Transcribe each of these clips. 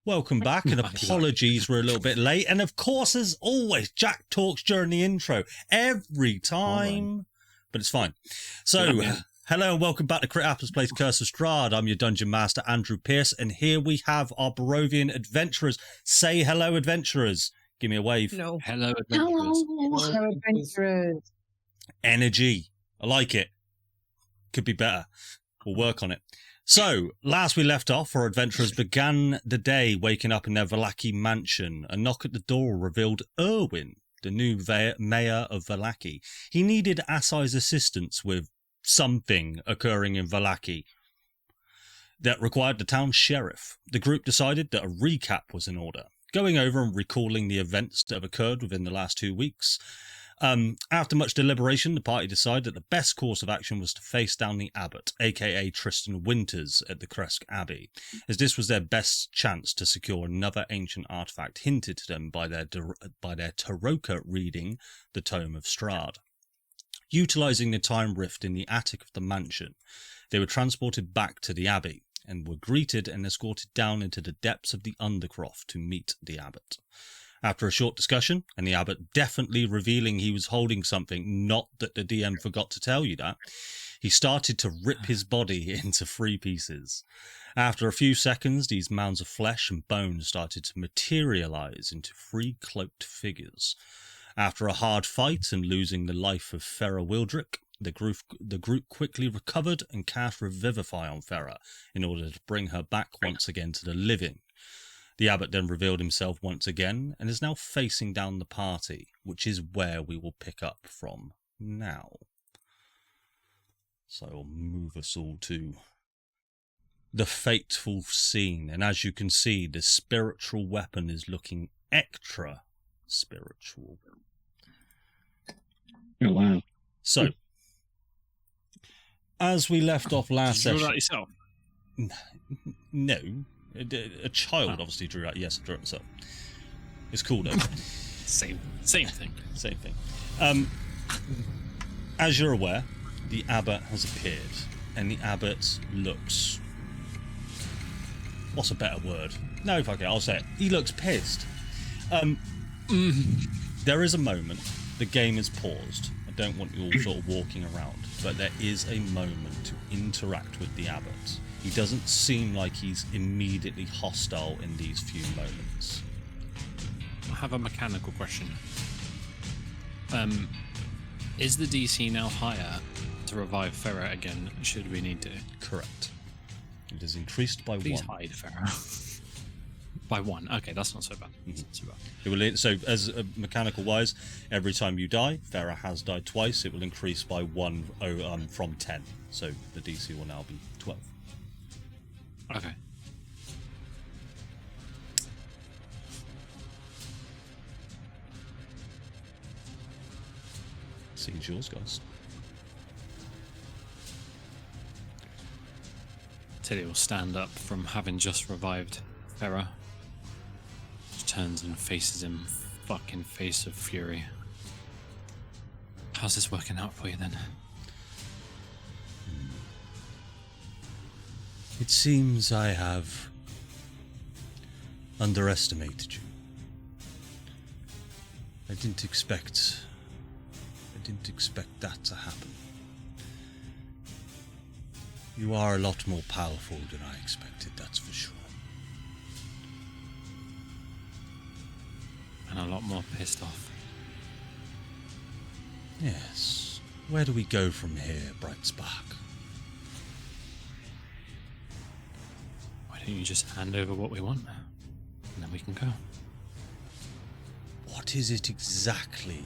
Welcome back, and apologies we're a little bit late. And of course, as always, Jack talks during the intro every time, but it's fine. So, hello and welcome back to Crit Apple's Place Curse of Strahd. I'm your Dungeon Master, Andrew Pierce, and here we have our Barovian adventurers. Say hello, adventurers. Give me a wave. Hello. Hello, adventurers. Hello, adventurers. Energy. I like it. Could be better. We'll work on it. So, last we left off, our adventurers began the day waking up in their Vallaki mansion. A knock at the door revealed Erwin, the new mayor of Vallaki. He needed Assai's assistance with something occurring in Vallaki that required the town sheriff. The group decided that a recap was in order, going over and recalling the events that have occurred within the last 2 weeks. After much deliberation, the party decided that the best course of action was to face down the Abbott, aka Tristan Winters, at the Kresk Abbey, as this was their best chance to secure another ancient artifact hinted to them by their Taroka reading, the Tome of Strahd. Utilising the time rift in the attic of the mansion, they were transported back to the Abbey, and were greeted and escorted down into the depths of the Undercroft to meet the Abbot. After a short discussion, and the Abbot definitely revealing he was holding something, not that the DM forgot to tell you that, he started to rip his body into 3 pieces. After a few seconds, these mounds of flesh and bone started to materialise into 3 cloaked figures. After a hard fight and losing the life of Farah Wildrick, the group quickly recovered and cast Revivify on Farah in order to bring her back once again to the living. The Abbot then revealed himself once again and is now facing down the party, which is where we will pick up from now. So I'll move us all to the fateful scene, and as you can see, the spiritual weapon is looking extra spiritual. Oh, wow. So, as we left off last session... Did you draw that yourself? No. A child obviously drew that. Yes, I drew it myself. It's cool though. Same thing. Same thing. As you're aware, the Abbot has appeared, and the Abbot looks... What's a better word? No, fuck it, I'll say it. He looks pissed. There is a moment. The game is paused. I don't want you all sort of walking around, but there is a moment to interact with the Abbot. He doesn't seem like he's immediately hostile in these few moments. I have a mechanical question. Is the DC now higher to revive Farah again, should we need to? Correct. It is increased by 1. Please hide Farah. By 1. Okay, that's not so bad. That's not so bad. It will, so, as mechanical wise, every time you die, Farah has died twice, it will increase by 1 from 10. So the DC will now be 12. Okay. Scene's yours, guys. Tilly will stand up from having just revived Farah. Just turns and faces him, fucking face of fury. How's this working out for you then? It seems I have underestimated you. I didn't expect that to happen. You are a lot more powerful than I expected, that's for sure. And a lot more pissed off. Yes. Where do we go from here, Bright Spark? Why don't you just hand over what we want, and then we can go. What is it exactly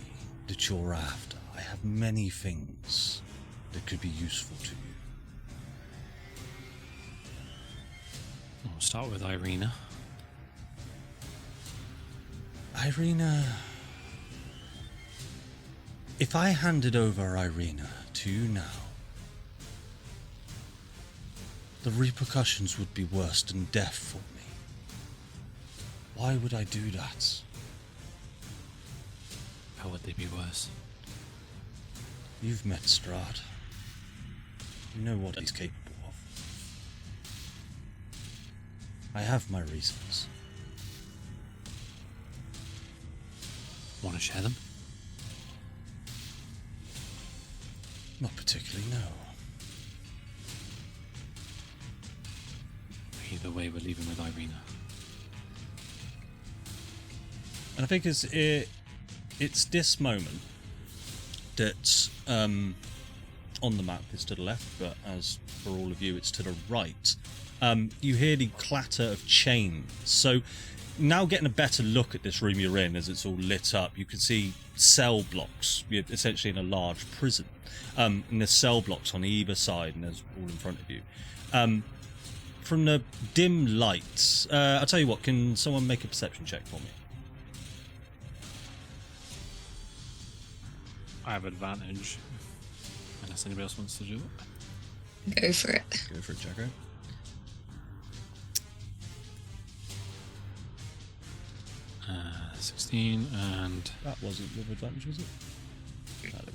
that you're after? I have many things that could be useful to you. We'll start with Irina. Irina... If I handed over Irina to you now, the repercussions would be worse than death for me. Why would I do that? How would they be worse? You've met Strahd. You know what he's capable of. I have my reasons. Want to share them? Not particularly, no. Either way, we're leaving with Irina. And I think it's this moment that on the map is to the left, but as for all of you, it's to the right. You hear the clatter of chains. So now getting a better look at this room you're in as it's all lit up, you can see cell blocks. You're essentially in a large prison. And there's cell blocks on either side, and there's all in front of you. From the dim lights, I'll tell you what, can someone make a perception check for me? I have advantage. Unless anybody else wants to do it. Go for it. Go for it, Jacko. Uh, 16 and That wasn't with advantage, was it? Ah, there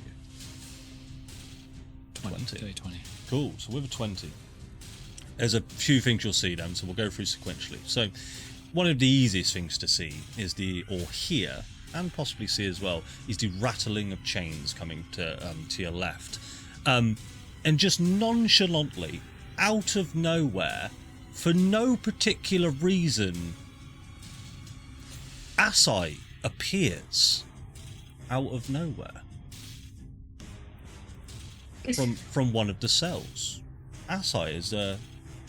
we go. 20. 20. 20. Cool, so with a 20, there's a few things you'll see then, so we'll go through sequentially. So one of the easiest things to see is or hear, and possibly see as well, is the rattling of chains coming to your left. And just nonchalantly, out of nowhere, for no particular reason, Asai appears out of nowhere from one of the cells. Asai,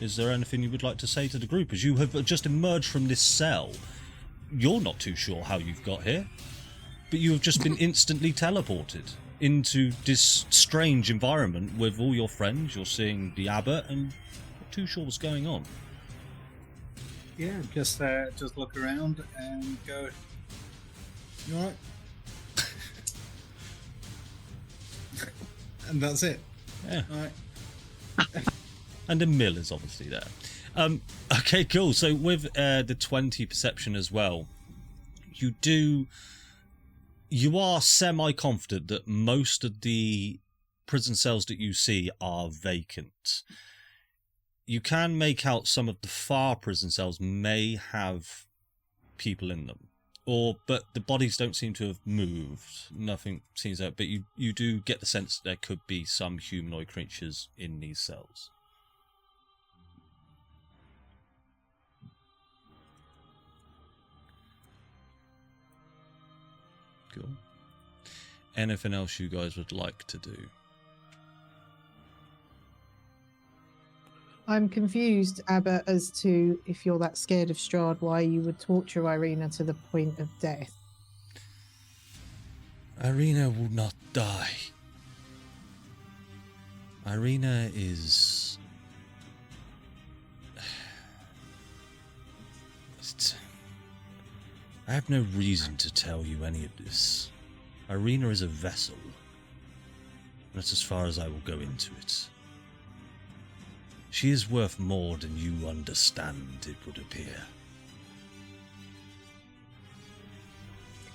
is there anything you would like to say to the group? As you have just emerged from this cell, you're not too sure how you've got here, but you have just been instantly teleported into this strange environment with all your friends. You're seeing the Abbott and not too sure what's going on. Yeah, just look around and go, you alright? And that's it. Yeah. Alright. And the mill is obviously there. Okay, cool. So with the 20 perception as well, you are semi-confident that most of the prison cells that you see are vacant. You can make out some of the far prison cells may have people in them, but the bodies don't seem to have moved. Nothing seems out, but you do get the sense that there could be some humanoid creatures in these cells. Cool. Anything else you guys would like to do? I'm confused, Abbott, as to if you're that scared of Strahd, why you would torture Irina to the point of death. Irina will not die. Irina is... I have no reason to tell you any of this. Irina is a vessel. That's as far as I will go into it. She is worth more than you understand, it would appear.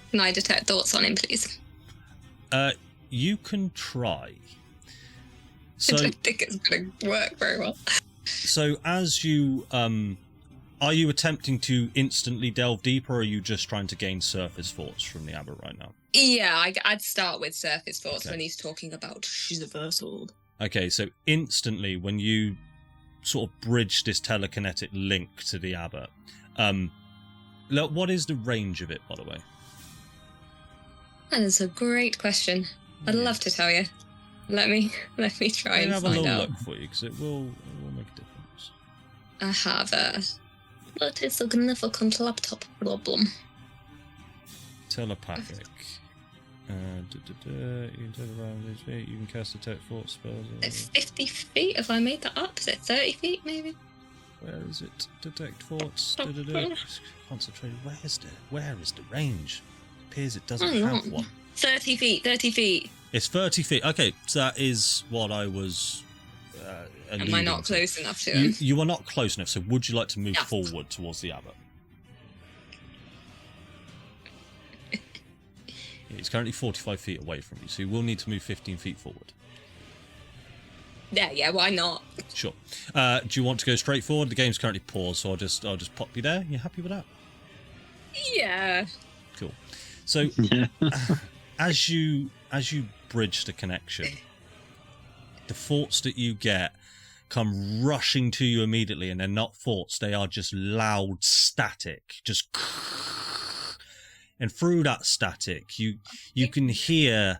Can I detect thoughts on him, please? You can try. I don't think it's going to work very well. So as you... are you attempting to instantly delve deeper, or are you just trying to gain surface thoughts from the Abbott right now? Yeah, I'd start with surface thoughts Okay. when he's talking about she's a vessel. Okay, so instantly when you sort of bridge this telekinetic link to the Abbott, look, what is the range of it, by the way? That is a great question. I'd love to tell you. Let me try and I'll have a find little out. look for you, because it will make a difference. I have but it's a significant laptop problem. Telepathic. You can turn around this feet. You can cast detect thought spells. It's 50 feet, if I made that up. Is it 30 feet, maybe? Where is it? Detect thoughts. Concentrate. Where is the range? It appears it doesn't have one. 30 feet. It's 30 feet. Okay, so that is what I was. Am I not to. close enough to him? You are not close enough. So, would you like to move Yeah. forward towards the Abbott? He's currently 45 feet away from you, so you will need to move 15 feet forward. Yeah, why not? Sure. Do you want to go straight forward? The game's currently paused, so I'll just pop you there. You happy with that? Yeah. Cool. So as you bridge the connection, the thoughts that you get come rushing to you immediately, and they're not thoughts, they are just loud static. Just and through that static you can hear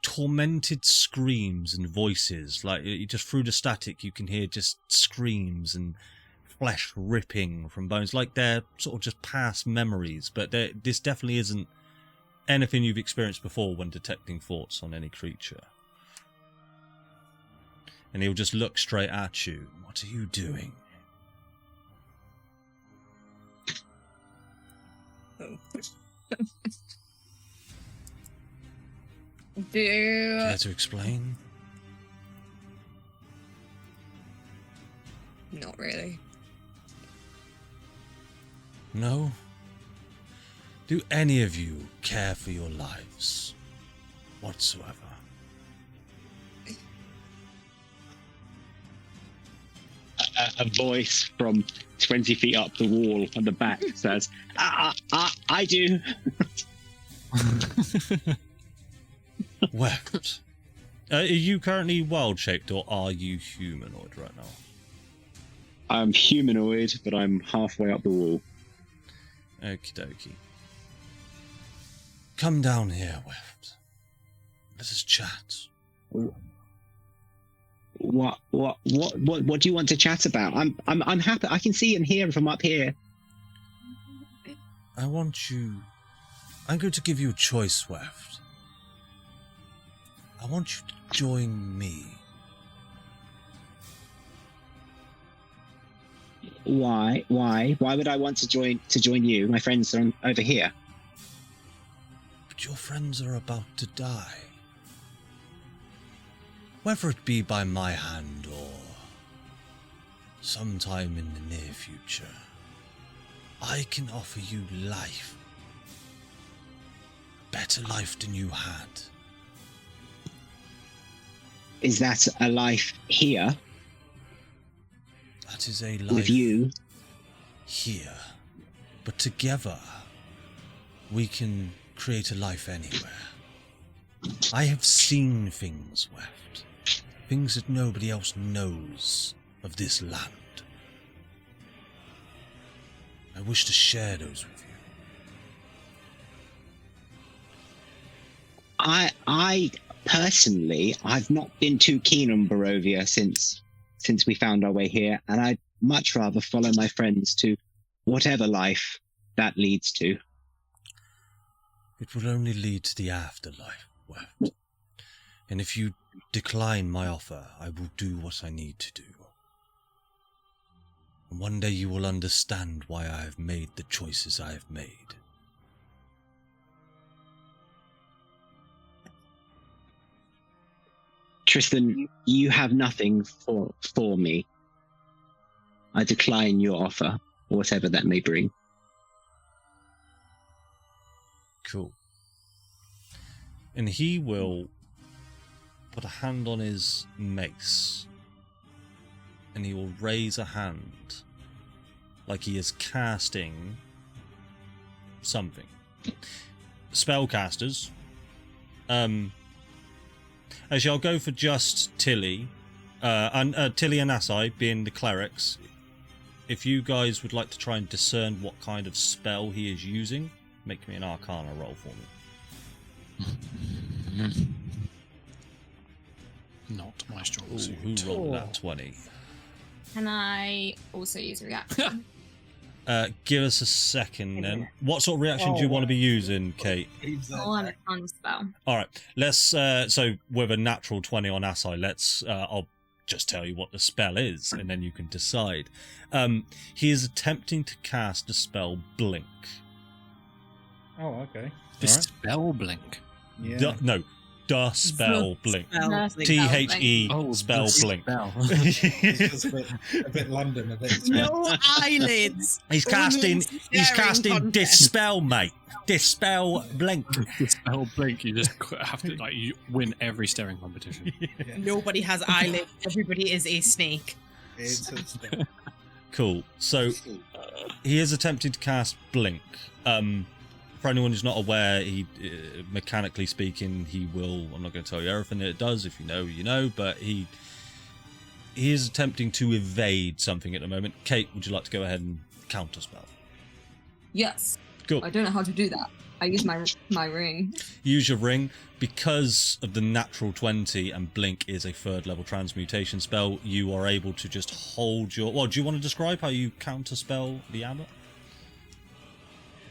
tormented screams and voices. Like, just through the static you can hear just screams and flesh ripping from bones, like they're sort of just past memories, but this definitely isn't anything you've experienced before when detecting thoughts on any creature. And he'll just look straight at you. What are you doing? Care to explain? Not really. No? Do any of you care for your lives whatsoever? A voice from 20 feet up the wall on the back says, I do. Weft. Are you currently wild-shaped, or are you humanoid right now? I'm humanoid, but I'm halfway up the wall. Okie dokie. Come down here, Weft. Let us chat. What do you want to chat about? I'm happy. I can see and hear him from up here. I'm going to give you a choice, Weft. I want you to join me. Why? Why would I want to join you? My friends are over here. But your friends are about to die. Whether it be by my hand or sometime in the near future, I can offer you life. A better life than you had. Is that a life here? That is a life with you here. But together, we can create a life anywhere. I have seen things, Weft. Things that nobody else knows of this land. I wish to share those with you. I personally, I've not been too keen on Barovia since we found our way here, and I'd much rather follow my friends to whatever life that leads to. It will only lead to the afterlife, Weft. And if you decline my offer, I will do what I need to do. And one day you will understand why I have made the choices I have made. Tristan, you have nothing for me. I decline your offer, whatever that may bring. Cool. And he will put a hand on his mace, and he will raise a hand like he is casting something. Spellcasters. Actually, I'll go for just Tilly. And Tilly and Asai being the clerics. If you guys would like to try and discern what kind of spell he is using, make me an Arcana roll for me. Not my strong Ooh, suit. who rolled that 20? Can I also use a reaction? Give us a second then. What sort of reaction do you want to be using, Kate? Oh, I'm on spell. All right, let's. So with a natural 20 on Asai, let's. I'll just tell you what the spell is, and then you can decide. He is attempting to cast the spell Blink. Oh, okay. The Alright. spell blink. Yeah. The spell Blink. Spell. THE Oh, spell the Blink. spell. It's just a bit London, a bit. No eyelids. He's casting. He's Staring casting contest. Dispel, mate. Dispel Blink. The spell blink. You just have to you win every staring competition. Yeah. Nobody has eyelids. Everybody is a snake. It's Cool. So he has attempted to cast Blink. for anyone who's not aware, he mechanically speaking, he will. I'm not going to tell you everything that it does. If you know, you know. But he is attempting to evade something at the moment. Kate, would you like to go ahead and counterspell? Yes. Cool. I don't know how to do that. I use my ring. Use your ring. Because of the natural 20 and Blink is a 3rd level transmutation spell, you are able to just hold your... Well, do you want to describe how you counterspell the Abbott?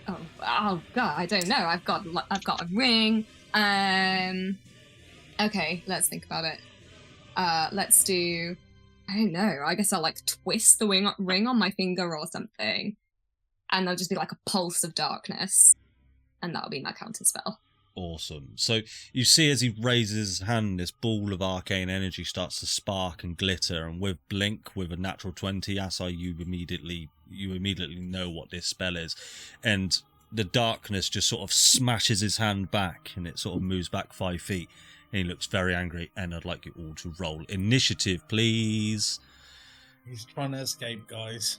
Oh god, I don't know. I've got a ring. Okay, let's think about it. Let's do... I don't know. I guess I'll like twist the ring on my finger or something. And there'll just be like a pulse of darkness. And that'll be my counterspell. Awesome. So you see as he raises his hand, this ball of arcane energy starts to spark and glitter, and with Blink, with a natural 20, Asai, you immediately know what this spell is. And the darkness just sort of smashes his hand back, and it sort of moves back 5 feet, and he looks very angry, and I'd like you all to roll initiative, please. He's trying to escape, guys.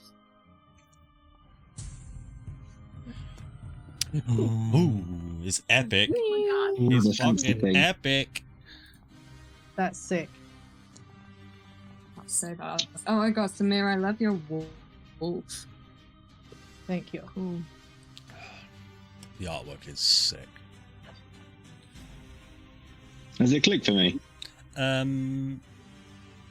Ooh, it's epic. Oh my god. It's That's fucking something. epic. That's sick. That's so bad. Oh my god, Samir, I love your wolf. Thank you. Cool. The artwork is sick. Has it clicked for me?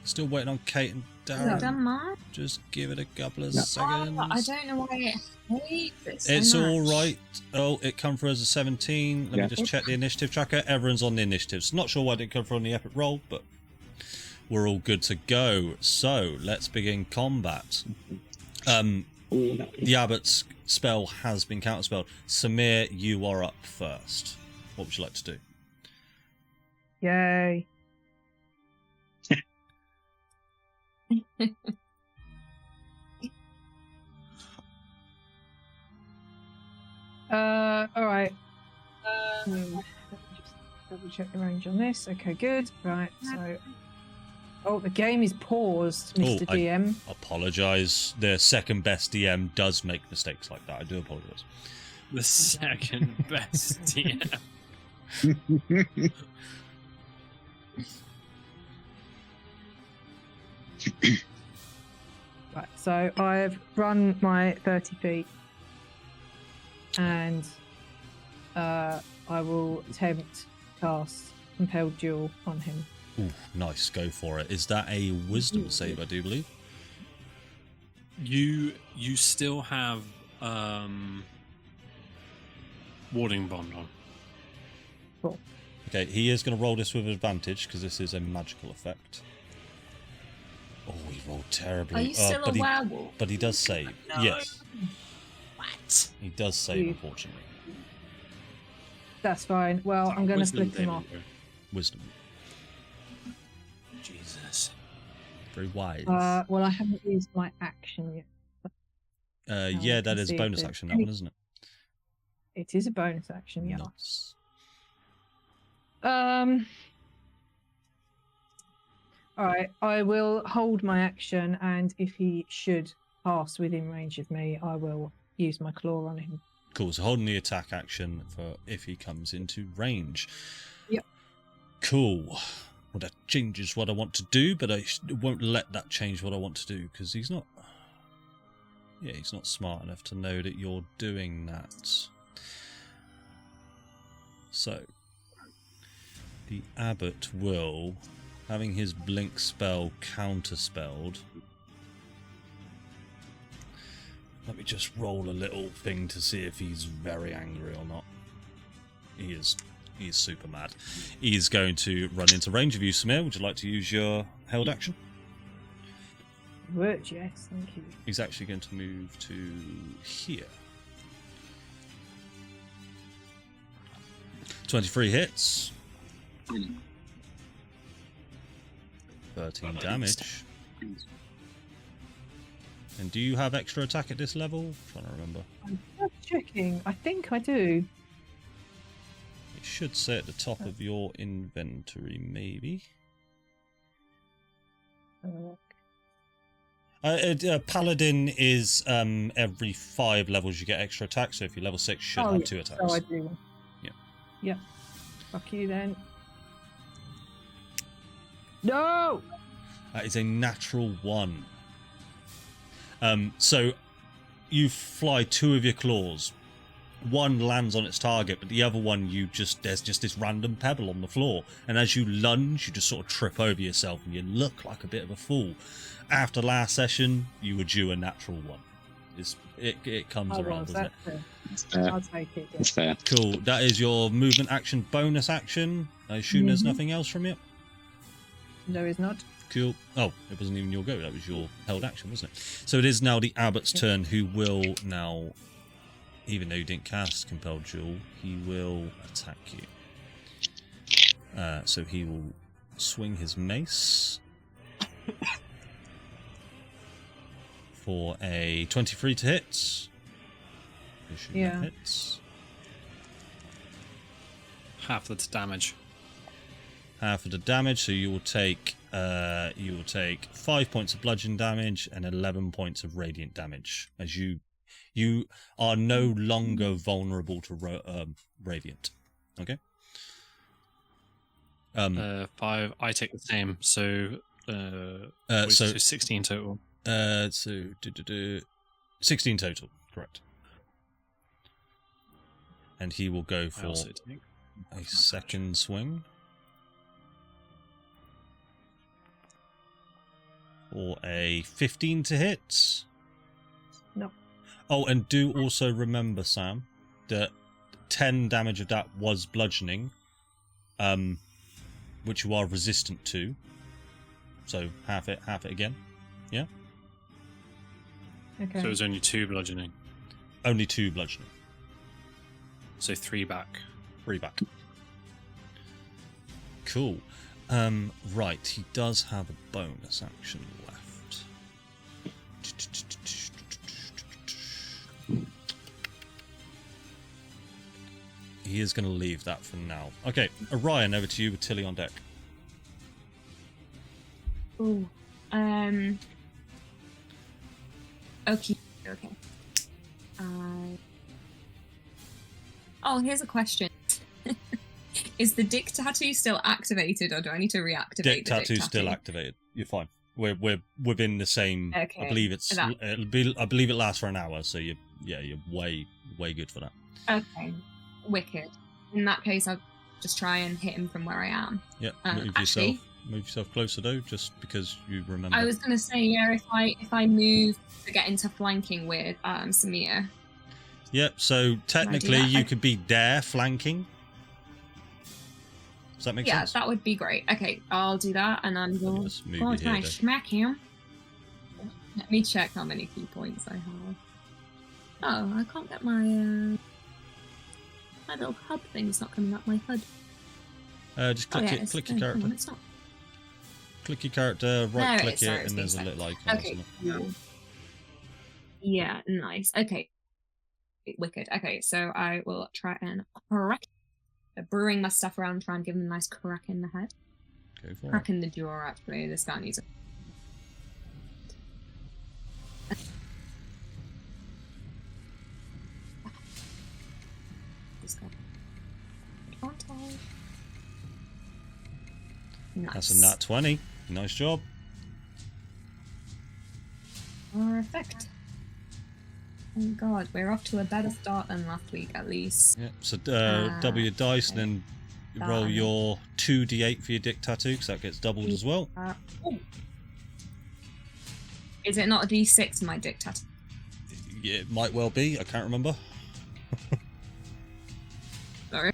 Still waiting on Kate and Is Darren. that done mine? Just give it a couple of No. seconds. Oh, I don't know why I hate this so It's much. all right. Oh, it come through as a 17. Let Yeah. me just check the initiative tracker. Everyone's on the initiatives. Not sure why it didn't come through on the epic roll, but we're all good to go. So let's begin combat. Oh, no. The Abbott's spell has been counterspelled. Samir, you are up first. What would you like to do? Yay. All right. Let me just double check the range on this. Okay, good. Right, so. Oh, the game is paused, Mr. I DM. apologise. The second best DM does make mistakes like that. I do apologise. The second best DM. Right, so I've run my 30 feet, and I will attempt cast Compelled Duel on him. Ooh, nice. Go for it. Is that a wisdom save, I do believe? You still have warding bond on. Cool. Okay, he is going to roll this with advantage because this is a magical effect. Oh, he rolled terribly. Are you still but a werewolf? But he does save. No. Yes, What? he does save, You- unfortunately. That's fine. Well, I'm going to Wisdom split him off. saving Wisdom. throw. Jesus. Very wise. Well, I haven't used my action yet. Yeah, I that can is see a if bonus there's action, that any- one, isn't it? It is a bonus action, yeah. Nice. All right, I will hold my action, and if he should pass within range of me, I will use my claw on him. Cool, so holding the attack action for if he comes into range. Yep. Cool. Well, that changes what I want to do, but I won't let that change what I want to do, because he's not... Yeah, he's not smart enough to know that you're doing that. So, the Abbot will, having his blink spell counterspelled... Let me just roll a little thing to see if he's very angry or not. He is super mad. He's going to run into range of you, Samir. Would you like to use your held action? Worked, yes, thank you. He's actually going to move to here. 23 hits. 13 damage. And do you have extra attack at this level? I'm trying to remember. I'm just checking. I think I do. It should say at the top of your inventory, maybe. Paladin is every 5 levels you get extra attacks, so if you're level 6, you should have 2 attacks. Oh, I do. Yeah. Yeah. Fuck you then. No! That is a natural 1. So you fly 2 of your claws. One lands on its target, but the other one there's just this random pebble on the floor, and as you lunge, you just sort of trip over yourself, and you look like a bit of a fool. After last session, you were due a natural 1. It comes around, doesn't it? I'll take it. Yeah. That's fair. Cool. That is your movement action, bonus action. I assume there's nothing else from it. No, it's not. Cool. Oh, it wasn't even your go. That was your held action, wasn't it? So it is now the Abbott's turn, who will now, even though you didn't cast Compelled Duel, he will attack you. So he will swing his mace for a 23 to hit. Yeah. Hits. Half the damage. Half of the damage, so you will take 5 points of bludgeon damage and 11 points of radiant damage, as you are no longer vulnerable to radiant. Okay. 5. I take the same. So, so 16 total. 16 total, correct. And he will go I for also take a second swing. For a 15 to hit. No. Oh, and do also remember, Sam, that 10 damage of that was bludgeoning, which you are resistant to. So half it again. Yeah? Okay. So it was only 2 bludgeoning. Only 2 bludgeoning. So 3 back. 3 back. Cool. Right, he does have a bonus action left. He is going to leave that for now. Okay, Orion, over to you with Tilly on deck. Ooh. Okay. Oh, here's a question. Is the dick tattoo still activated, or do I need to reactivate Dick the tattoo dick still tattoo? activated. You're fine. We're within the same. Okay. I believe it's. That- I believe it lasts for an hour. So you're way good for that. Okay. Wicked. In that case, I'll just try and hit him from where I am. Yeah. Actually, Move yourself closer though, just because you remember. I was gonna say, yeah, if I move to get into flanking with Samir. Yep. So technically, that? you could be there flanking. Does that make Yeah, sense? that would be great. Okay, I'll do that, and I'm Let me going just move to you try here, and though. smack him. Let me check how many key points I have. Oh, I can't get my little hub thing's not coming up my HUD. Just click yeah, it. Click your hang on, character. it's not. Click your character. There Right it click is, it, sorry, it's and there's a being little icon. Okay. isn't it? Cool. Yeah, nice. Okay. Wicked. Okay, so I will try and crack. Brewing my stuff around, try and give him a nice crack in the head. Go for Crack in the jaw, actually. This guy needs a. This guy. Can't I? Nice. That's a nat 20. Nice job. Perfect. Thank God, we're off to a better start than last week, at least. Yeah. So double your dice, okay. and then roll Done. your 2d8 for your dick tattoo, because that gets doubled as well. Ooh. Is it not a D6 in my dick tattoo? Yeah, it might well be. I can't remember. Sorry.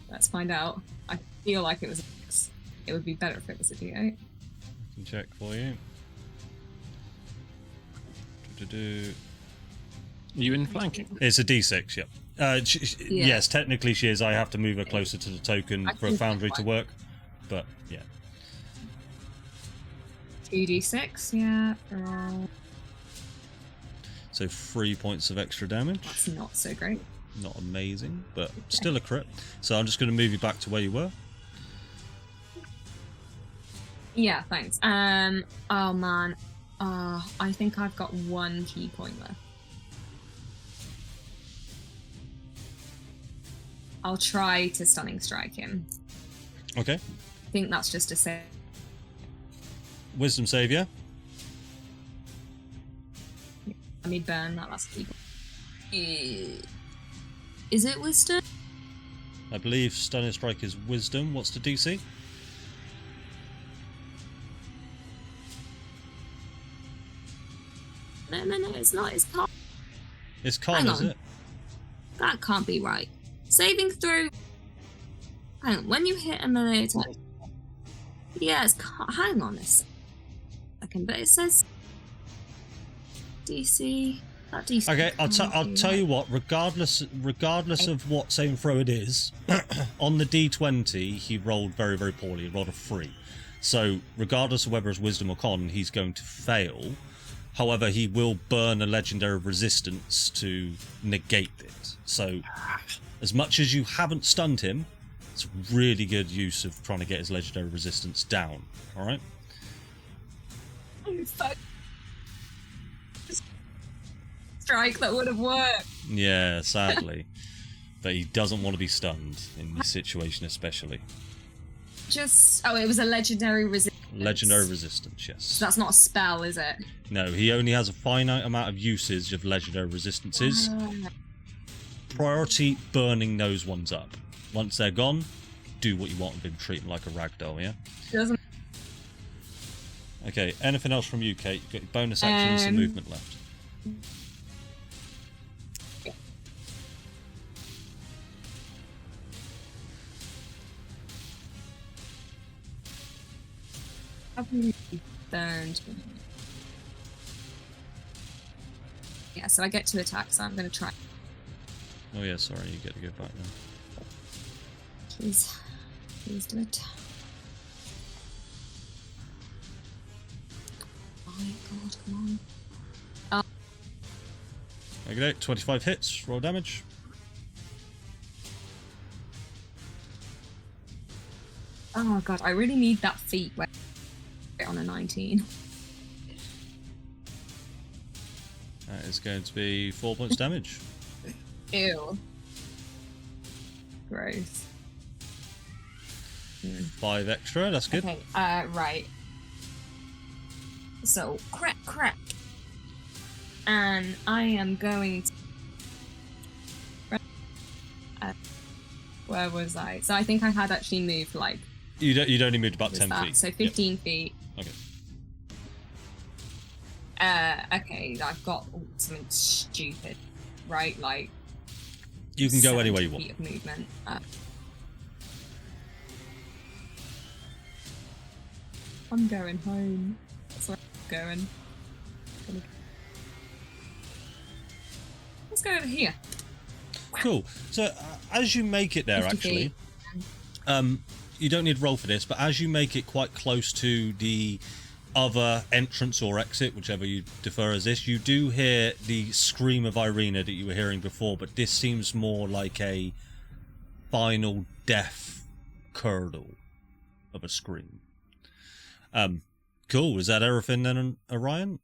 Let's find out. I feel like it was a 6. It would be better if it was a D8. I can check for you. Do-do-do. You in flanking? It's a d6, yep. Yeah. Yes, technically she is. I have to move her closer to the token I for a think foundry that's to fine. work. But, yeah. 2d6, yeah. So 3 points of extra damage. That's not so great. Not amazing, but still a crit. So I'm just going to move you back to where you were. Yeah, thanks. Oh man. I think I've got 1 key point left. I'll try to stunning strike him. Okay. I think that's just a save. Wisdom save, yeah? Let me burn that last key point. Is it wisdom? I believe stunning strike is wisdom. What's the DC? No, it's not. It's con. It's con, Hang is on. it? That can't be right. Saving throw. Hang on. When you hit a melee attack. Yeah, it's con. Hang on a second, but it says DC. That DC. Okay, I'll can't be tell right. you what. Regardless of what saving throw it is, on the D20 he rolled very, very poorly. He rolled a 3. So regardless of whether it's wisdom or con, he's going to fail. However, he will burn a legendary resistance to negate it. So, as much as you haven't stunned him, it's really good use of trying to get his legendary resistance down. All right. Oh, fuck. Strike that would have worked. Yeah, sadly, but he doesn't want to be stunned in this situation, especially. It was a legendary resistance. Legendary resistance, yes. So that's not a spell, is it? No, he only has a finite amount of usage of legendary resistances. Priority burning those ones up. Once they're gone, do what you want with him, treat him like a ragdoll, yeah? Doesn't. Okay, anything else from you, Kate? You've got your bonus actions and movement left. Burned. Yeah, so I get to attack, so I'm going to try. Oh yeah, sorry, you get to go back now. Please do it. Oh my god, come on. Okay, 25 hits, roll damage. Oh god, I really need that feat where on a 19. That is going to be 4 points damage. Ew. Gross. 5 extra, that's good. Okay, right. So, crack. And I am going to... where was I? So I think I had actually moved, like... You'd only moved about was 10 that? feet. So 15 feet. Okay. Okay, I've got something stupid, right? Like... You can go 70 anywhere you feet want. of movement. I'm going home. That's where I'm going. Let's go over here. Cool. So as you make it there, 50 actually, feet. you don't need to roll for this, but as you make it quite close to the other entrance or exit, whichever you defer as this, you do hear the scream of Irina that you were hearing before, but this seems more like a final death curdle of a scream. Cool. Is that everything then, Orion?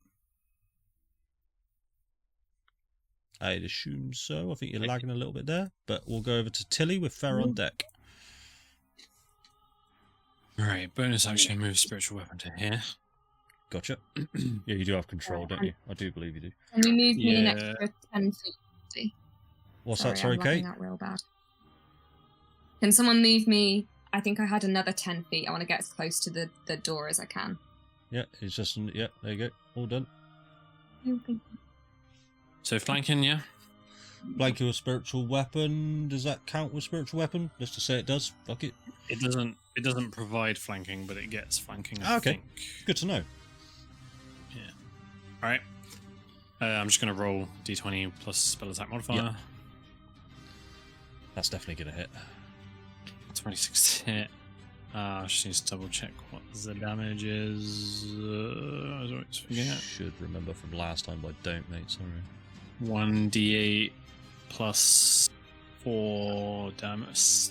I'd assume so. I think you're lagging a little bit there, but we'll go over to Tilly with Fer on deck. Alright, bonus action, move spiritual weapon to here. Gotcha. Yeah, you do have control, don't you? I do believe you do. Can you move me an Yeah. extra 10 feet? What's that? Sorry, I'm lagging Kate? out real bad. Can someone move me? I think I had another 10 feet. I want to get as close to the door as I can. Yeah, it's just... Yeah, there you go. All done. So flanking, yeah? Blank your spiritual weapon. Does that count with spiritual weapon? Just to say it does. Fuck it. It doesn't provide flanking, but it gets flanking, I Okay. think. Good to know. Yeah. Alright. I'm just going to roll d20 plus spell attack modifier. Yeah. That's definitely going to hit. 26 hit. I just need to double check what the damage is. I always forget. Should remember from last time, but I don't, mate. Sorry. 1d8 plus 4 damage.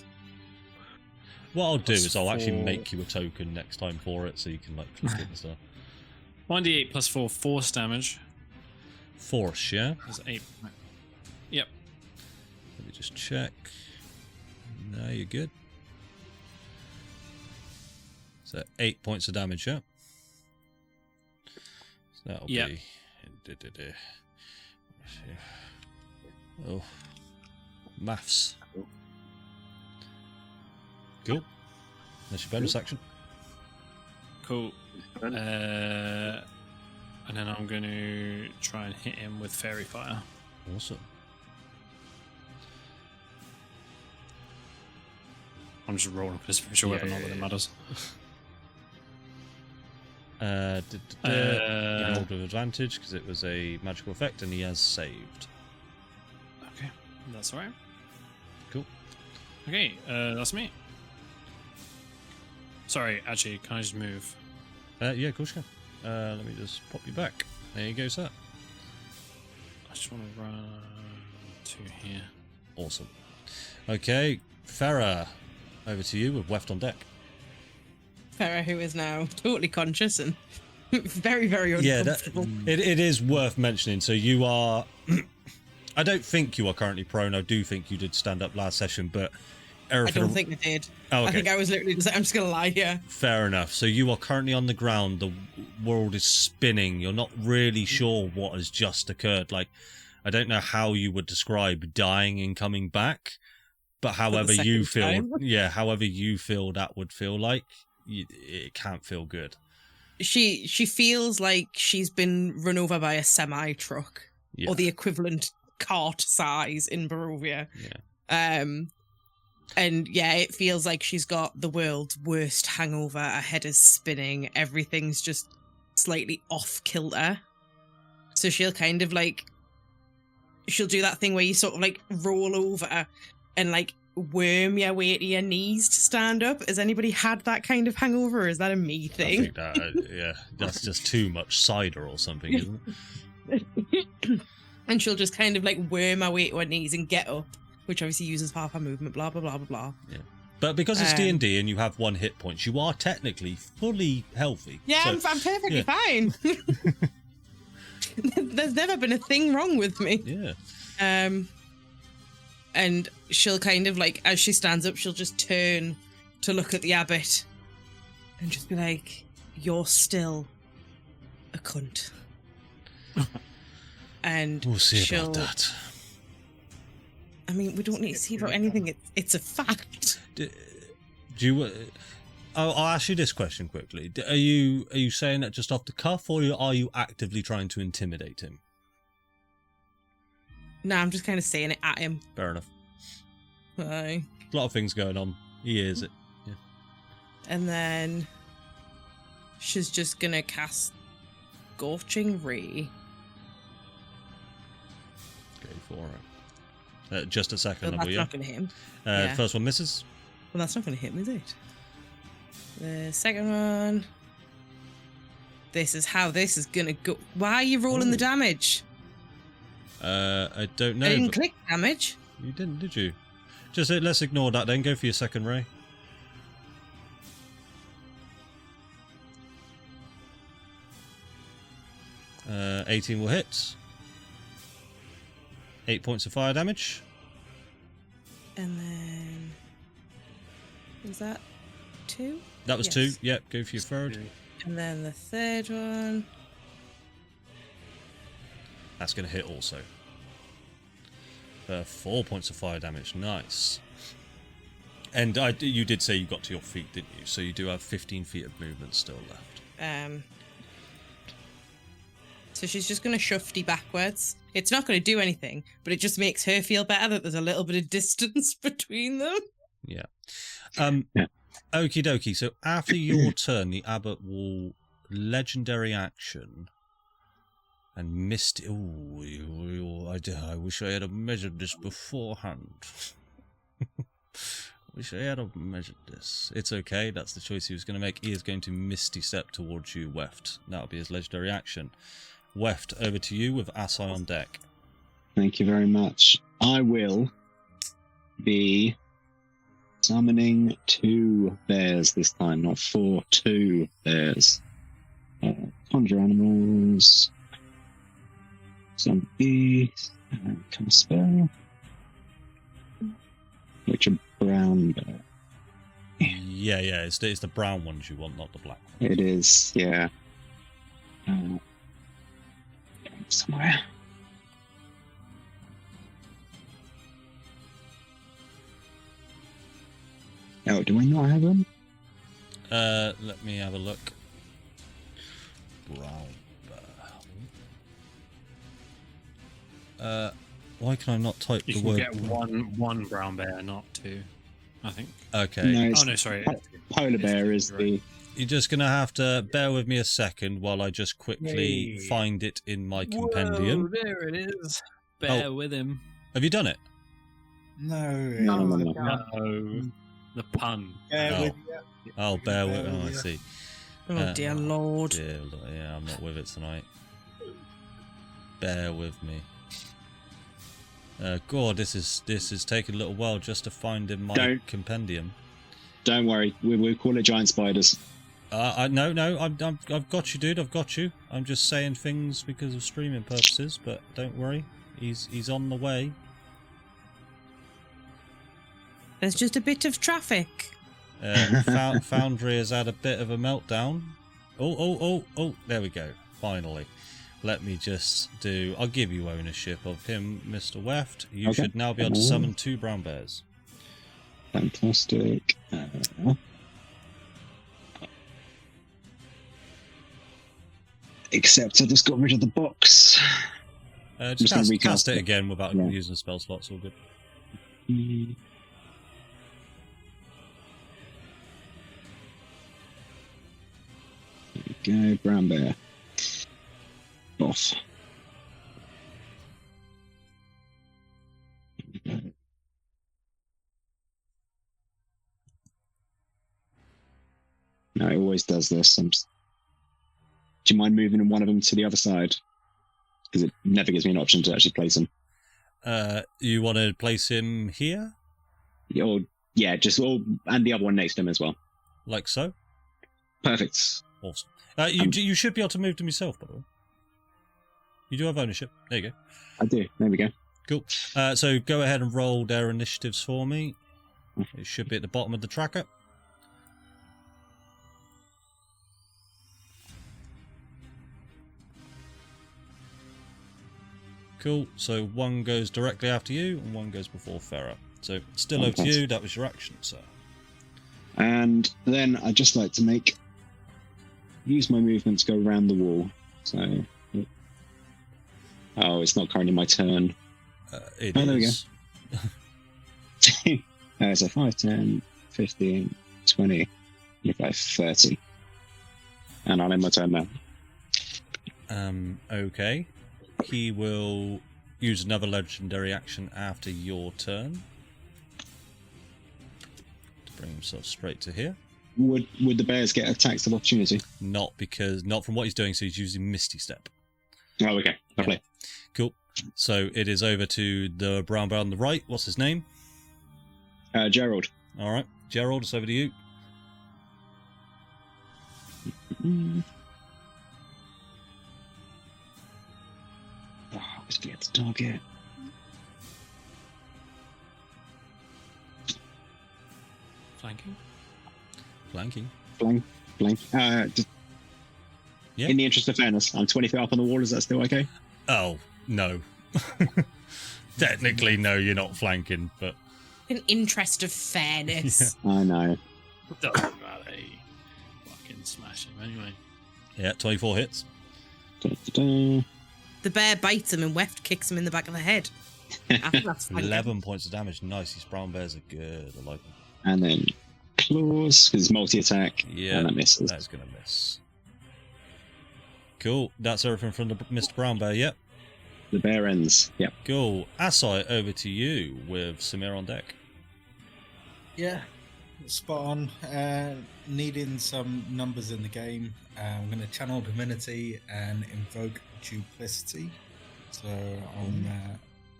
What I'll do is I'll actually 4. make you a token next time for it, so you can like click it and stuff. 1d8 plus 4 force damage. Force, yeah. That's 8. Yep. Let me just check. No, you're good. So 8 points of damage, yeah. So that'll Yep. be. Oh, maths. Cool. That's your bonus action. Cool. And then I'm going to try and hit him with Fairy Fire. Awesome. I'm just rolling for a special weapon, not that it matters. He rolled with advantage because it was a magical effect, and he has saved. Okay, that's alright. Cool. Okay, that's me. Sorry, actually, can I just move? Yeah, of course you can. Let me just pop you back. There you go, sir. I just want to run to here. Awesome. Okay, Farah, over to you with Weft on deck. Farah, who is now totally conscious and very, very Yeah, uncomfortable. it is worth mentioning. So you are... I don't think you are currently prone. I do think you did stand up last session, but... I don't think I did. Oh, okay. I think I was literally just like, I'm just going to lie here. Fair enough. So you are currently on the ground. The world is spinning. You're not really sure what has just occurred. Like, I don't know how you would describe dying and coming back, but however you feel, time. yeah, however you feel that would feel like, it can't feel good. She feels like she's been run over by a semi truck Yeah. or the equivalent cart size in Barovia. Yeah. And yeah, it feels like she's got the world's worst hangover. Her head is spinning. Everything's just slightly off kilter. So she'll kind of like, she'll do that thing where you sort of like roll over and like worm your way to your knees to stand up. Has anybody had that kind of hangover, or is that a me I thing? think that, yeah, that's just too much cider or something, isn't it? And she'll just kind of like worm her way to her knees and get up, which obviously uses half her movement, blah, blah, blah, blah, blah. Yeah. But because it's D&D and you have 1 hit point, you are technically fully healthy. Yeah, So- I'm perfectly yeah. fine. There's never been a thing wrong with me. Yeah. And she'll kind of like, as she stands up, she'll just turn to look at the abbot and just be like, "You're still a cunt." And We'll see she'll, about that. I mean, we don't need to see about anything. It's a fact. Do you? I'll ask you this question quickly. Are you saying that just off the cuff, or are you actively trying to intimidate him? No, I'm just kind of saying it at him. Fair enough. Aye. A lot of things going on. He hears it. Yeah. And then she's just gonna cast Scorching Ray. Go for it. Just a second, Well, will that's you? not gonna hit him. Yeah. First one misses. Well, that's not gonna hit him, is it? The second one. This is how this is gonna go. Why are you rolling the damage? I don't know. I didn't but- click damage. You didn't, did you? Just let's ignore that then. Go for your second ray. Uh, 18 will hit. 8 points of fire damage. And then was that 2? That was Yes. 2. Yep, go for your third. And then the third one. That's going to hit also. 4 points of fire damage. Nice. And you did say you got to your feet, didn't you? So you do have 15 feet of movement still left. So she's just going to shufty backwards. It's not going to do anything, but it just makes her feel better that there's a little bit of distance between them. Yeah. Yeah. Okie dokie. So after your turn, the abbot will legendary action and missed. Oh, I wish I had measured this beforehand. Wish I had measured this. It's okay. That's the choice he was going to make. He is going to misty step towards you, Weft. That'll be his legendary action. Weft, over to you with Assai on deck. Thank you very much. I will be Summoning 2 bears this time, not 4. 2 bears. Conjure animals. Zombies. Cast spell. Which are brown bear. Yeah, it's the brown ones you want, not the black ones. It is, yeah. Somewhere. Oh, do I not have them? Let me have a look. Brown bear. Why can I not type You the can word? get one brown bear, not 2, I think. Okay. No, it's Oh no, sorry. polar bear is the. You're just going to have to bear with me a second while I just quickly Yay. find it in my compendium. Whoa, there it is. Bear with him. Have you done it? No. No. The pun. Bear with you. Oh, bear with. Bear Oh, I with you. see. Oh dear lord. Dear, yeah, I'm not with it tonight. Bear with me. God, this is taking a little while just to find in my compendium. Don't worry, we'll call it giant spiders. No, I've got you, dude. I've got you. I'm just saying things because of streaming purposes, but don't worry, he's on the way. There's just a bit of traffic. Foundry has had a bit of a meltdown. Oh, there we go. Finally. Let me just do... I'll give you ownership of him, Mr. Weft. You should now be able to summon 2 brown bears. Fantastic. Except I just got rid of the box. Just gonna cast recast it it. again without Yeah. using spell slots. All good. There we go, brown bear. Off. No, it always does this. Do you mind moving one of them to the other side? Because it never gives me an option to actually place them. You want to place him here? Or, yeah, and the other one next to him as well. Like so? Perfect. Awesome. You should be able to move them yourself, by the way. You do have ownership. There you go. I do. There we go. Cool. So go ahead and roll their initiatives for me. It should be at the bottom of the tracker. Cool. So one goes directly after you, and one goes before Farah. So still over to you. That was your action, sir. And then I'd just like to use my movement to go around the wall. So, it's not currently my turn. It Oh, there we is. So 5, 10, 15, 20, 25, 30. And I'll end my turn now. Okay. He will use another legendary action after your turn to bring himself straight to here. Would the bears get attacks of opportunity? Not from what he's doing, so he's using Misty Step. Oh, okay. Lovely. Yeah. Cool. So it is over to the brown bear on the right. What's his name? Gerald. All right. Gerald, it's over to you. Oh, I always forget to target. Flanking. Flanking. Blank. Yeah. In the interest of fairness, I'm 20 feet up on the wall. Is that still okay? Oh, no. Technically, no, you're not flanking, but... In interest of fairness. I know. Doesn't matter. Fucking smash him anyway. Yeah, 24 hits. Da-da-da. The bear bites him and Weft kicks him in the back of the head. That's fine. 11 points of damage. Nice. These brown bears are good. I like them. And then claws, because multi-attack. Yeah, And that misses. that's going to miss. Cool. That's everything from the Mr. Brown Bear, yep. The bear ends. Yep. Cool. Asai, over to you with Samir on deck. Yeah, spot on. Needing some numbers in the game. I'm going to channel Divinity and invoke Duplicity. So I'm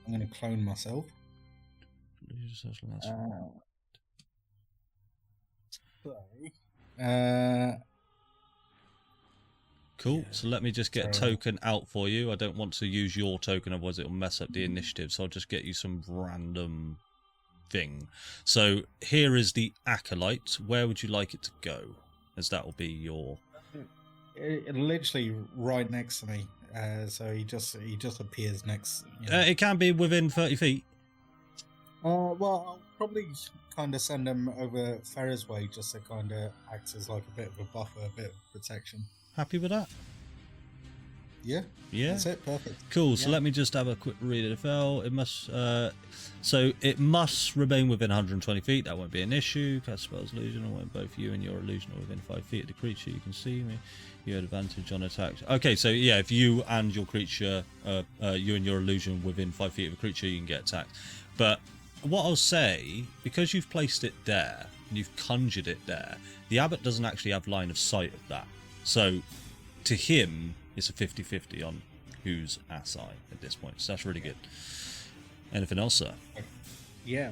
going to clone myself. Cool. Yeah. So let me just get a Sorry. token out for you. I don't want to use your token, otherwise it'll mess up the initiative. So I'll just get you some random thing. So here is the acolyte. Where would you like it to go? As that will be your. Literally right next to me. So he just appears next. You know. It can be within 30 feet. Well, I'll probably kind of send him over Farah's way just to kind of act as like a bit of a buffer, a bit of protection. Happy with that? Yeah. Yeah. That's it. Perfect. Cool. So Yeah. let me just have a quick read of the fell. It must. So it must remain within 120 feet. That won't be an issue. Cast spells illusion, or when both you and your illusion are within 5 feet of the creature, you can see me. You had advantage on attacks. Okay, so yeah, if you and your creature, you and your illusion within 5 feet of a creature, you can get attacked. But what I'll say, because you've placed it there and you've conjured it there, the abbot doesn't actually have line of sight of that. So to him, it's a 50-50 on whose ass eye at this point. So that's really good. Anything else, sir? Yeah.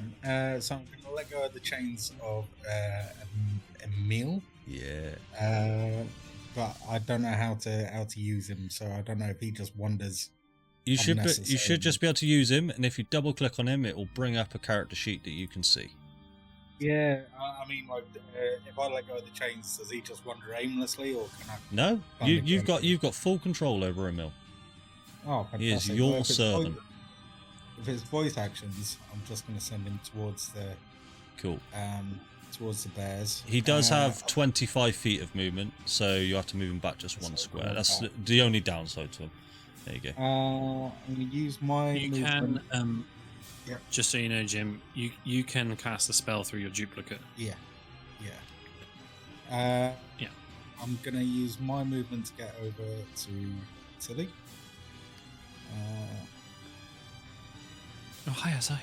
So I'm going to let go of the chains of Emil. Yeah. But I don't know how to use him, so I don't know if he just wanders. You should just be able to use him, and if you double click on him, it will bring up a character sheet that you can see. Yeah, I mean, like, if I let go of the chains, does he just wander aimlessly, or can I? No, you've got full control over Emil. Oh, fantastic. He is your Well, servant. If it's voice actions, I'm just going to send him towards the Cool. Towards the bears. He does have 25 feet of movement, so you have to move him back just one square. That's the only downside to him. There you go. I'm going to use my. You movement. can, Yep. just so you know, Jim, you can cast a spell through your duplicate. Yeah. Yeah. I'm going to use my movement to get over to Tilly. Oh, hi, Asai.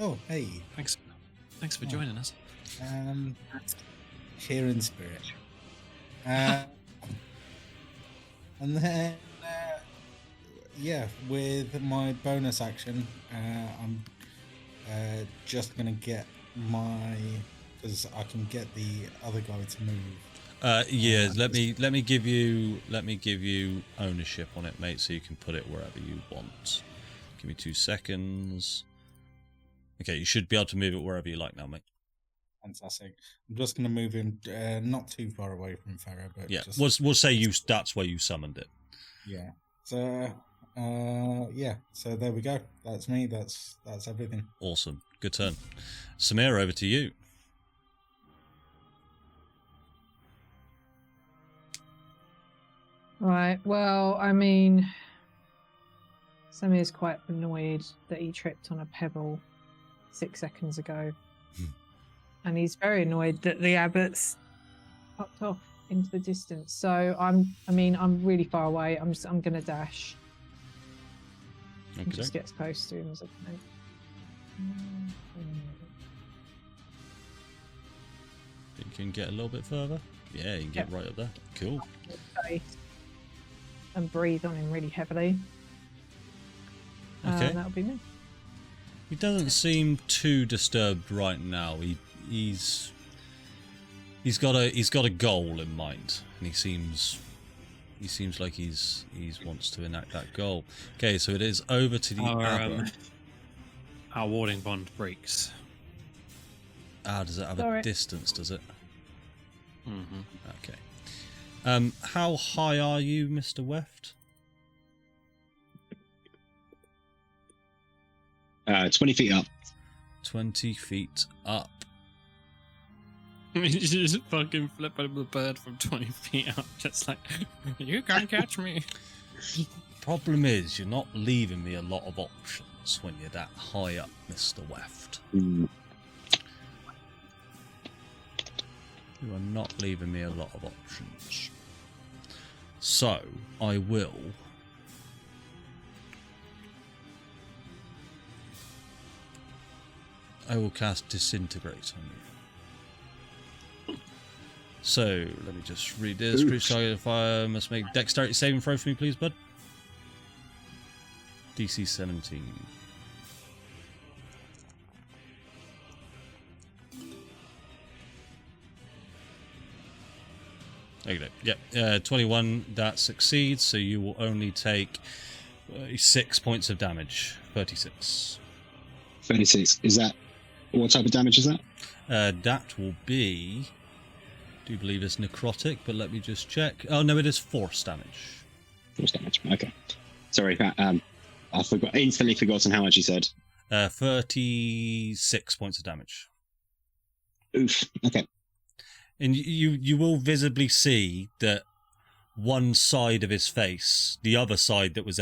Oh, hey. Thanks for joining us. Cheer in spirit. And then, with my bonus action, I'm just gonna get because I can get the other guy to move. Yeah. Let me give you ownership on it, mate, so you can put it wherever you want. Give me 2 seconds. Okay, you should be able to move it wherever you like now, mate. Fantastic. I'm just gonna move him not too far away from Farah, but Yeah, just, we'll say that's where you summoned it. yeah. So so there we go. That's me. That's everything. Awesome. Good turn. Samir, over to you. Right. Well, I mean, Samir's quite annoyed that he tripped on a pebble 6 seconds ago. And he's very annoyed that the abbot's popped off into the distance. So I'm really far away. I'm going to dash. And just get as close to him as I can. Think you can get a little bit further? Yeah, you can get right up there. Cool. And breathe on him really heavily. Okay. That'll be me. He doesn't seem too disturbed right now. He's got a goal in mind, and he seems like he's wants to enact that goal. Okay, so it is over to the Abbott. Our warding bond breaks. Does it have a distance? Does it? Mm-hmm. Okay. How high are you, Mr. Weft? 20 feet up. 20 feet up. You just fucking flip over the bird from 20 feet up, just like, you can't catch me. Problem is, you're not leaving me a lot of options when you're that high up, Mr. Weft. Mm. You are not leaving me a lot of options. So, I will... cast Disintegrate on you. So, let me just read this. Creature target fire must make dexterity saving throw for me, please, bud. DC 17. Okay. Yep. 21. That succeeds. So you will only take 6 points of damage. 36. 36. Is that what type of damage is that? That will be. I do believe it's necrotic, but let me just check. Oh no, it is force damage. Force damage. Okay. Sorry, I instantly forgotten how much you said. 36 points of damage. Oof. Okay. And you will visibly see that one side of his face, the other side that was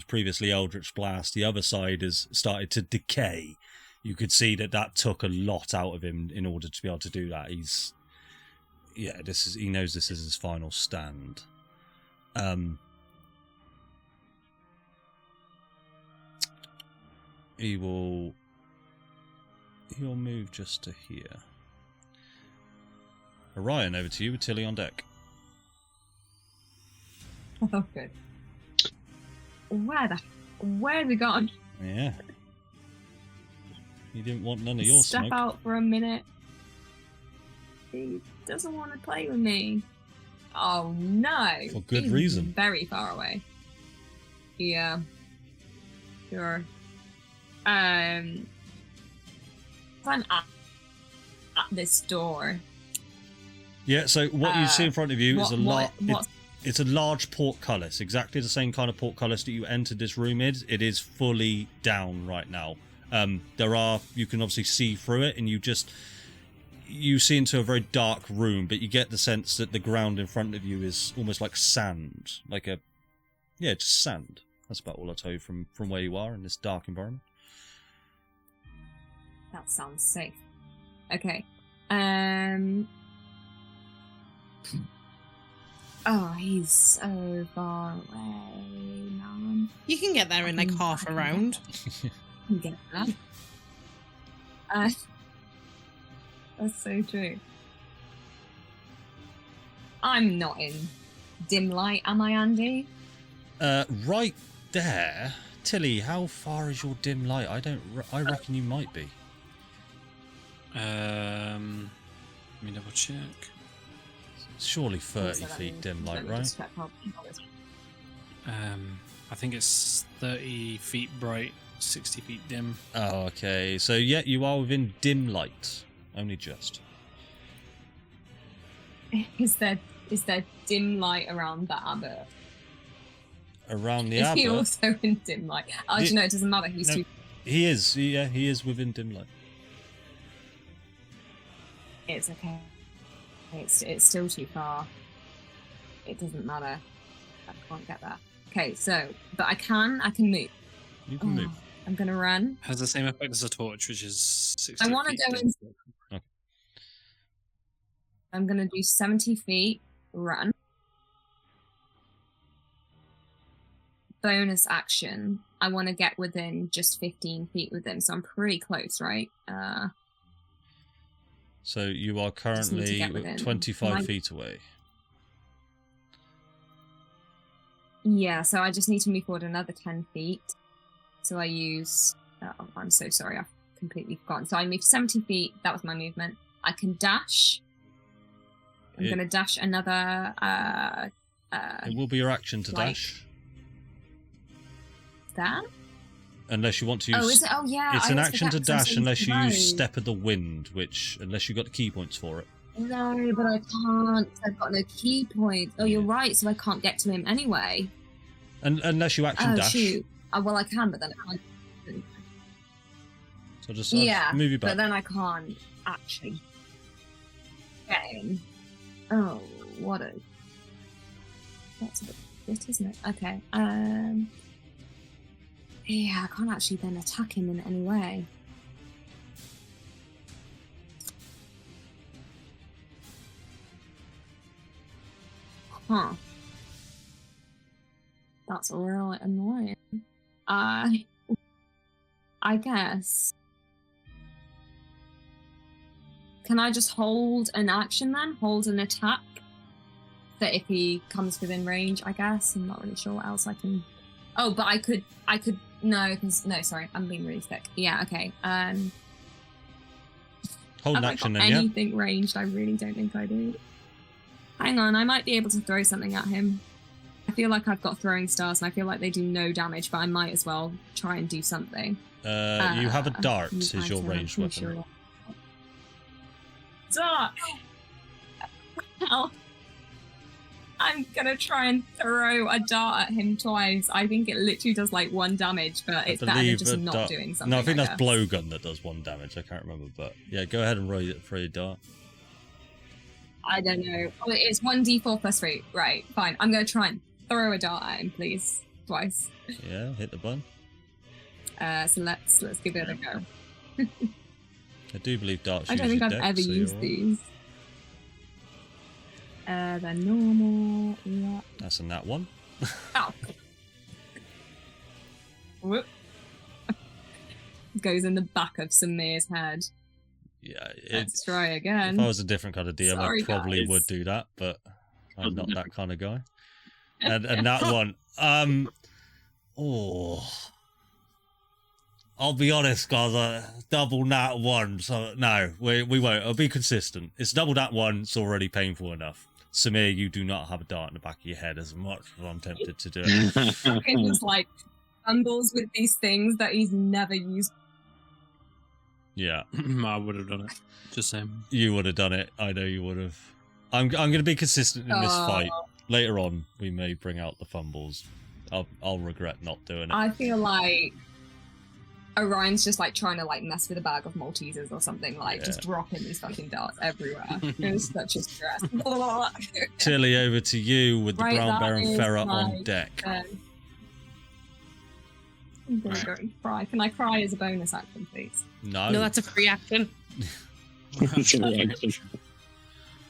previously Eldritch Blast, the other side has started to decay. You could see that took a lot out of him in order to be able to do that. He knows this is his final stand. He'll move just to here. Orion, over to you with Tilly on deck. Oh, good. Where's he gone? Yeah. He didn't want none of your Step smoke. out for a minute. He doesn't want to play with me. Oh no! For good He's reason. Very far away. Yeah. Sure. I'm at this door. Yeah, so what you see in front of you is it's a large portcullis, exactly the same kind of portcullis that you entered this room in. It is fully down right now. You can obviously see through it, and you see into a very dark room, but you get the sense that the ground in front of you is almost like sand, just sand. That's about all I'll tell you from where you are in this dark environment. That sounds safe. Okay. Oh, he's so far away, man. You can get there in like half a round. You get that. That's so true. I'm not in dim light, am I, Andy? Right there. Tilly, how far is your dim light? I reckon you might be. Let me double check. Surely 30 feet dim light, right? I think it's 30 feet bright, 60 feet dim. Oh, okay. So yeah, you are within dim light. Only just. Is there dim light around the Abbott? Around the Is Abbott? he also in dim light? Oh, do you know, it doesn't matter. He's too... He is. Yeah, he is within dim light. It's okay. It's still too far. It doesn't matter. I can't get there. Okay, so, but I can move. You can move. I'm gonna run. Has the same effect as a torch, which is 60 I want to feet go dim. in. Okay. I'm gonna do 70 feet, run. Bonus action. I want to get within just 15 feet with him, so I'm pretty close, right? So you are Just need to currently get within 25 feet away. Yeah, so I just need to move forward another 10 feet. So I use... Oh, I'm so sorry, I've completely forgotten. So I moved 70 feet, that was my movement. I can dash. I'm going to dash another... it will be your action to like dash. That? Unless you want to use... Oh, is it? Oh, yeah. It's I an always action to forget 'cause I'm dash so unless you slow. use Step of the Wind, which, unless you've got the key points for it. No, but I can't. I've got no key points. Oh, you're right, so I can't get to him anyway. And unless you action Oh, dash. shoot. Oh, well, I can, but then I can't. So just Yeah, move you back. but then I can't actually get him. Oh, that's a bit, isn't it? Okay. Yeah, I can't actually then attack him in any way. Huh. That's really annoying. I guess. Can I just hold an action then? Hold an attack? That if he comes within range, I guess. I'm not really sure what else I can... Oh, but I could... No, sorry. I'm being really thick. Yeah, okay. Hold an have I action got then, yeah? anything ranged? I really don't think I do. Hang on, I might be able to throw something at him. I feel like I've got throwing stars, and I feel like they do no damage, but I might as well try and do something. You have a dart as your ranged weapon. Sure. Dart! Well, I'm gonna try and throw a dart at him twice. I think it literally does like 1 damage, but it's better than just not doing something. No, I think that's guess. blowgun that does 1 damage. I can't remember, but yeah, go ahead and throw your dart. I don't know. Oh, it's 1d4 plus 3. Right, fine. I'm gonna try and throw a dart at him, please. Twice. Yeah, hit the button. So let's give it a go. I do believe darts. I don't think I've ever used these. They're normal. Yeah. That's a nat 1. Ow. Whoop. Goes in the back of Samir's head. Yeah, Let's try again. If I was a different kind of DM, Sorry, I probably guys. would do that, but I'm not that kind of guy. And that one, I'll be honest, guys, double nat 1, so no, we won't. I'll be consistent. It's double nat 1, it's already painful enough. Samir, you do not have a dart in the back of your head as much as I'm tempted to do it. He just like fumbles with these things that he's never used. Yeah. I would have done it. Just saying. You would have done it. I know you would have. I'm going to be consistent in this fight. Later on, we may bring out the fumbles. I'll regret not doing it. I feel like Orion's just like trying to like mess with a bag of Maltesers or something, like just dropping these fucking darts everywhere. It was such a stress. Tilly, over to you with the Right, Brown that Baron is Ferrer my on deck. I'm gonna go and cry. Can I cry as a bonus action, please? No. No, that's a free action.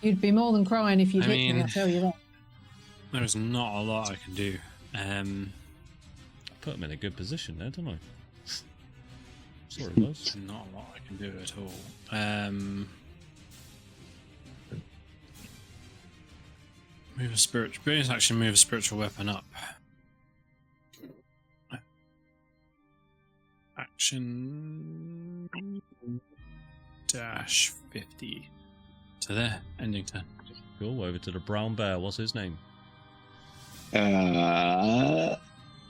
You'd be more than crying if you I hit me, mean- I'll tell you that. There's not a lot I can do. Put him in a good position there, don't I? Sorry, boss. Not a lot I can do at all. Move a spiritual. Bonus action. Move a spiritual weapon up. Action dash 50. So there, ending turn. Cool. Over to the Brown Bear. What's his name?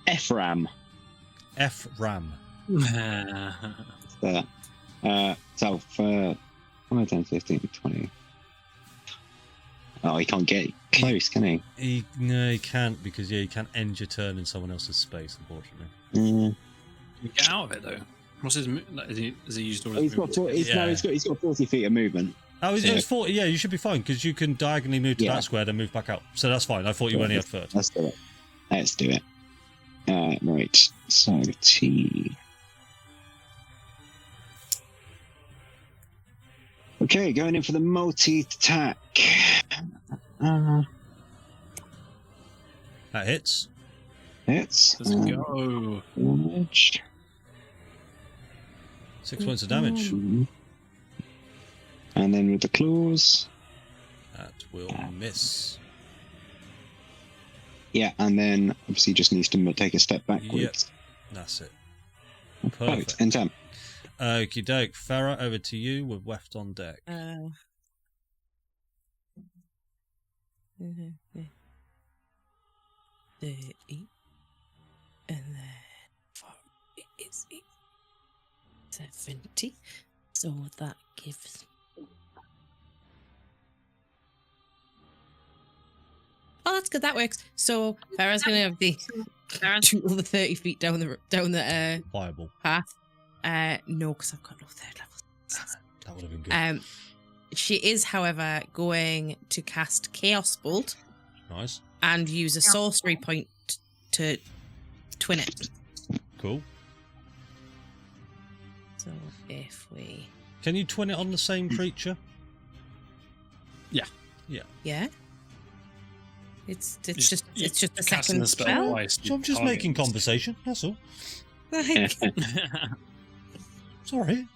Ephram. F-Ram. So for 10, 15, 20. Oh, he can't get close, can he? No, he can't because he can't end your turn in someone else's space, unfortunately. Mm. Can you get out of it though? What's his? Has he used all his? He's got movement? no, he's got 40 feet of movement. Oh, it's 40. Yeah, you should be fine because you can diagonally move to Yeah. that square, then move back out. So that's fine. I thought you only had 30. Let's do it. Let's do it. Right. So T. Okay, going in for the multi-attack. That hits. Hits. Let's go. Damage. 6 points of damage. And then with the claws. That will miss. Yeah, and then obviously just needs to take a step backwards. That's it. Perfect. Perfect. And 10. Okie doke. Farah, over to you with Weft on deck. 30. And then 40 is 70. So that gives. Oh, that's good. That works. So Farah's going to have the shoot all the 30 feet down the Viable. path. No, because I've got no third level. That would have been good. She is, however, going to cast Chaos Bolt Nice. and use a sorcery point to twin it. Cool. So if we, Can you twin it on the same creature? yeah, it's just a casting second the spell spell. twice. So I'm just making conversation. That's all. Like, Sorry.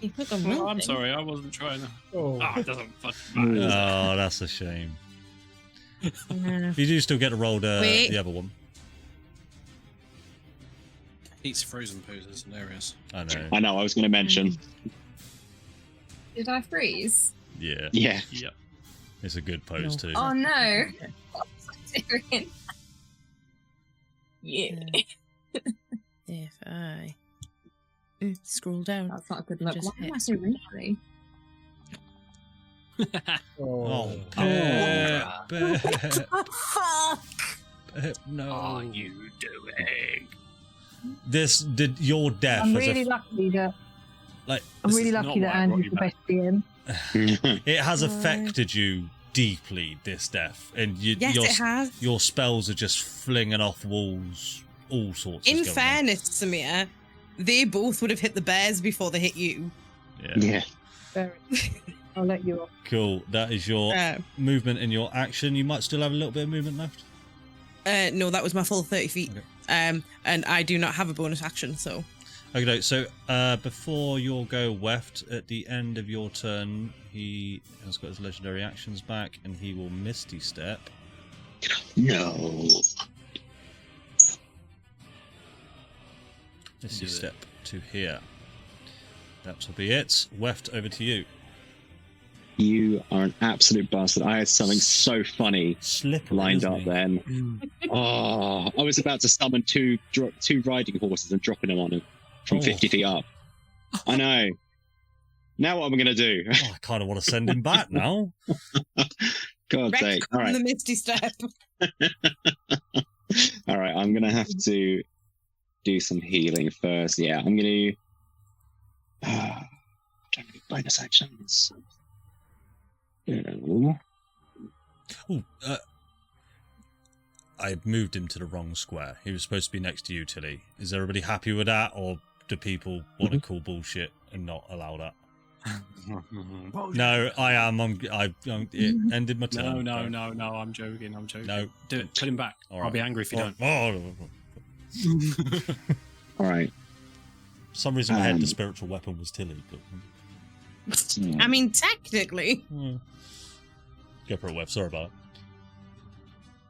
you put the Oh, wrong I'm thing. sorry, I wasn't trying to. Oh. It doesn't fucking matter. Oh, that's a shame. Uh, You do still get to roll Wait. the other one. Eats frozen poses, hilarious. I know. I know, I was going to mention. Did I freeze? Yeah. Yeah. Yep. It's a good pose too. Oh no! What's I doing? Yeah. If I scroll down. That's not a good look. Just Why am I hit. so wrinkly? Oh, Fuck! no. What are you doing? Your death I'm as really lucky that like I'm This really is lucky not that why I brought Andrew's you the back. best DM. it has affected you deeply, this death, and Yes, your it has. your spells are just flinging off walls, all sorts. In is going fairness, Samir, they both would have hit the bears before they hit you. on. Yeah. Very- I'll let you off. Cool. That is your Uh, movement and your action. You might still have a little bit of movement left. no, that was my full 30 feet. Okay. And I do not have a bonus action, so. Okay, so before your go Weft, at the end of your turn, he has got his legendary actions back, and he will Misty Step. No. Misty Do it. Step to here. That will be it. Weft, over to you. You are an absolute bastard. I had something so funny Slippery, lined isn't up he? then. Oh, I was about to summon two riding horses and dropping them on him from Oh. 50 feet up. I know. Now what am I going to do? Oh, I kind of want to send him back now. God's sake. All Retcon right. the Misty Step. All right. I'm going to have to do some healing first. Yeah, I'm going to... don't need bonus actions. Ooh, I moved him to the wrong square. He was supposed to be next to you, Tilly. Is everybody happy with that, or do people want to call bullshit and not allow that? No, I am. It ended my turn. No, I'm joking. No. Do it. Put him back. All I'll right. be angry if you don't. For All right. some reason, I had the spiritual weapon was Tilly, but I mean, technically. go for a Weft. Sorry about it.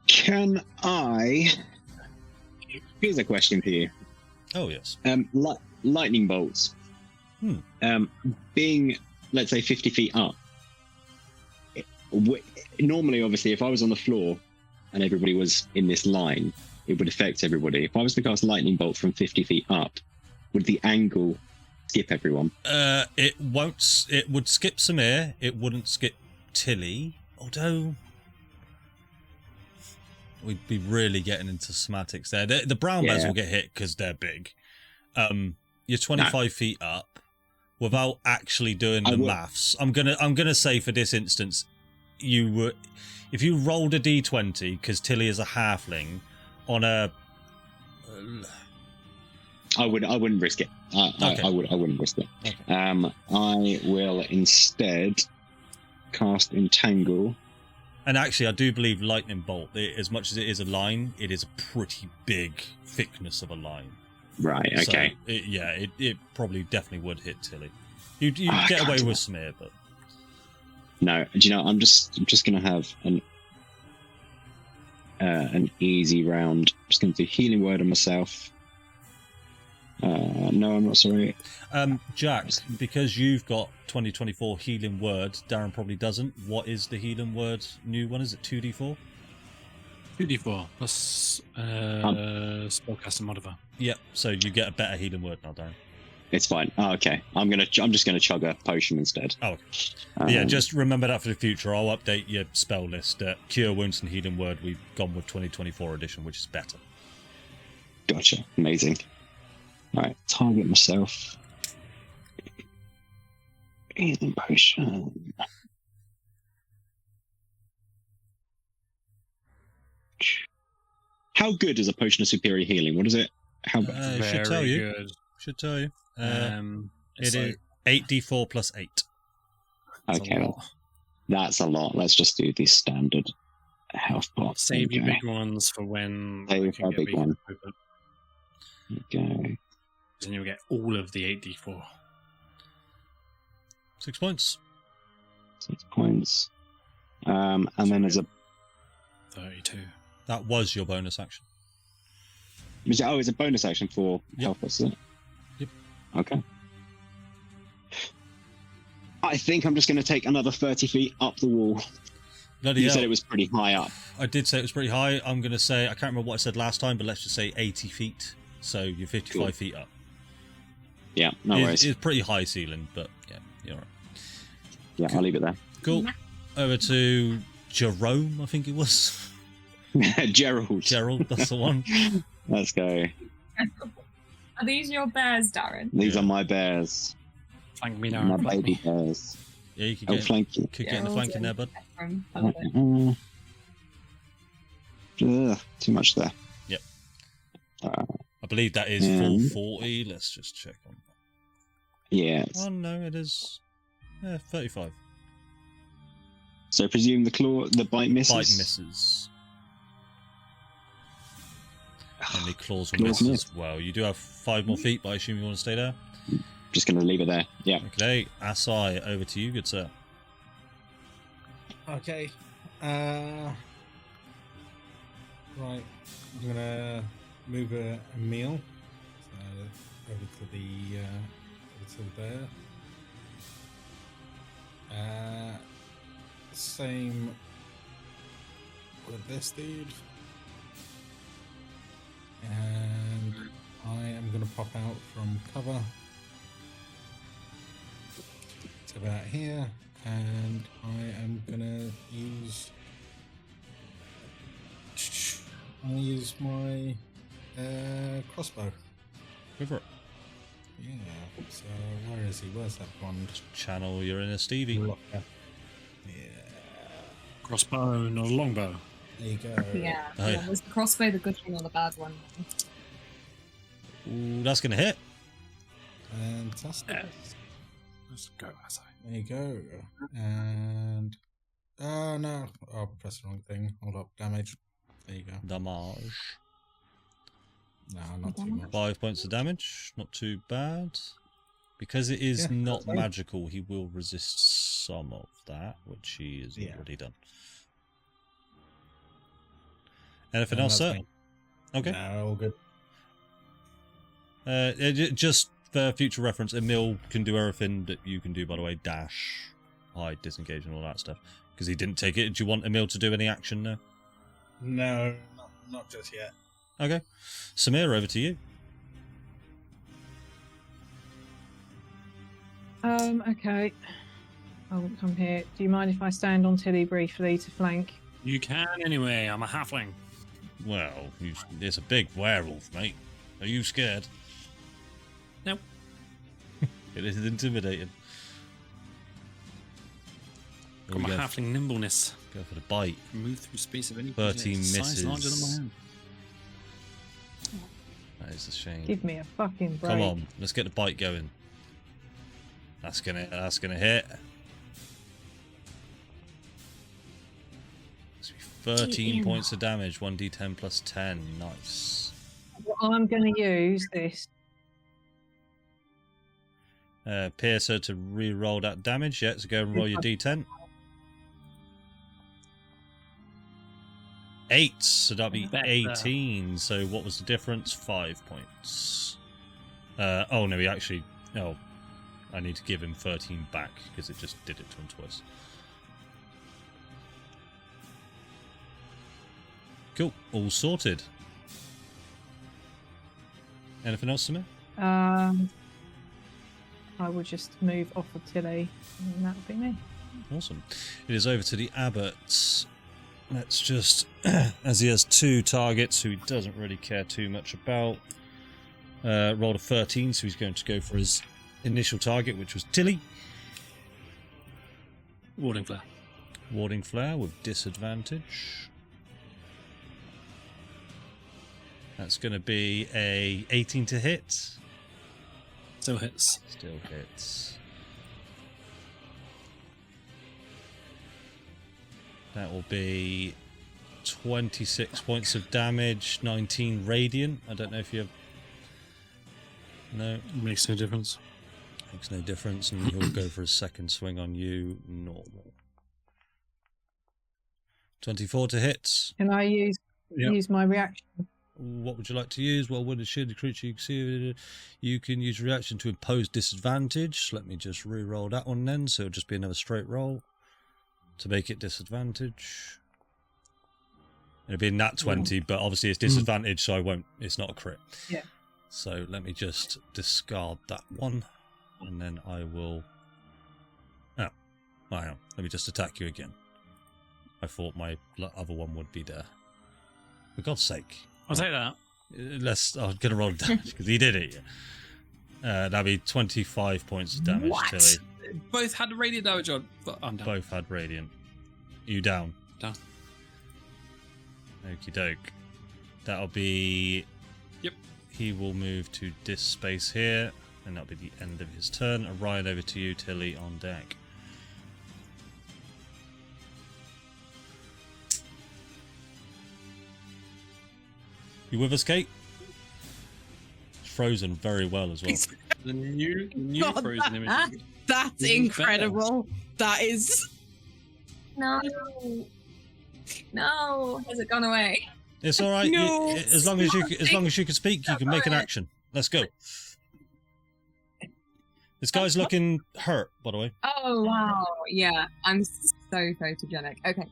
Can I... Here's a question for you. Oh yes. Lightning bolts. Being, let's say, 50 feet up. Normally, obviously, if I was on the floor and everybody was in this line, it would affect everybody. If I was to cast lightning bolt from 50 feet up, would the angle skip everyone? It won't. It would skip Samir. It wouldn't skip Tilly. Although we'd be really getting into semantics there. The brown bears will get hit because they're big. You're 25 feet up without actually doing the maths. I'm gonna say for this instance, you would, if you rolled a d20 because Tilly is a halfling on a. I wouldn't risk it. Okay. I wouldn't risk it. Okay. I will instead cast Entangle. And actually, I do believe lightning bolt, as much as it is a line, it is a pretty big thickness of a line. Right. Okay. So, it probably definitely would hit Tilly. You'd I get can't away do with that. Samir, but No. Do you know? I'm just gonna have an easy round. I'm just gonna do healing word on myself. No, I'm not sorry. Jack, because you've got 2024 healing word, Darren probably doesn't. What is the healing word new one? Is it 2d4? 2d4 plus spellcaster modifier. Yep, so you get a better healing word now, Darren. It's fine. Oh, okay. I'm just gonna chug a potion instead. Oh, okay. Yeah, just remember that for the future. I'll update your spell list. Cure Wounds and Healing Word, we've gone with 2024 edition, which is better. Gotcha. Amazing. All right. Target myself. Healing potion. How good is a potion of superior healing? What is it? How It should tell you. Good. Should tell you. It's It is 8d4 plus 8. That's a okay, lot. well, that's a lot. Let's just do the standard health pot. Save your Okay. big ones for when Save we can our get big Vicar one. open. Okay. Then you'll get all of the 8d4. 6 points. 6 points. And then there's a 32. That was your bonus action. it's a bonus action for Yep. health pots, is it? Yep. Okay. I think I'm just going to take another 30 feet up the wall. Bloody You hell. said it was pretty high up. I did say it was pretty high. I'm going to say, I can't remember what I said last time, but let's just say 80 feet. So you're 55 Cool. feet up. Yeah, no worries. It's pretty high ceiling, but yeah, you're all right. Yeah, I'll leave it there. Cool. Over to Jerome, I think it was. Gerald. Gerald, that's the one. Let's go. Are these your bears, Darren? These are my bears. Flank me My now. Flank baby me. bears. Yeah, you could Oh, get, flank you. could get in the flank in there, bud. I love it. Too much there. Yep. Uh, I believe that is full 40. Let's just check on that. yeah. it's- Oh, no, it is 35. So presume the bite misses. Bite misses. And the claws will Claws miss miss. as well. You do have 5 more feet, but I assume you want to stay there. Just going to leave it there. Yeah. Okay, Asai, over to you, good sir. Okay. Right. I'm gonna move a meal over to the bear. Same with this dude. And I am gonna pop out from cover to about here, and I am gonna use my crossbow. Go for it. Yeah. So where is he? Where's that one? Channel your inner Stevie. Yeah. Crossbow, not a longbow. There you go. Yeah. Oh, yeah. Was the crossbow the good one or the bad one? Ooh, that's going to hit. Fantastic. Let's go, Asai. There you go. And oh no, I pressed the wrong thing. Hold up, damage. There you go. Damage. No, not too much. 5 points of damage. Not too bad. Because it is Yeah, not that's right. magical, he will resist some of that, which he has Yeah. already done. Anything And else, that's sir? me. Okay. No, all good. Just for future reference, Emil can do everything that you can do, by the way. Dash, hide, disengage, and all that stuff. Because he didn't take it. Do you want Emil to do any action now? No, not just yet. Okay. Samir, over to you. Okay. I'll come here. Do you mind if I stand on Tilly briefly to flank? You can anyway. I'm a halfling. Well, it's a big werewolf, mate. Are you scared? Nope. It is intimidating. Got my halfling nimbleness. Go for the bite. Move through space of any 13 size larger than misses. my hand. That is a shame. Give me a fucking break. Come on, let's get the bite going. That's gonna hit. It's 13 points of damage, 1d10 plus 10. Nice. Well, I'm going to use this. Piercer to re-roll that damage. Yeah, so go and roll your d10. 8, so that'll be Better. 18. So what was the difference? 5 points. Oh no, he actually. Oh, I need to give him 13 back because it just did it to him twice. Cool, all sorted. Anything else, Samir? I will just move off of Tilly, and that'll be me. Awesome. It is over to the Abbott. Let's just, as he has 2 targets who he doesn't really care too much about. Rolled a 13, so he's going to go for his initial target, which was Tilly. Warding flare. Warding flare with disadvantage. That's going to be a 18 to hit. Still hits. Still hits. That will be 26 points of damage, 19 radiant. I don't know if you have... No, Makes no difference. makes no difference. And he'll go for a second swing on you, normal. 24 to hit. Can I use my reaction? What would you like to use? Well, when a shielded creature you can see, you can use reaction to impose disadvantage. Let me just re-roll that one then, so it'll just be another straight roll. to make it disadvantage. It'd be a nat 20, but obviously it's disadvantage, so I won't. It's not a crit. Yeah. So let me just discard that one, and then I will. Oh, hang on. Let me just attack you again. I thought my other one would be there. For God's sake. I'll take that. I'm gonna roll damage because he did it. That'd be 25 points of damage. What? Tilly. Both had radiant damage on, but I'm down. Both had radiant. You down? Down. Okie doke. That'll be. Yep. He will move to this space here, and that'll be the end of his turn. Orion, over to you, Tilly, on deck. You with us, Kate? Frozen very well as well. The new God, frozen image. That's Even incredible. That is. No. No. Has it gone away? It's all right. No, As long as you can speak, you can make an action. Let's go. This guy's looking hurt, by the way. Oh wow. Yeah. I'm so photogenic. Okay.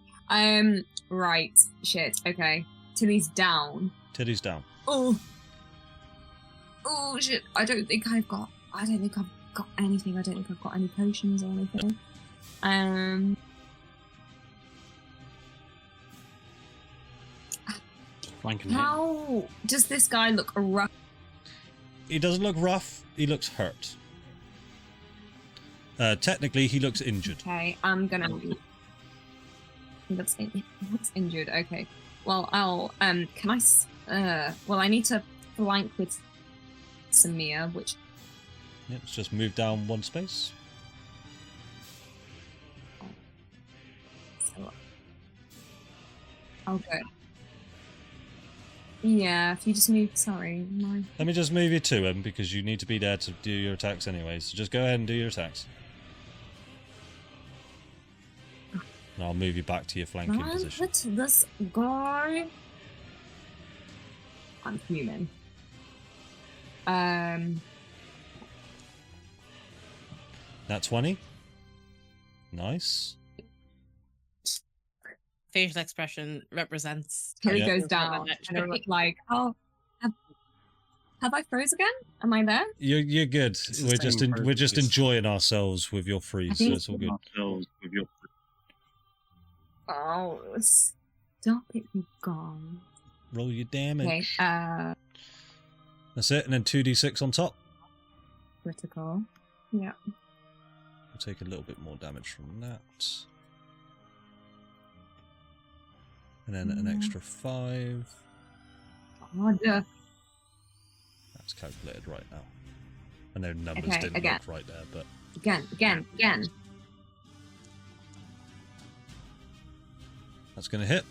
Right. Shit. Okay. Tilly's down. Tilly's down. Oh. Oh shit. I don't think I've got anything. I don't think I've got any potions or anything. Flanking him. How does this guy look rough? He doesn't look rough. He looks hurt. Technically, he looks injured. Okay, I'm gonna. He looks injured. Okay. Well, I'll. Can I? Well, I need to flank with Samir, which. Yep, let's just move down one space. So, okay. Yeah, if you just move. Sorry, my. Let me just move you to him because you need to be there to do your attacks anyway. So just go ahead and do your attacks. And I'll move you back to your flanking position. Let this guy. I'm fuming. Nat 20. Nice. Facial expression represents. Tilly Yeah. goes down, and I look like, oh, have I froze again? Am I there? You're good. It's the We're just same we're just process. enjoying ourselves with your freeze, so think it's all good. Oh, stop it, you gone. Roll your damage. Okay, That's it, and then 2d6 on top. critical. Yeah. We'll take a little bit more damage from that. And then an extra 5. God. That's calculated right now. I know numbers Okay, didn't again. look right there, but Again. that's going to hit.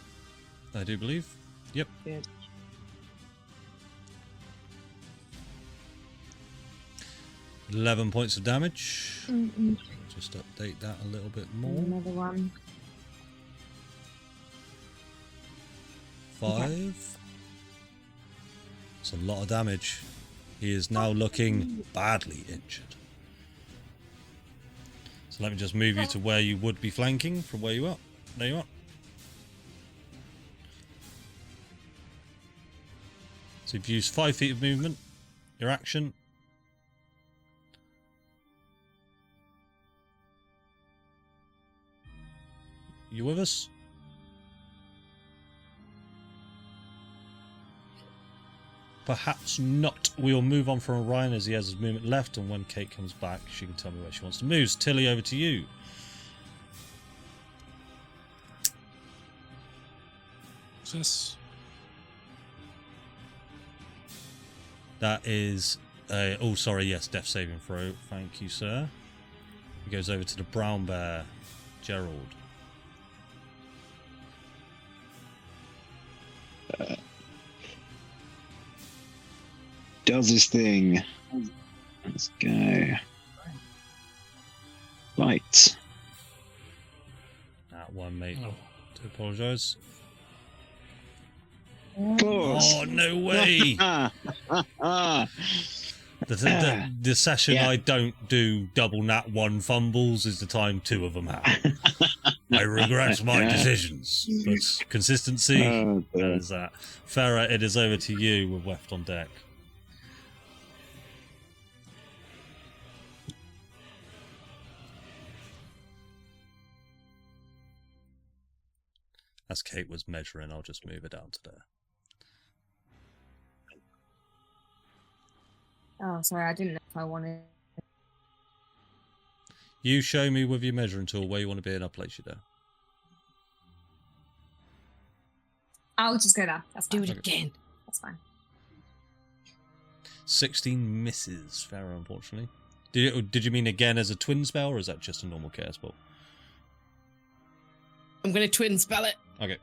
I do believe. Yep. Good. – 11 points of damage. Just update that a little bit more. Another one. 5. It's a lot of damage. He is now looking badly injured. So let me just move you to where you would be flanking from where you are. There you are. So you've used 5 feet of movement. Your action. You with us? Perhaps not. We'll move on from Orion as he has his movement left, and when Kate comes back, she can tell me where she wants to move. Tilly, over to you. Success. That is oh, sorry, yes, death saving throw. Thank you, sir. He goes over to the brown bear, Gerald. Does his thing. Let's go. Right. That one, mate. Oh. To apologise. Pause. Oh, no way! The session Yeah. I don't do double nat 1 fumbles is the time 2 of them happen. I regret my decisions, but consistency, Oh, that dear. is that. Farah, it is over to you with Weft on deck. As Kate was measuring, I'll just move it down to there. Oh, sorry, I didn't know if I wanted. You show me with your measuring tool where you want to be and I'll place you there. I'll just go there. That's Do fine. it again. That's fine. 16 misses, Farah, unfortunately. Did you mean again as a twin spell, or is that just a normal chaos spell? I'm going to twin spell it. Okay.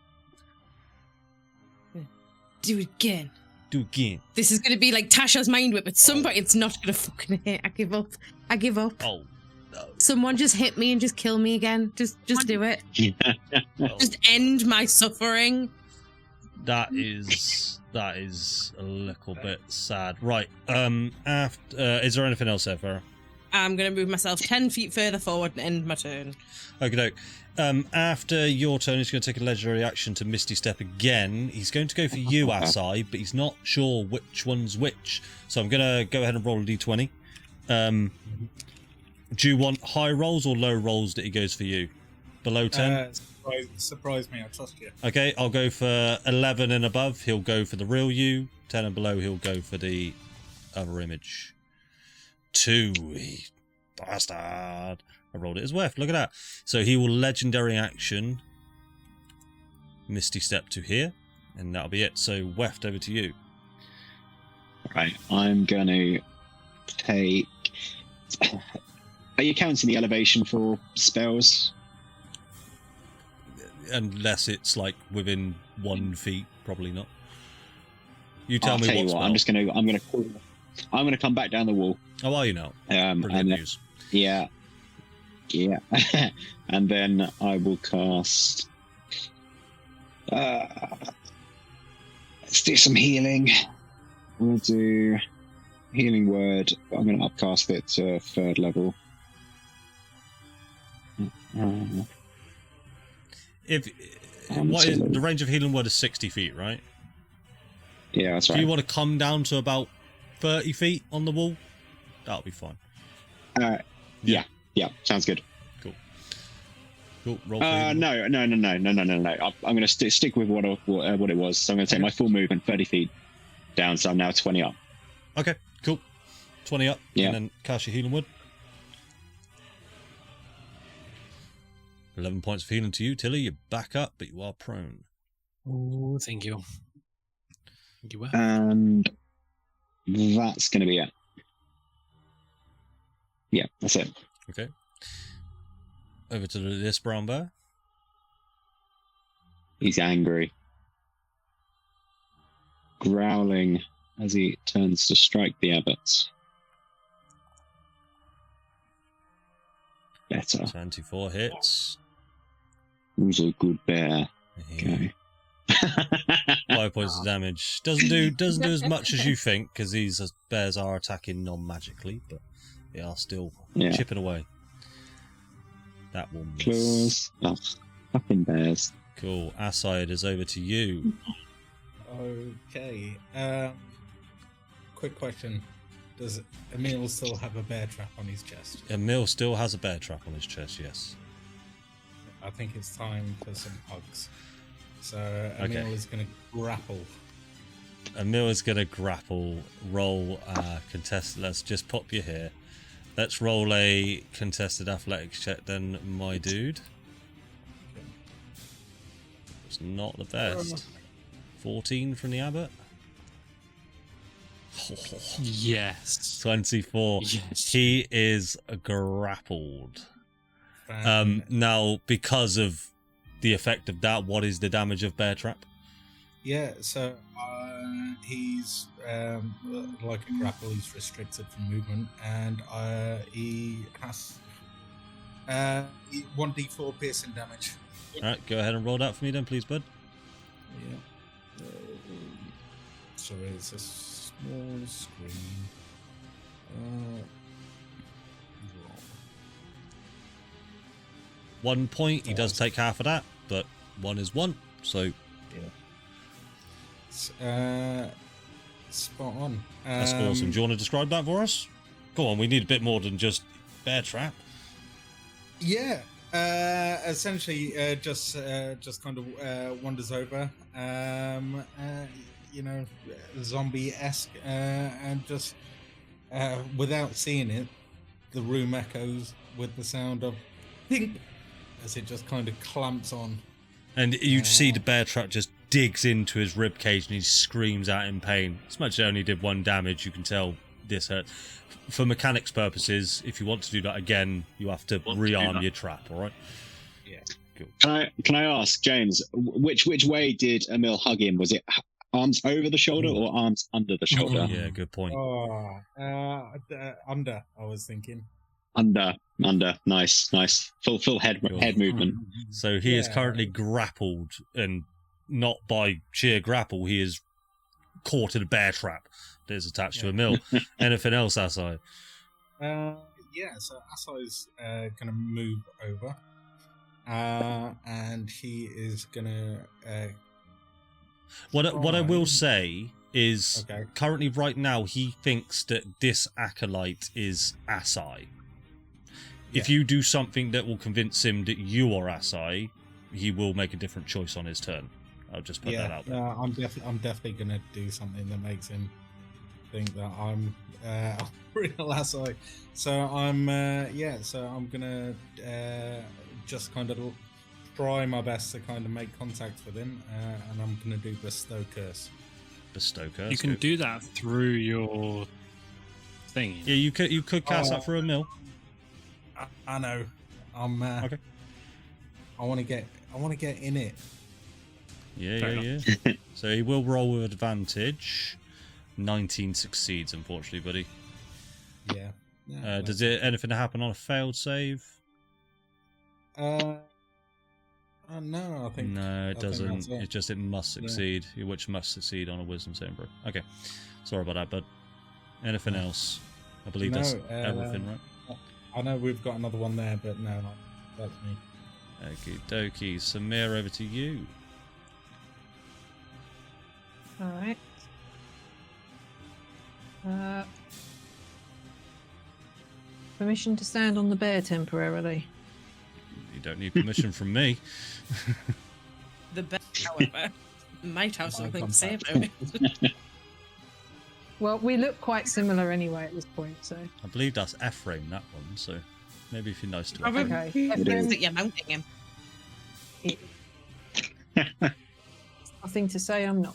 Do it again. Do again. This is going to be like Tasha's mind whip. At some point, it's not going to fucking hit. I give up. I give up. Oh, no. Someone just hit me and just kill me again. Just do it. Oh. Just end my suffering. That is a little bit sad. Right. Is there anything else there, Farah? I'm going to move myself 10 feet further forward and end my turn. Okay, after your turn, he's going to take a legendary action to Misty Step again. He's going to go for you, Asai, but he's not sure which one's which. So I'm going to go ahead and roll a d20. Do you want high rolls or low rolls that he goes for you? Below 10? Surprise me, I trust you. Okay, I'll go for 11 and above. He'll go for the real you. 10 and below, he'll go for the other image. 2. Bastard. I rolled it as Weft. Look at that. So he will legendary action Misty Step to here, and that'll be it. So Weft, over to you. Right, I'm going to take... Are you counting the elevation for spells? Unless it's like within 1 feet, probably not. You I'll tell me what. I'm gonna come back down the wall. How are you now? And Brilliant then- news. Yeah. And then I will cast. Let's do some healing. I'm gonna do healing word. I'm gonna upcast it to 3rd level. What is the range of healing word is 60 feet, right? Yeah, that's Do right. you want to come down to about 30 feet on the wall? That'll be fine. Yeah, sounds good. Cool. Roll. No. I'm going to stick with what it was. So I'm going to take my full movement 30 feet down, so I'm now 20 up. Okay, cool. 20 up, Yeah. and then cast your healing word. 11 points of healing to you, Tilly. You're back up, but you are prone. Oh, thank you. Thank you. And that's going to be it. Yeah, that's it. Okay. Over to this brown bear. He's angry, growling as he turns to strike the Abbott. Better. 24 hits. Who's a good bear? Okay. 5 points of damage. Doesn't do as much as you think, because these bears are attacking non-magically, but they are still chipping away. That will miss. Claws. Oh, fucking bears. Cool. Aside is over to you. Okay. Quick question. Does Emil still have a bear trap on his chest? Emil still has a bear trap on his chest, yes. I think it's time for some hugs. So Emil is going to grapple. Emil is going to grapple, roll contest. Let's just pop you here. Let's roll a contested athletics check then, my dude. It's not the best. 14 from the Abbott. Yes. 24. Yes. He is grappled. Now, because of the effect of that, what is the damage of bear trap? Yeah, so he's like a grapple. He's restricted from movement, and he has 1d4 piercing damage. All right, go ahead and roll that for me then, please, bud. Yeah. So it's a small screen. 1 point. He does take half of that, but 1 is 1. So spot on. That's awesome. Do you want to describe that for us? Go on. We need a bit more than just bear trap. Yeah. Essentially, just kind of wanders over, zombie-esque, and just without seeing it, the room echoes with the sound of "think" as it just kind of clamps on. And you see the bear trap just digs into his rib cage and he screams out in pain. As much as it only did 1 damage, you can tell this hurt. For mechanics purposes, if you want to do that again, you have to rearm your trap, all right? Yeah. Cool. Can I ask, James, which way did Emil hug him? Was it arms over the shoulder or arms under the shoulder? Yeah, good point. Under, I was thinking. Under. Nice. Full head movement. So he is currently grappled, and not by sheer grapple, he is caught in a bear trap that is attached to a mill. Anything else, Asai? So Asai's going to move over, and he is going to... What I will say is, currently right now, he thinks that this acolyte is Asai. If you do something that will convince him that you are Asai, he will make a different choice on his turn. I'll just put that out there. I'm definitely going to do something that makes him think that I'm real Asai. So I'm going to just kind of try my best to kind of make contact with him, and I'm going to do Bestow Curse. Bestow Curse. You can do that through your thing. Yeah, you could cast that through a mill. I know. I'm okay. I want to get in it. Yeah. So he will roll with advantage. 19 succeeds, unfortunately, buddy. Yeah. Does anything happen on a failed save? No, I think no, it doesn't. It. It must succeed, which must succeed on a wisdom saving throw. Okay, sorry about that, bud. Anything else? I believe that's everything, right? I know we've got another one there, but no, that's me. Okie dokie. Samir, over to you. All right. Permission to stand on the bear temporarily. You don't need permission from me. The bear, however, might have something to say about it. Well, we look quite similar anyway at this point, so... I believe that's Ephraim, that one, so maybe if you're nice to him. Okay. Evidence that you're mounting him. Nothing to say, I'm not.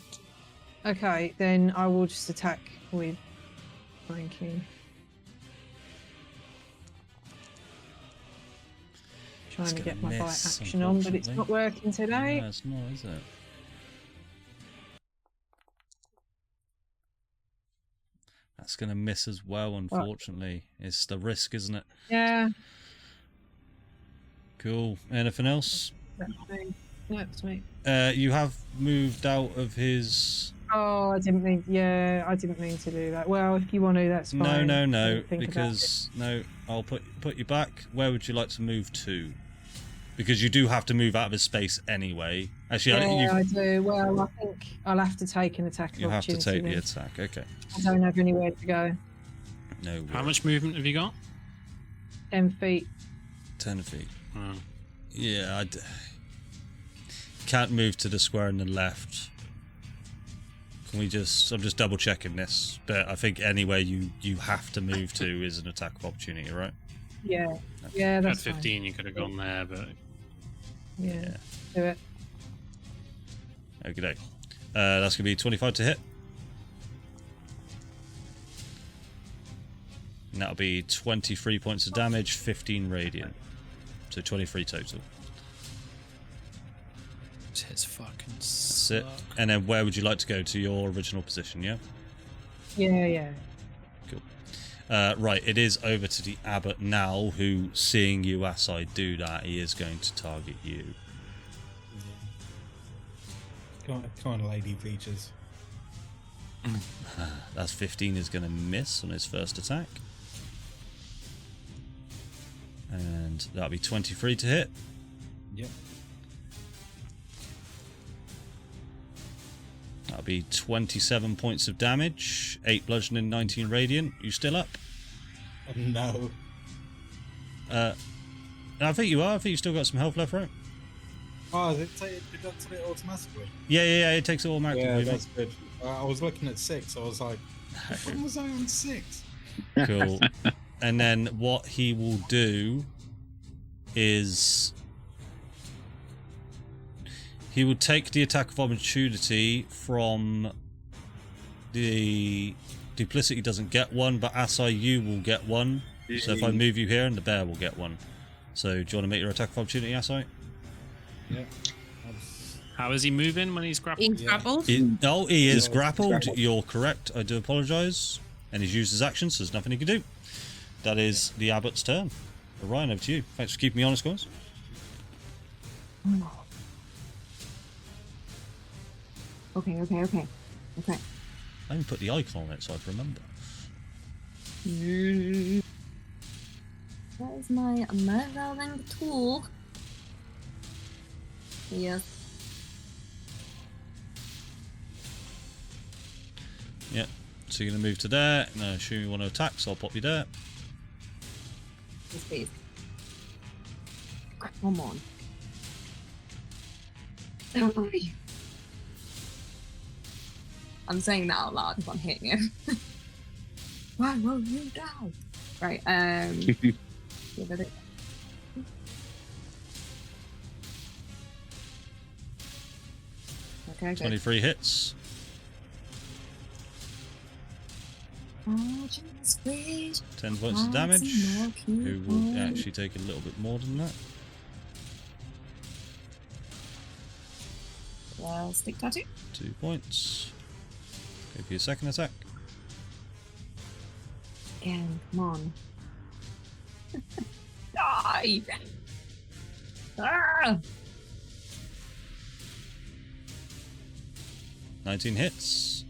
Okay, then I will just attack with flanking. Trying to get my bite action on, but it's not working today. No, it's not, is it? That's going to miss as well, unfortunately. It's the risk, isn't it? Yeah. Cool. Anything else? That's me. No, it's me. You have moved out of his... Oh, I didn't mean to do that. Well, if you want to, that's fine. No, because... No, I'll put you back. Where would you like to move to? Because you do have to move out of his space anyway. Actually, I do. Well, I think I'll have to take an attack. You have to take the attack. Okay. I don't have anywhere to go. No worries. How much movement have you got? 10 feet. 10 feet. Oh. Yeah, can't move to the square on the left. Can we just... I'm just double checking this, but I think anywhere you have to move to is an attack of opportunity, right? Yeah. Yeah, that's at 15 fine. You could have gone there, but... Yeah. Do it. Okay. That's going to be 25 to hit. And that'll be 23 points of damage, 15 radiant. So 23 total. This hits fucking That's it. And then where would you like to go? To your original position, yeah? Yeah. Cool. Right, it is over to the Abbott now, who, seeing you as I do that, he is going to target you. Kind of lady features. That's 15 is going to miss on his first attack. And that'll be 23 to hit. Yep. That'll be 27 points of damage, 8 bludgeoning, 19 radiant. You still up? No. I think you are. I think you still got some health left, right? Oh, did it deducted it automatically? Yeah. It takes it automatically. Yeah, mate. that's good. I was looking at 6. I was like, when was I on 6? Cool. And then what he will do is he will take the attack of opportunity from the duplicity doesn't get one, but Asai you will get one. So if I move you here, and the bear will get one. So do you want to make your attack of opportunity, Asai? Yeah. How is he moving when he's grappled? He's grappled. He is grappled. grappled. You're correct. I do apologise. And he's used his action, so there's nothing he can do. That is the Abbott's turn. Orion, over to you. Thanks for keeping me honest, guys. Okay. I even put the icon on it so I can remember. Where's my measuring tool? Yes. Yeah. So you're going to move to there. And I assume you want to attack, so I'll pop you there. Yes, please. Come on. I'm saying that out loud if I'm hitting him. Why won't you die? Right, give it Okay, good. 23 hits. Oh, just wait. 10 points of damage. Who will actually take a little bit more than that. Well, stick tattoo. 2 points. Go for your second attack. Again, come on. Die! Ah! 19 hits.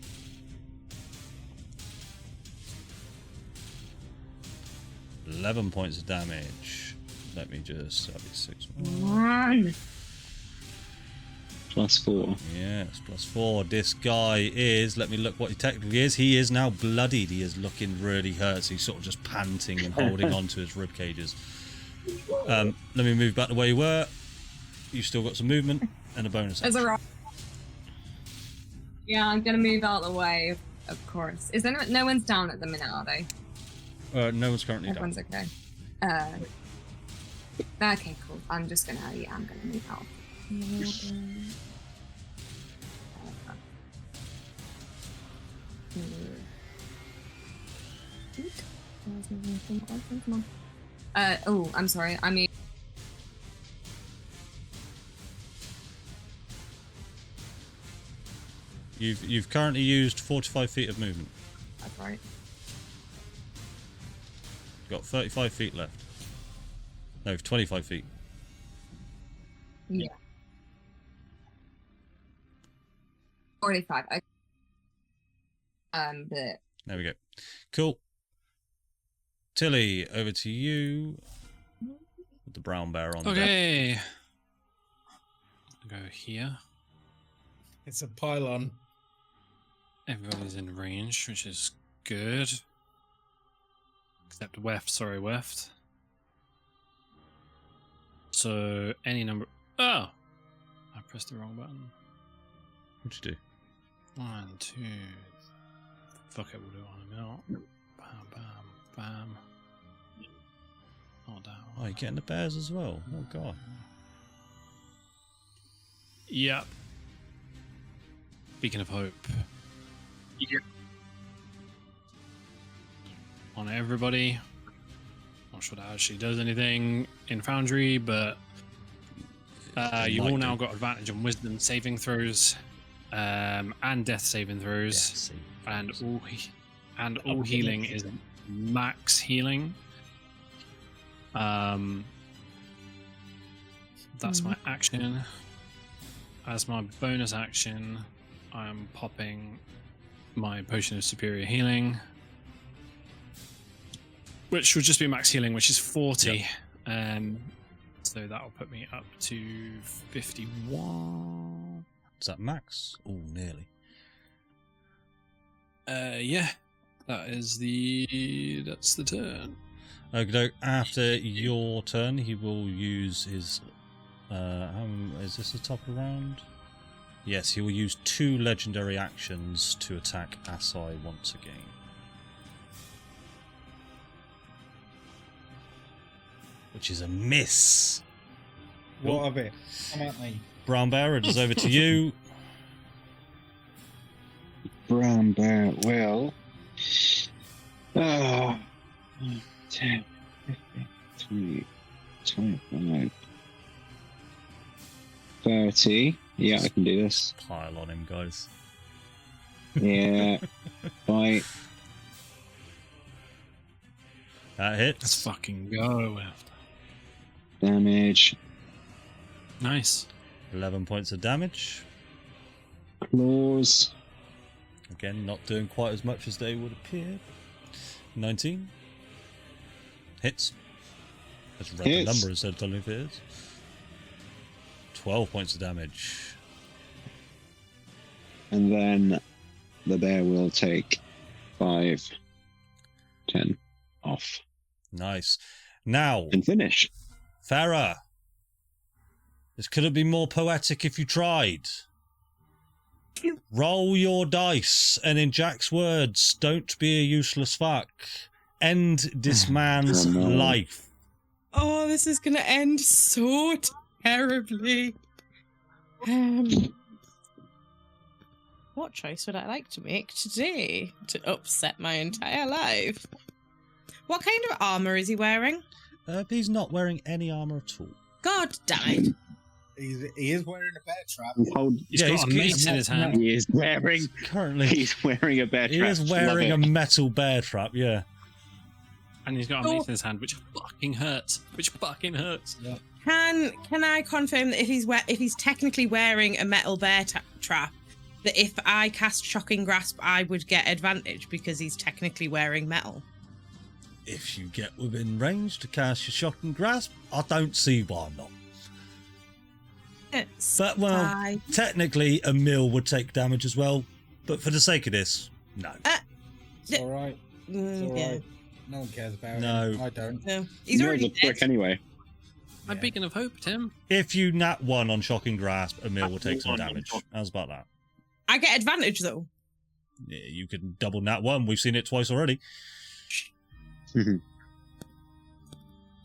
$11 points of damage. Let me just that'll be 6 more. One. +4. Yes, +4. This guy is, let me look what he technically is. He is now bloodied. He is looking really hurt. So he's sort of just panting and holding on to his rib cages. Let me move back to where you were. You've still got some movement and a bonus There's a action. rock. Yeah, I'm gonna move out of the way, of course. Is there no one's down at the minute, are they? No one's currently down. Everyone's okay. Okay, cool. I'm gonna move out. Come on. Oh, I'm sorry. I mean, You've currently used 45 feet of movement. that's right. You've got 35 feet left. No, 25 feet. Yeah. 45. Okay. But There we go. Cool. Tilly, over to you. With the brown bear on deck. Okay. Go here. It's a pylon. Everybody's in range, which is good. Except Weft. Sorry, Weft. So, any number... Oh! I pressed the wrong button. What'd you do? 1, 2... Fuck it, we'll do it on a minute. Bam, bam, bam. Not that Oh, one. you're getting the bears as well. Oh, God. Yep. Beacon of Hope. Yep. On everybody. Not sure that actually does anything in Foundry, but you all now got advantage on Wisdom saving throws, and Death saving throws, and all healing is max healing. That's my action. As my bonus action, I am popping my Potion of Superior Healing, which would just be max healing, which is 40. So that'll put me up to 51. Is that max? Oh, nearly. Yeah. That's the turn. Okay, after your turn, he will use his. Is this the top of the round? Yes, he will use 2 legendary actions to attack Asai once again. Which is a miss. What of it? Come at me. Brown Bear, it is over to you. Brown Bear will. 10, 15, 25, 30. Yeah, I can do this. Pile on him, guys. Yeah. Bite. That hits. Let's fucking go. Damage. Nice. 11 points of damage. Claws. Again, not doing quite as much as they would appear. 19. Hits. Let's read the Hits. number instead of telling me if it is. 12 points of damage. And then the bear will take 5, 10 off. Nice. Now, And finish. Farah. This could have been more poetic if you tried. Roll your dice, and in Jack's words, don't be a useless fuck. End this man's Oh, no. life. Oh, this is going to end so terribly. What choice would I like to make today to upset my entire life? What kind of armor is he wearing? He's not wearing any armor at all. God damn it. He is wearing a bear trap. He's got a mace in his hand. He is wearing. Currently, He's wearing a bear he trap. is wearing a metal bear trap, yeah. And he's got a mace in his hand, which fucking hurts. Yeah. Can I confirm that if he's technically wearing a metal bear trap, that if I cast Shocking Grasp, I would get advantage because he's technically wearing metal? If you get within range to cast your Shocking Grasp, I don't see why not. But, well, technically, a mill would take damage as well. But for the sake of this, no. It's alright. It's alright. Yeah. No one cares about No. him. I don't. No, he's You're already the prick dead. anyway. A beacon of hope, Tim. If you nat 1 on Shocking Grasp, a mill will take some damage. How's about that? I get advantage though. Yeah, you can double nat 1. We've seen it twice already.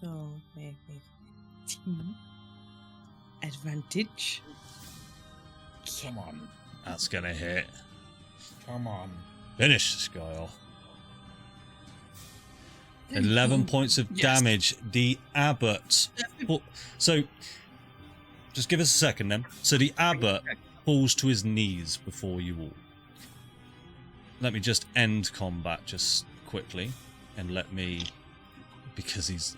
Oh, maybe. Advantage. Come on. That's going to hit. Come on. Finish this guy off. 11 points of damage. The Abbott. So, just give us a second then. So the Abbott falls to his knees before you all. Let me just end combat just quickly, and let me, because he's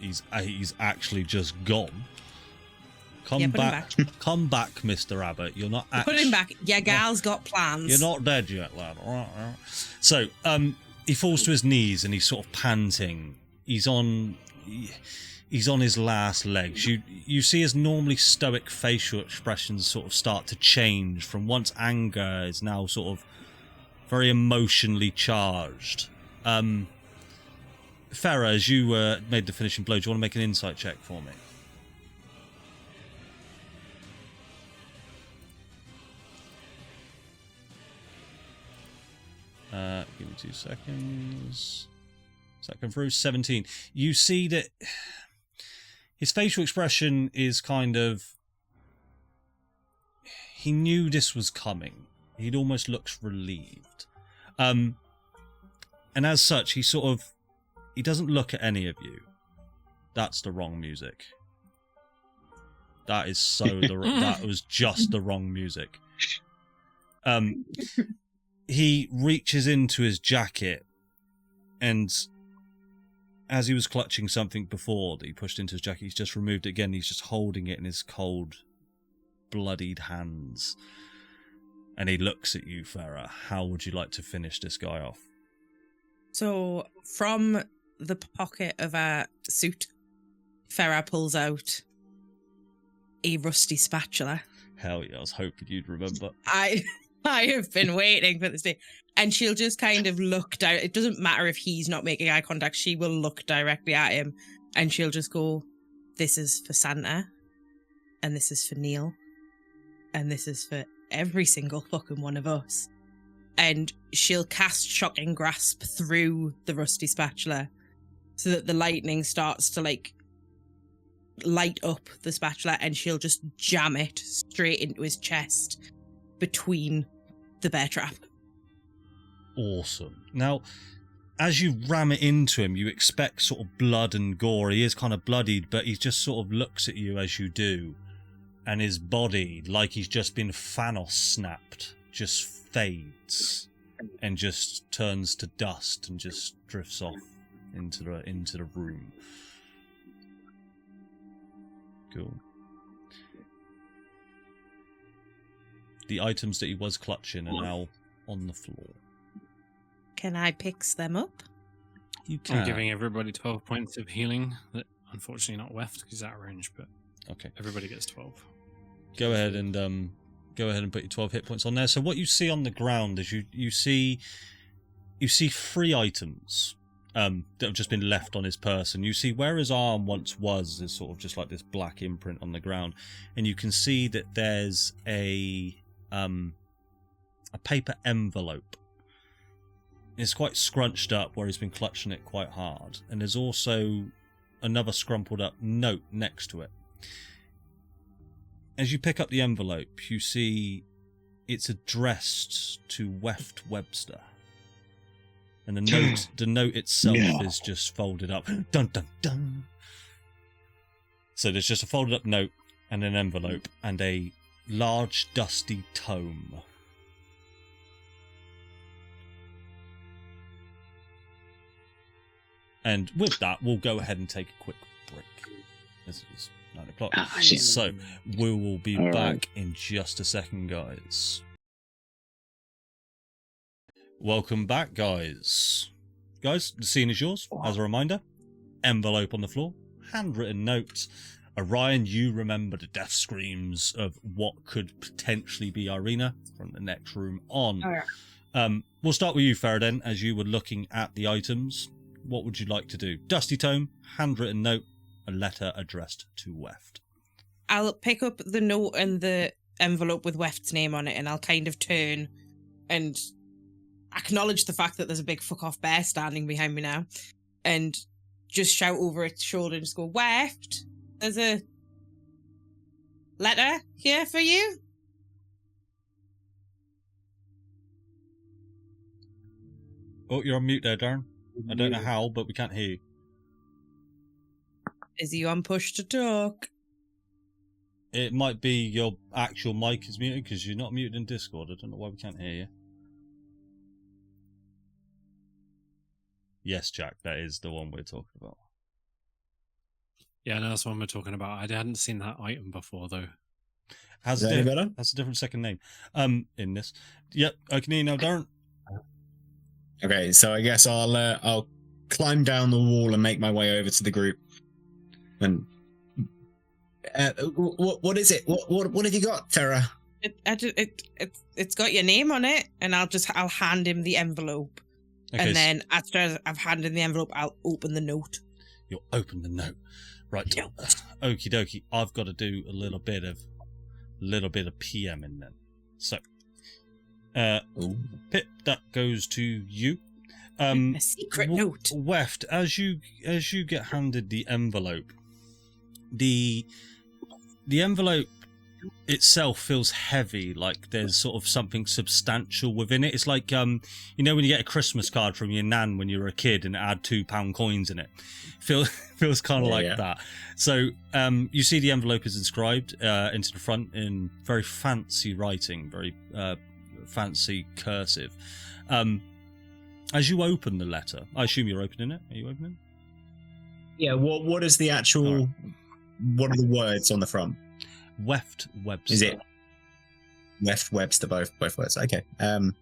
actually just gone. Come back, come back, Mr. Abbott. You're not. Put him back. Yeah, gal's got plans. You're not dead yet, lad. So, he falls to his knees and he's sort of panting. He's on his last legs. You see his normally stoic facial expressions sort of start to change from once anger is now sort of very emotionally charged. Farah, as you made the finishing blow, do you want to make an insight check for me? Give me 2 seconds. Does that come through? 17. You see that his facial expression is kind of... He knew this was coming. He almost looks relieved. And as such, he doesn't look at any of you. That's the wrong music. That was just the wrong music. He reaches into his jacket, and as he was clutching something before that he pushed into his jacket, he's just removed it again. He's just holding it in his cold, bloodied hands. And he looks at you, Farah. How would you like to finish this guy off? So, from the pocket of a suit, Farah pulls out a rusty spatula. Hell yeah, I was hoping you'd remember. I have been waiting for this day. And she'll just kind of look down. It doesn't matter if he's not making eye contact. She will look directly at him and she'll just go, this is for Santa. And this is for Neil. And this is for every single fucking one of us. And she'll cast Shocking Grasp through the rusty spatula so that the lightning starts to like light up the spatula, and she'll just jam it straight into his chest between the bear trap. Awesome. Now, as you ram it into him, you expect sort of blood and gore. He is kind of bloodied, but he just sort of looks at you as you do, and his body, like he's just been Thanos snapped, just fades and just turns to dust and just drifts off into the room. Cool. The items that he was clutching are now on the floor. Can I pick them up? You can. I'm giving everybody 12 points of healing. That unfortunately not Weft because he's out of range, but okay. Everybody gets 12. Go ahead and put your 12 hit points on there. So what you see on the ground is you see 3 items that have just been left on his person. You see where his arm once was is sort of just like this black imprint on the ground, and you can see that there's a paper envelope. It's quite scrunched up where he's been clutching it quite hard, and there's also another scrumpled up note next to it. As you pick up the envelope, you see it's addressed to Weft Webster. And the note itself is just folded up. Dun, dun, dun. So there's just a folded up note and an envelope and a large dusty tome. And with that, we'll go ahead and take a quick break. This is 9 o'clock. So we will be back in just a second, guys. Welcome back, guys. Guys, the scene is yours. As a reminder, envelope on the floor, handwritten notes. Orion, you remember the death screams of what could potentially be Irina from the next room on. We'll start with you, Faradin, as you were looking at the items. What would you like to do? Dusty tome, handwritten note, a letter addressed to Weft. I'll pick up the note and the envelope with Weft's name on it, and I'll kind of turn and acknowledge the fact that there's a big fuck off bear standing behind me now, and just shout over its shoulder and just go, Weft, there's a letter here for you. Oh, you're on mute there, Darren. I don't know how, but we can't hear you. Is he on push to talk? It might be your actual mic is muted because you're not muted in Discord. I don't know why we can't hear you. Yes, Jack, that is the one we're talking about. Yeah, no, that's the one we're talking about. I hadn't seen that item before, though. Has any better? That's a different second name. In this. Yep, I can hear you now, Darren. Okay, so I guess I'll climb down the wall and make my way over to the group. And what is it? What have you got, Farah? It's got your name on it, and I'll hand him the envelope. Okay, and then after I've handed him the envelope, I'll open the note. You'll open the note, right? Yep. Okie dokie. I've got to do a little bit of PMing then. So, Pip, that goes to you. A secret note. Weft, as you get handed the envelope, the envelope itself feels heavy, like there's sort of something substantial within it. It's like when you get a Christmas card from your nan when you were a kid and it had £2 coins in it. Feels kind of like that. So you see the envelope is inscribed into the front in very fancy writing, very fancy cursive. As you open the letter, I assume you're opening it. Are you opening? Yeah. What is the actual? Right. What are the words on the front? Weft Webster. Is it Weft Webster? Both words. Okay. I'll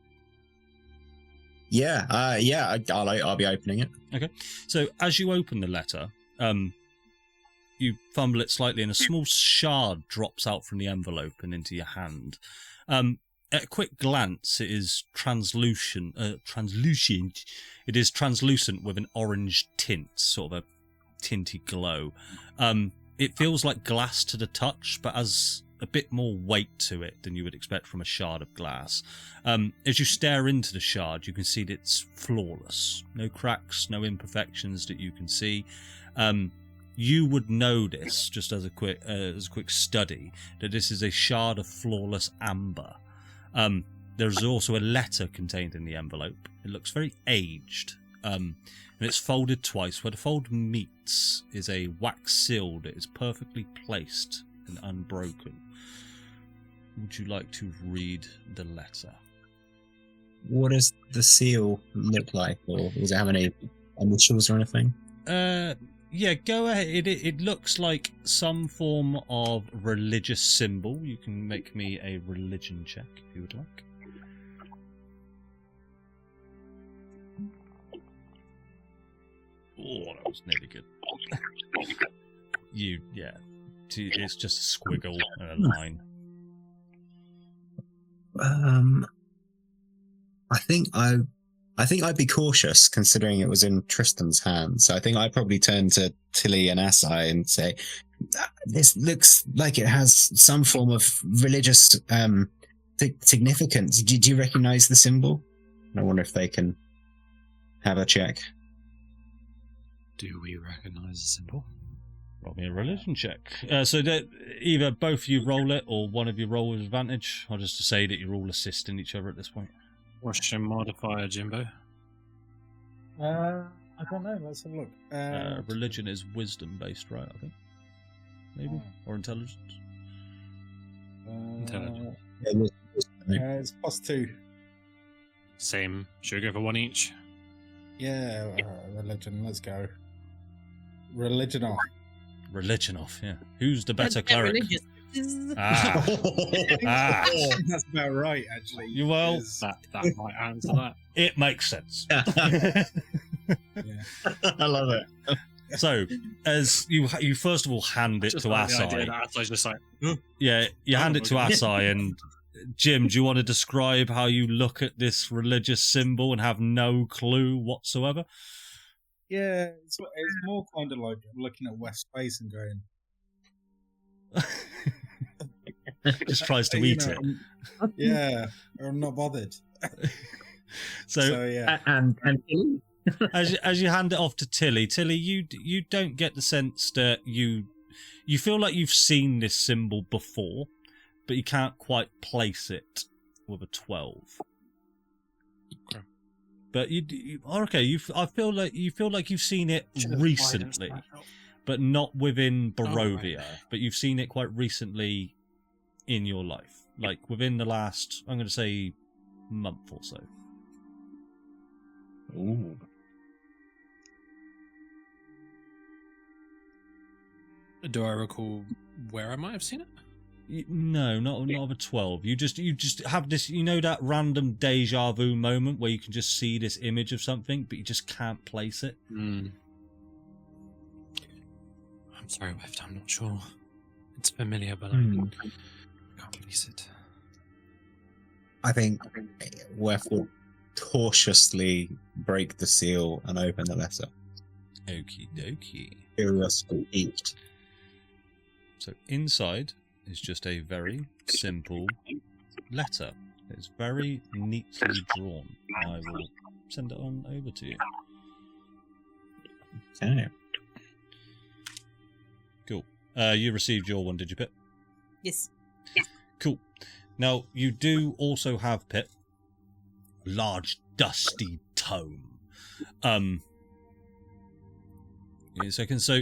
be opening it. Okay. So as you open the letter, you fumble it slightly, and a small shard drops out from the envelope and into your hand. At a quick glance, it is translucent. It is translucent with an orange tint, sort of a tinty glow. It feels like glass to the touch, but has a bit more weight to it than you would expect from a shard of glass. As you stare into the shard, you can see that it's flawless. No cracks, no imperfections that you can see. You would know this, just as a quick study, that this is a shard of flawless amber. There's also a letter contained in the envelope. It looks very aged. And it's folded twice. Where the fold meets is a wax seal that is perfectly placed and unbroken. Would you like to read the letter? What does the seal look like, or does it have any initials or anything? Yeah, go ahead. It looks like some form of religious symbol. You can make me a religion check if you would like. Oh, that was nearly good. It's just a squiggle and a line. I think I'd be cautious, considering it was in Tristan's hands. So I think I'd probably turn to Tilly and Assai and say, "This looks like it has some form of religious significance. Do you recognise the symbol?" And I wonder if they can have a check. Do we recognise the symbol? Roll me a religion check. So that either both of you roll it, or one of you roll with advantage. I'll just say that you're all assisting each other at this point. What's your modifier, Jimbo? I don't know. Let's have a look. Religion is wisdom based, right? I think, maybe, or intelligence. Intelligence. It's +2. Same. Should we go for one each? Yeah, religion. Let's go. Religion off. Religion off. Yeah. Who's the better They're cleric? religious. That's about right, actually. You will. That might answer that. It makes sense. Yeah. I love it. So, as you first of all hand it Just to like the idea Assai. that Assai's just like, Yeah, you hand it to my God. Assai, and Jim, do you want to describe how you look at this religious symbol and have no clue whatsoever? Yeah, it's more kind of like looking at West Space and going. Just tries to eat it. Yeah, I'm not bothered. So yeah. And as you hand it off to Tilly, you don't get the sense that you feel like you've seen this symbol before, but you can't quite place it with a 12. Okay. But I feel like you've seen it recently, but not within Barovia. But you've seen it quite recently in your life, like within the last, I'm going to say, month or so. Ooh. do I recall where I might have seen it? No, not of a 12. You just have this, that random deja vu moment where you can just see this image of something, but you just can't place it. I'm sorry, Weft, I'm not sure. It's familiar, but I can't place it. I think Weft will cautiously break the seal and open the letter. Okie dokie. Curiosity eat. So inside is just a very simple letter. It's very neatly drawn. I will send it on over to you. Okay. Cool. You received your one, did you, Pip? Yes. Cool. Now, you do also have, Pip, a large dusty tome. Wait a second. So,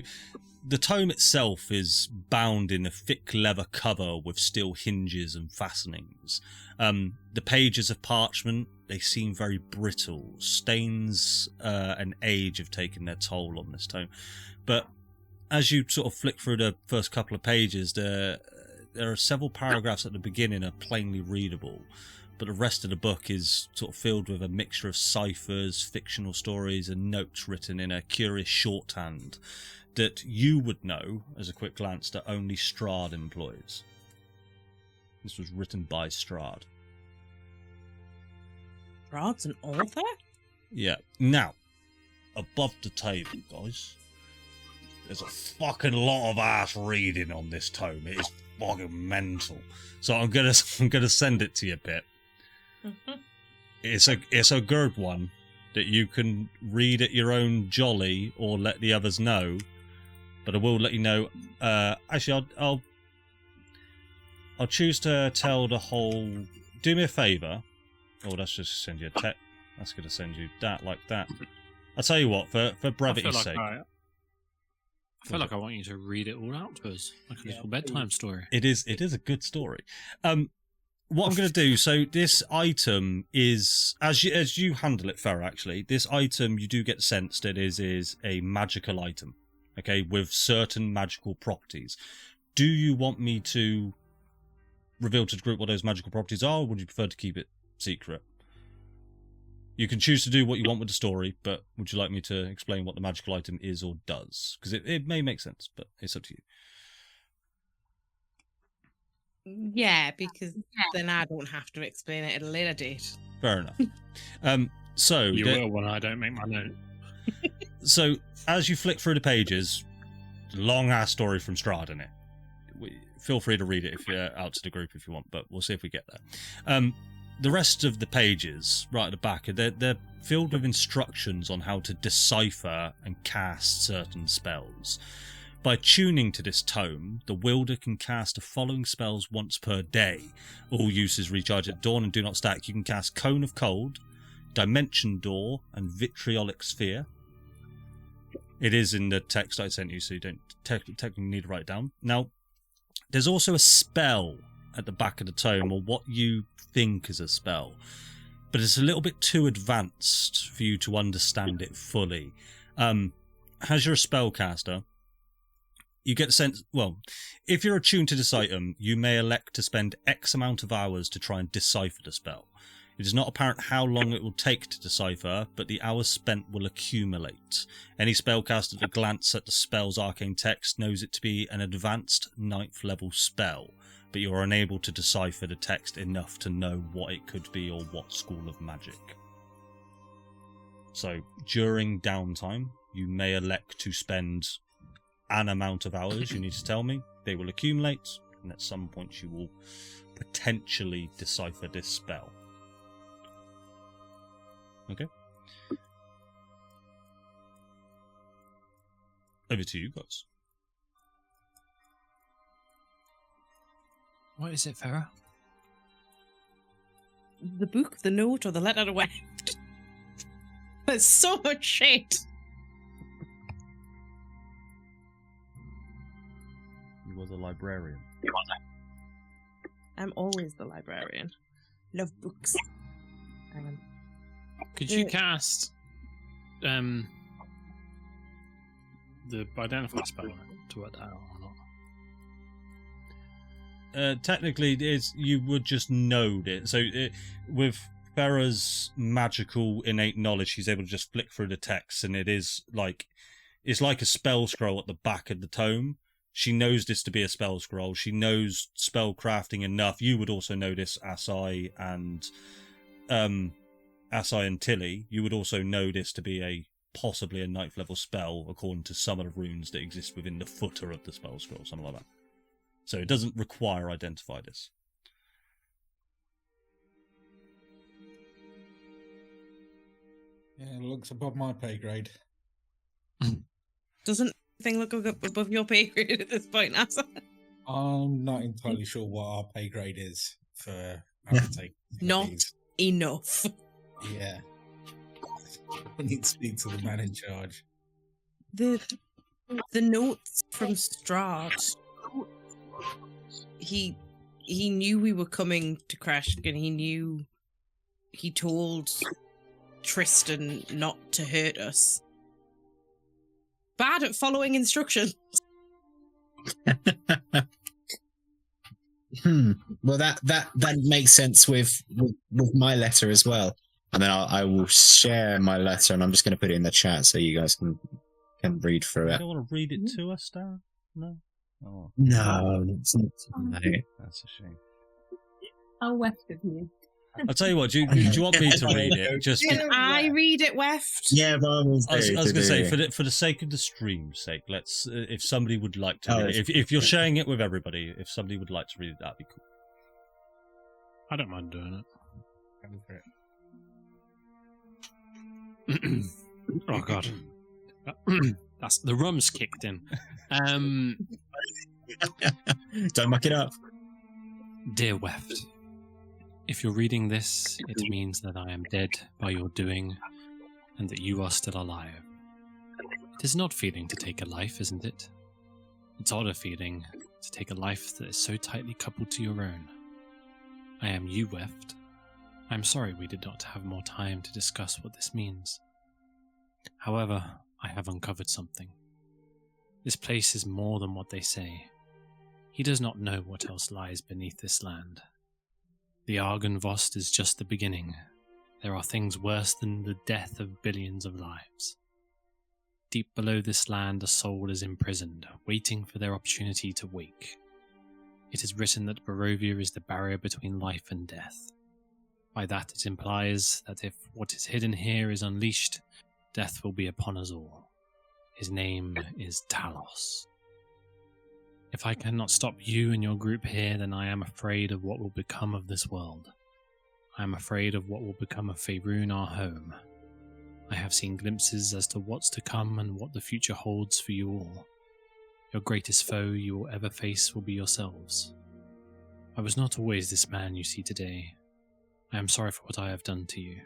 the tome itself is bound in a thick leather cover with steel hinges and fastenings. The pages of parchment, they seem very brittle. Stains and age have taken their toll on this tome. But as you sort of flick through the first couple of pages, there are several paragraphs at the beginning are plainly readable. but the rest of the book is sort of filled with a mixture of ciphers, fictional stories, and notes written in a curious shorthand that you would know, as a quick glance, that only Strahd employs. This was written by Strahd. Strahd's an author? Yeah. Now, above the table, guys, there's a fucking lot of ass reading on this tome. It is fucking mental. So I'm gonna send it to you a bit. Mm-hmm. It's a good one that you can read at your own jolly or let the others know. But I will let you know. Actually, I'll choose to tell the whole. Do me a favour. Oh, that's just send you a text. That's going to send you that like that. I'll tell you what, for brevity's sake. I feel like I want you to read it all out to us, like a little bedtime story. It is a good story. What I'm going to do, so this item is, as you handle it, Farah, actually, this item, you do get the sense that it is a magical item, okay, with certain magical properties. Do you want me to reveal to the group what those magical properties are, or would you prefer to keep it secret? You can choose to do what you want with the story, but would you like me to explain what the magical item is or does? Because it may make sense, but it's up to you. Yeah, because then I don't have to explain it at a later date. Fair enough. So You will when I don't make my note. So as you flick through the pages, long ass story from Strahd in it. Feel free to read it if you're out to the group if you want, but we'll see if we get there. The rest of the pages, right at the back, they're filled with instructions on how to decipher and cast certain spells. By tuning to this tome, the wielder can cast the following spells once per day. All uses recharge at dawn and do not stack. You can cast Cone of Cold, Dimension Door, and Vitriolic Sphere. It is in the text I sent you, so you don't technically need to write it down. Now, there's also a spell at the back of the tome, or what you think is a spell, but it's a little bit too advanced for you to understand it fully. As you're a spellcaster, you get the sense, well, if you're attuned to this item, you may elect to spend X amount of hours to try and decipher the spell. It is not apparent how long it will take to decipher, but the hours spent will accumulate. Any spellcaster at a glance at the spell's arcane text knows it to be an advanced 9th level spell, but you are unable to decipher the text enough to know what it could be or what school of magic. So, during downtime, you may elect to spend an amount of hours. You need to tell me. They will accumulate, and at some point you will potentially decipher this spell. Okay? Over to you guys. What is it, Farah? The book, the note, or the letter away. There's so much shit. You were the librarian. I'm always the librarian. Love books. Could you cast the identify spell to work that out or not? Technically, you would just know it. So with Farah's magical innate knowledge, she's able to just flick through the text, and it's like a spell scroll at the back of the tome. She knows this to be a spell scroll. She knows spell crafting enough. You would also know this, Asai and Tilly. You would also know this to be possibly a 9th level spell, according to some of the runes that exist within the footer of the spell scroll, something like that. So it doesn't require identify this. Yeah, it looks above my pay grade. Doesn't anything look above your pay grade at this point, Asa? I'm not entirely sure what our pay grade is for undertaking. Not enough. Yeah. I need to speak to the man in charge. The notes from Strahd. He knew we were coming to Crash, and he told Tristan not to hurt us. Bad at following instructions. Well, that makes sense with my letter as well. And then I will share my letter, and I'm just going to put it in the chat so you guys can read through You it. don't want to read it to us, Darren? No? Oh, No, it's not. No. that's a shame. How weft of you. I'll tell you what, do you want me to read it? Can I read it, Weft? Yeah, but I was going to say, for the sake of the stream's sake, let's, if somebody would like to read it, if you're sharing it with everybody, if somebody would like to read it, that'd be cool. I don't mind doing it. Oh god, that's the rum's kicked in. Don't muck it up. Dear Weft, if you're reading this, it means that I am dead by your doing, and that you are still alive. It is not feeling to take a life, isn't it? It's odd a feeling to take a life that is so tightly coupled to your own. I am you, Weft. I am sorry we did not have more time to discuss what this means. However, I have uncovered something. This place is more than what they say. He does not know what else lies beneath this land. The Argynvost is just the beginning. There are things worse than the death of billions of lives. Deep below this land, a soul is imprisoned, waiting for their opportunity to wake. It is written that Barovia is the barrier between life and death. By that it implies that if what is hidden here is unleashed, death will be upon us all. His name is Talos. If I cannot stop you and your group here, then I am afraid of what will become of this world. I am afraid of what will become of Faerun, our home. I have seen glimpses as to what's to come and what the future holds for you all. Your greatest foe you will ever face will be yourselves. I was not always this man you see today. I am sorry for what I have done to you.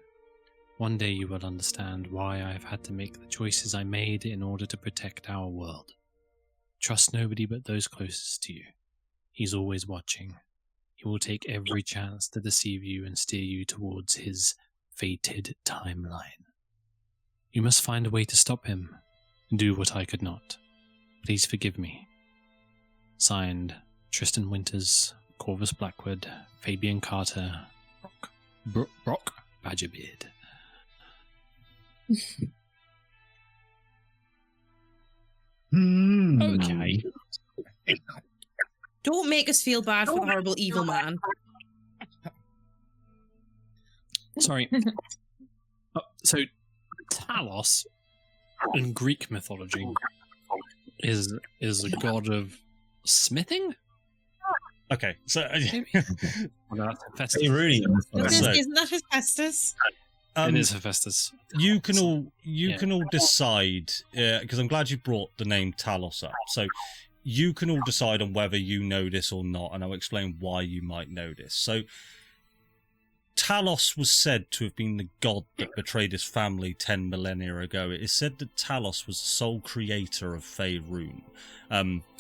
One day you will understand why I have had to make the choices I made in order to protect our world. Trust nobody but those closest to you. He's always watching. He will take every chance to deceive you and steer you towards his fated timeline. You must find a way to stop him and do what I could not. Please forgive me. Signed, Tristan Winters, Corvus Blackwood, Fabian Carter, Brock Badgerbeard. Okay. Don't make us feel bad for the horrible evil man. Sorry. So, Talos in Greek mythology is a god of smithing? Okay, so Well, that's Hephaestus. Isn't that Hephaestus? It is Hephaestus. You can all decide, because I'm glad you brought the name Talos up. So you can all decide on whether you know this or not, and I'll explain why you might know this. So Talos was said to have been the god that betrayed his family 10 millennia ago. It is said that Talos was the sole creator of Faerun.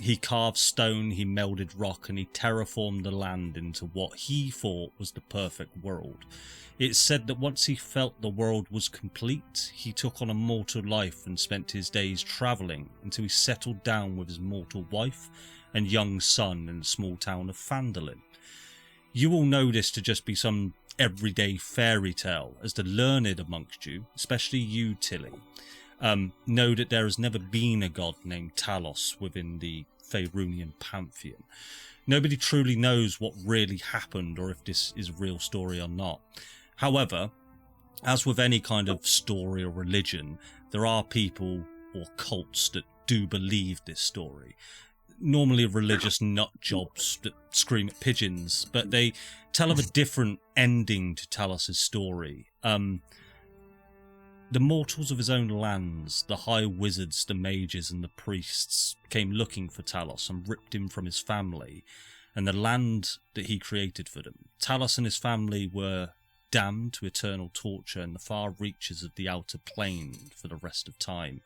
He carved stone, he melded rock, and he terraformed the land into what he thought was the perfect world. It's said that once he felt the world was complete, he took on a mortal life and spent his days travelling until he settled down with his mortal wife and young son in the small town of Phandalin. You all know this to just be some everyday fairy tale, as the learned amongst you, especially you, Tilly, know that there has never been a god named Talos within the Faerunian pantheon. Nobody truly knows what really happened or if this is a real story or not. However, as with any kind of story or religion, there are people or cults that do believe this story. Normally religious nut jobs that scream at pigeons, but they tell of a different ending to Talos' story. The mortals of his own lands, the high wizards, the mages and the priests, came looking for Talos and ripped him from his family and the land that he created for them. Talos and his family were damned to eternal torture in the far reaches of the outer plane for the rest of time.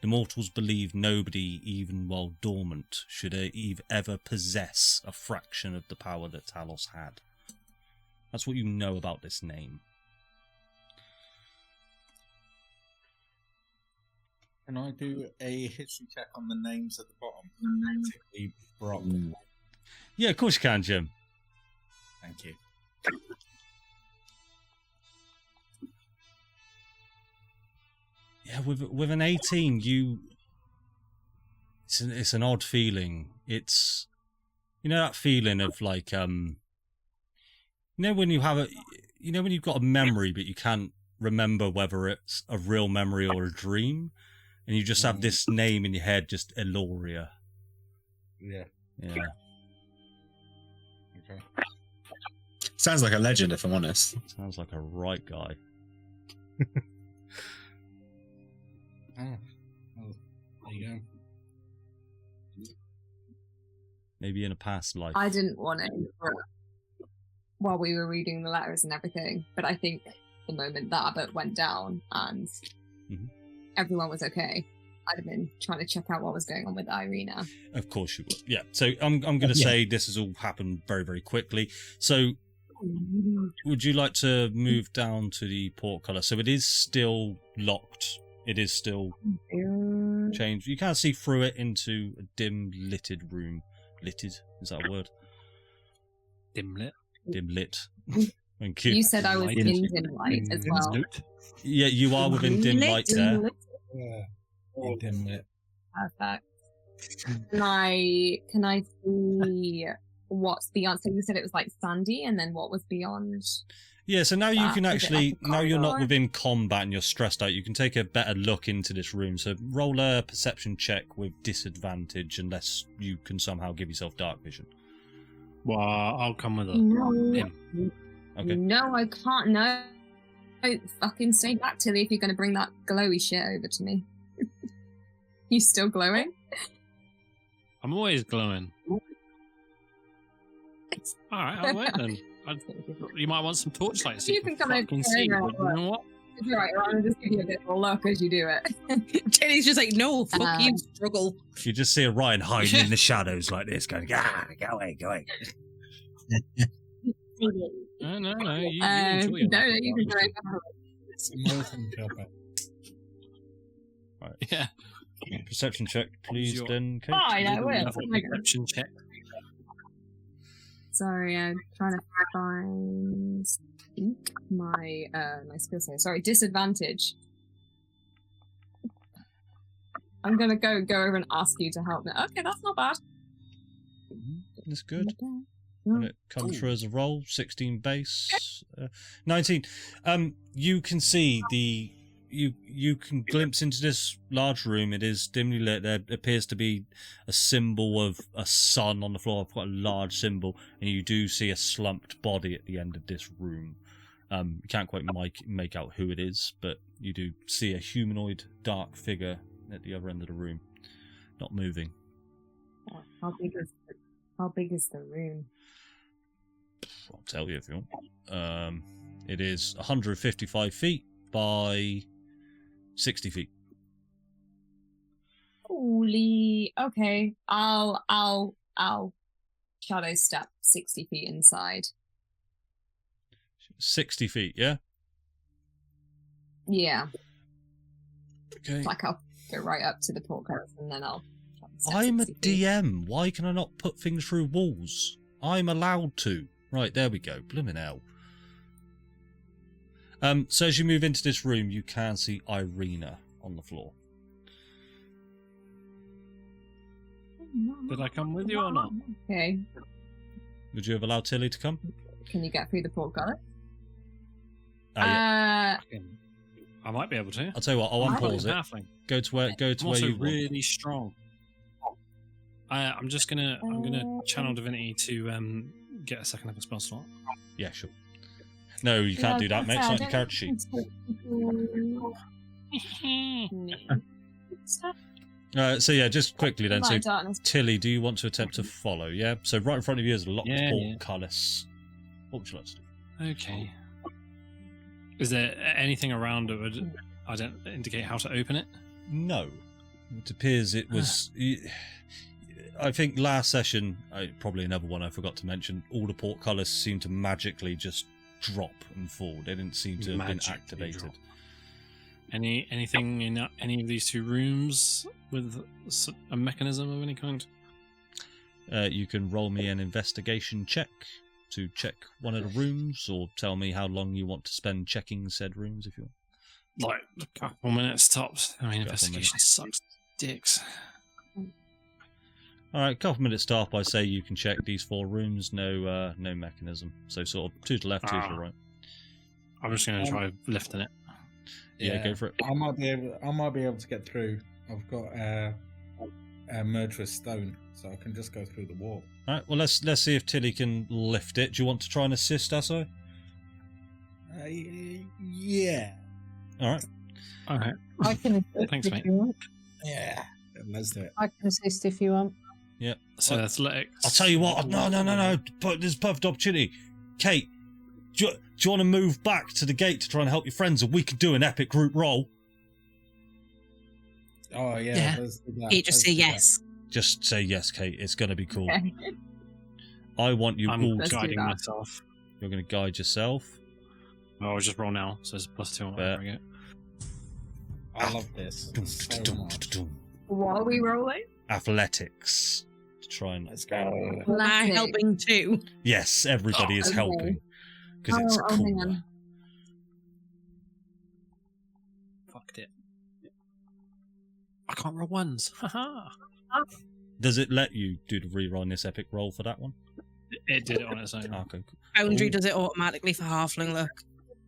The mortals believed nobody, even while dormant, should ever possess a fraction of the power that Talos had. That's what you know about this name. Can I do a history check on the names at the bottom? Particularly Brock. Yeah, of course you can, Jim. Thank you. Yeah, with an 18, it's an odd feeling. It's, you know, that feeling of like when you have when you've got a memory but you can't remember whether it's a real memory or a dream, and you just have this name in your head, just Eloria. Yeah. Okay. Sounds like a legend, if I'm honest. Sounds like a right guy. Well, there you go. Maybe in a past life. I didn't want to while we were reading the letters and everything, but I think the moment that Abbott went down and everyone was okay, I'd have been trying to check out what was going on with Irina. Of course you would. Yeah. So I'm going to say this has all happened very, very quickly. So would you like to move down to the portcullis? So it is still locked. It is still changed. You can't see through it into a dim litted room. Litted? Is that a word? Dim lit. Dim lit. Thank you. You said I was in dim light as well. Yeah, you are within dim light there. Yeah. Dim lit. Perfect. Can I see what's beyond? So you said it was like sandy, and then what was beyond? Yeah, so now you can actually, now you're not corridor? within combat and you're stressed out, you can take a better look into this room. So roll a perception check with disadvantage unless you can somehow give yourself dark vision. Well, I'll come with No. him. Okay. No, I can't. No. Fucking stay back, Tilly, if you're going to bring that glowy shit over to me. You still glowing? I'm always glowing. Alright, I'll wait then. You might want some torchlight so You you can can come fucking over see. here, But you know what? It's alright, I'll just give you a bit of a look as you do it. Jenny's just like, no, fuck you, struggle. You just see Orion hiding in the shadows like this, going, go away, go away. No, you No, enjoy it. you can go Right. Yeah. Perception check, please, Your- then, Kate. Fine, I will. Another perception check. Sorry, I'm trying to find my skill set. Sorry, disadvantage. I'm gonna go over and ask you to help me. Okay, that's not bad. That's good. And it comes through as a roll, 16 base, 19. You can see you can glimpse into this large room. It is dimly lit. There appears to be a symbol of a sun on the floor, quite a large symbol, and you do see a slumped body at the end of this room. You can't quite make out who it is, but you do see a humanoid dark figure at the other end of the room, not moving. How big is the room? I'll tell you if you want. It is 155 feet by 60 feet. Holy. Okay, I'll shadow step 60 feet inside. 60 feet, yeah? Yeah, Okay. like I'll go right up to the portcullis and then I'll. step I'm a 60 feet. DM. Why can I not put things through walls? I'm allowed to. Right, there we go. Blimmin' hell. So as you move into this room, you can see Irina on the floor. Did I come with you or not? Okay, Would you have allowed Tilly to come? can you get through the portcullis? Yeah. I might be able to. I'll tell you what. I'll unpause it. Halfling. Go to where I'm where also you want. really strong. I'm gonna channel divinity to get a second level spell slot. Yeah, sure. No, you can't do that, mate. It's not your character sheet. So yeah, just quickly then. So Right, darkness. Tilly, do you want to attempt to follow? Yeah. So right in front of you is a locked Yeah, portcullis. What would you like to do? Okay. Is there anything around that would indicate how to open it? No. It appears it was. I think last session, probably another one I forgot to mention. All the portcullis seemed to magically just drop and fall. They didn't seem to have been Magically activated. drop. Anything in any of these two rooms with a mechanism of any kind? You can roll me an investigation check. to check one of the rooms, or tell me how long you want to spend checking said rooms if you want? Like a couple minutes tops. I mean, Couple investigation minutes. sucks dicks. All right, couple minutes start by say you can check these 4 rooms. No mechanism. So sort of 2 to the left, 2 to the right. I'm just going to try lifting it. Yeah, go for it. I might be able to get through. I've got a murderous stone, so I can just go through the wall. All right. Well, let's see if Tilly can lift it. Do you want to try and assist, Asso? Yeah. All right. All right. I can assist Thanks, if mate. you want. Yeah. Let's do it. I can assist if you want. Yeah. So athletics. I'll tell you what. No. But there's a perfect opportunity. Kate, do you want to move back to the gate to try and help your friends, and we can do an epic group roll? Oh yeah. Yeah. Let's do that. He just Let's say do that. yes. Just say yes, Kate. It's going to be cool. Okay. I want you I'm all Let's to... do guiding that. myself. You're going to guide yourself. Oh, I'll just roll now, so it's +2 on whatever I get. I love this so much. What are we rolling? Athletics. To try and... Let's go. Am I Athletics. helping too? Yes, everybody is okay. helping. Because it's Oh, hang cool. on. Fucked it. I can't roll ones. Haha. Does it let you do the reroll on this epic roll for that one? It did it on its own. Okay, cool. Foundry Ooh. does it automatically for halfling look.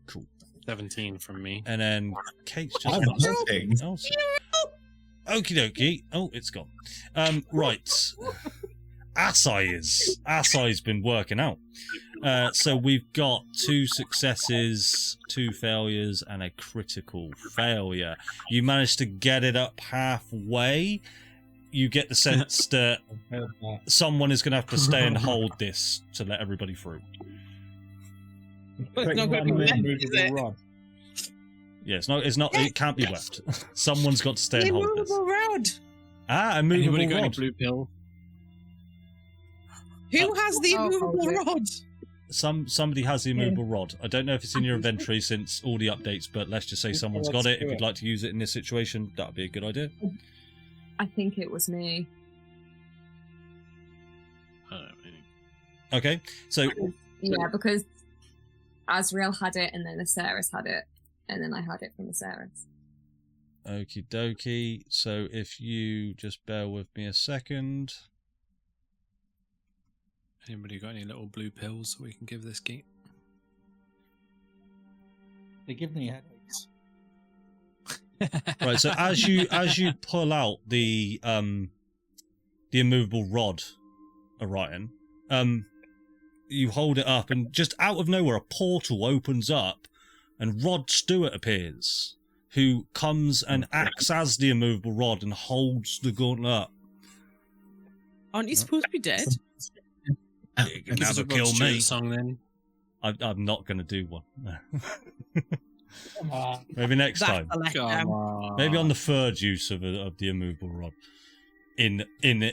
Cool. 17 from me. And then Kate's just... I'm hoping. Oh, okie dokie. Oh, it's gone. Right. Assai's been working out. So we've got 2 successes, 2 failures, and a critical failure. You managed to get it up halfway. You get the sense that someone is going to have to stay and hold this to let everybody through. But it's not going to be left, is it? Rod. Yeah, it's not. It can't be left. Someone's got to stay The and hold this. immovable rod. Ah, a movable Anybody got any rod. blue pill? Who has the Oh, immovable okay. rod? Somebody has the Yeah. immovable rod. I don't know if it's in your inventory since all the updates, but let's just say someone's got it. If you'd like to use it in this situation, that'd be a good idea. I think it was me. I don't know. Okay, so Yeah, because Azrael had it, and then Aceris had it, and then I had it from Aceris. okie dokie. So if you just bear with me a second. Anybody got any little blue pills we can give this geek? They give me headaches. Right, so as you pull out the immovable rod, Orion, you hold it up, and just out of nowhere, a portal opens up, and Rod Stewart appears, who comes and acts as the immovable rod and holds the gauntlet up. Aren't you supposed to be dead? You can Give us never a Rod kill Stewart me. song then. I'm not going to do one. Come on. Maybe next That's time. a letdown. on. Maybe on the 3rd use of the immovable rod. In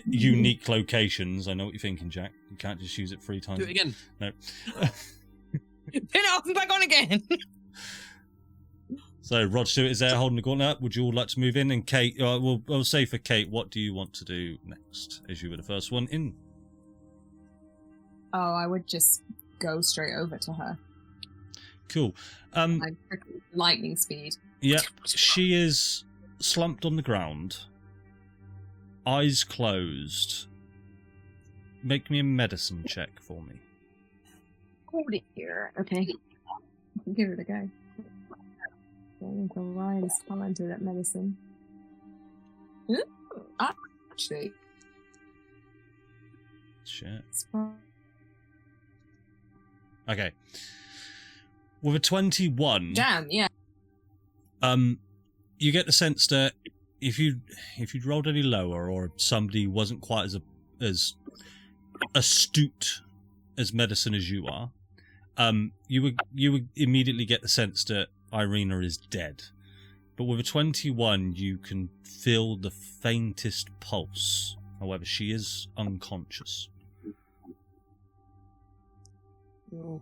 unique locations. I know what you're thinking, Jack. You can't just use it 3 times. Do it again. No. Pin it off and back on again. So Rod Stewart is there holding the gauntlet up. Would you all like to move in? And Kate, we'll say for Kate, what do you want to do next? As you were the first one in. Oh, I would just go straight over to her. Cool. Like lightning speed. Yeah, she is slumped on the ground, eyes closed. Make me a medicine check for me. Hold it here. Okay. Give it a go. I think Orion's talented at medicine. Ooh, actually, Shit. it's fine. Okay. With a 21, Damn, yeah. you get the sense that if you'd rolled any lower, or somebody wasn't quite as astute as medicine as you are, you would immediately get the sense that Irina is dead. But with a 21, you can feel the faintest pulse. However, she is unconscious. Ooh.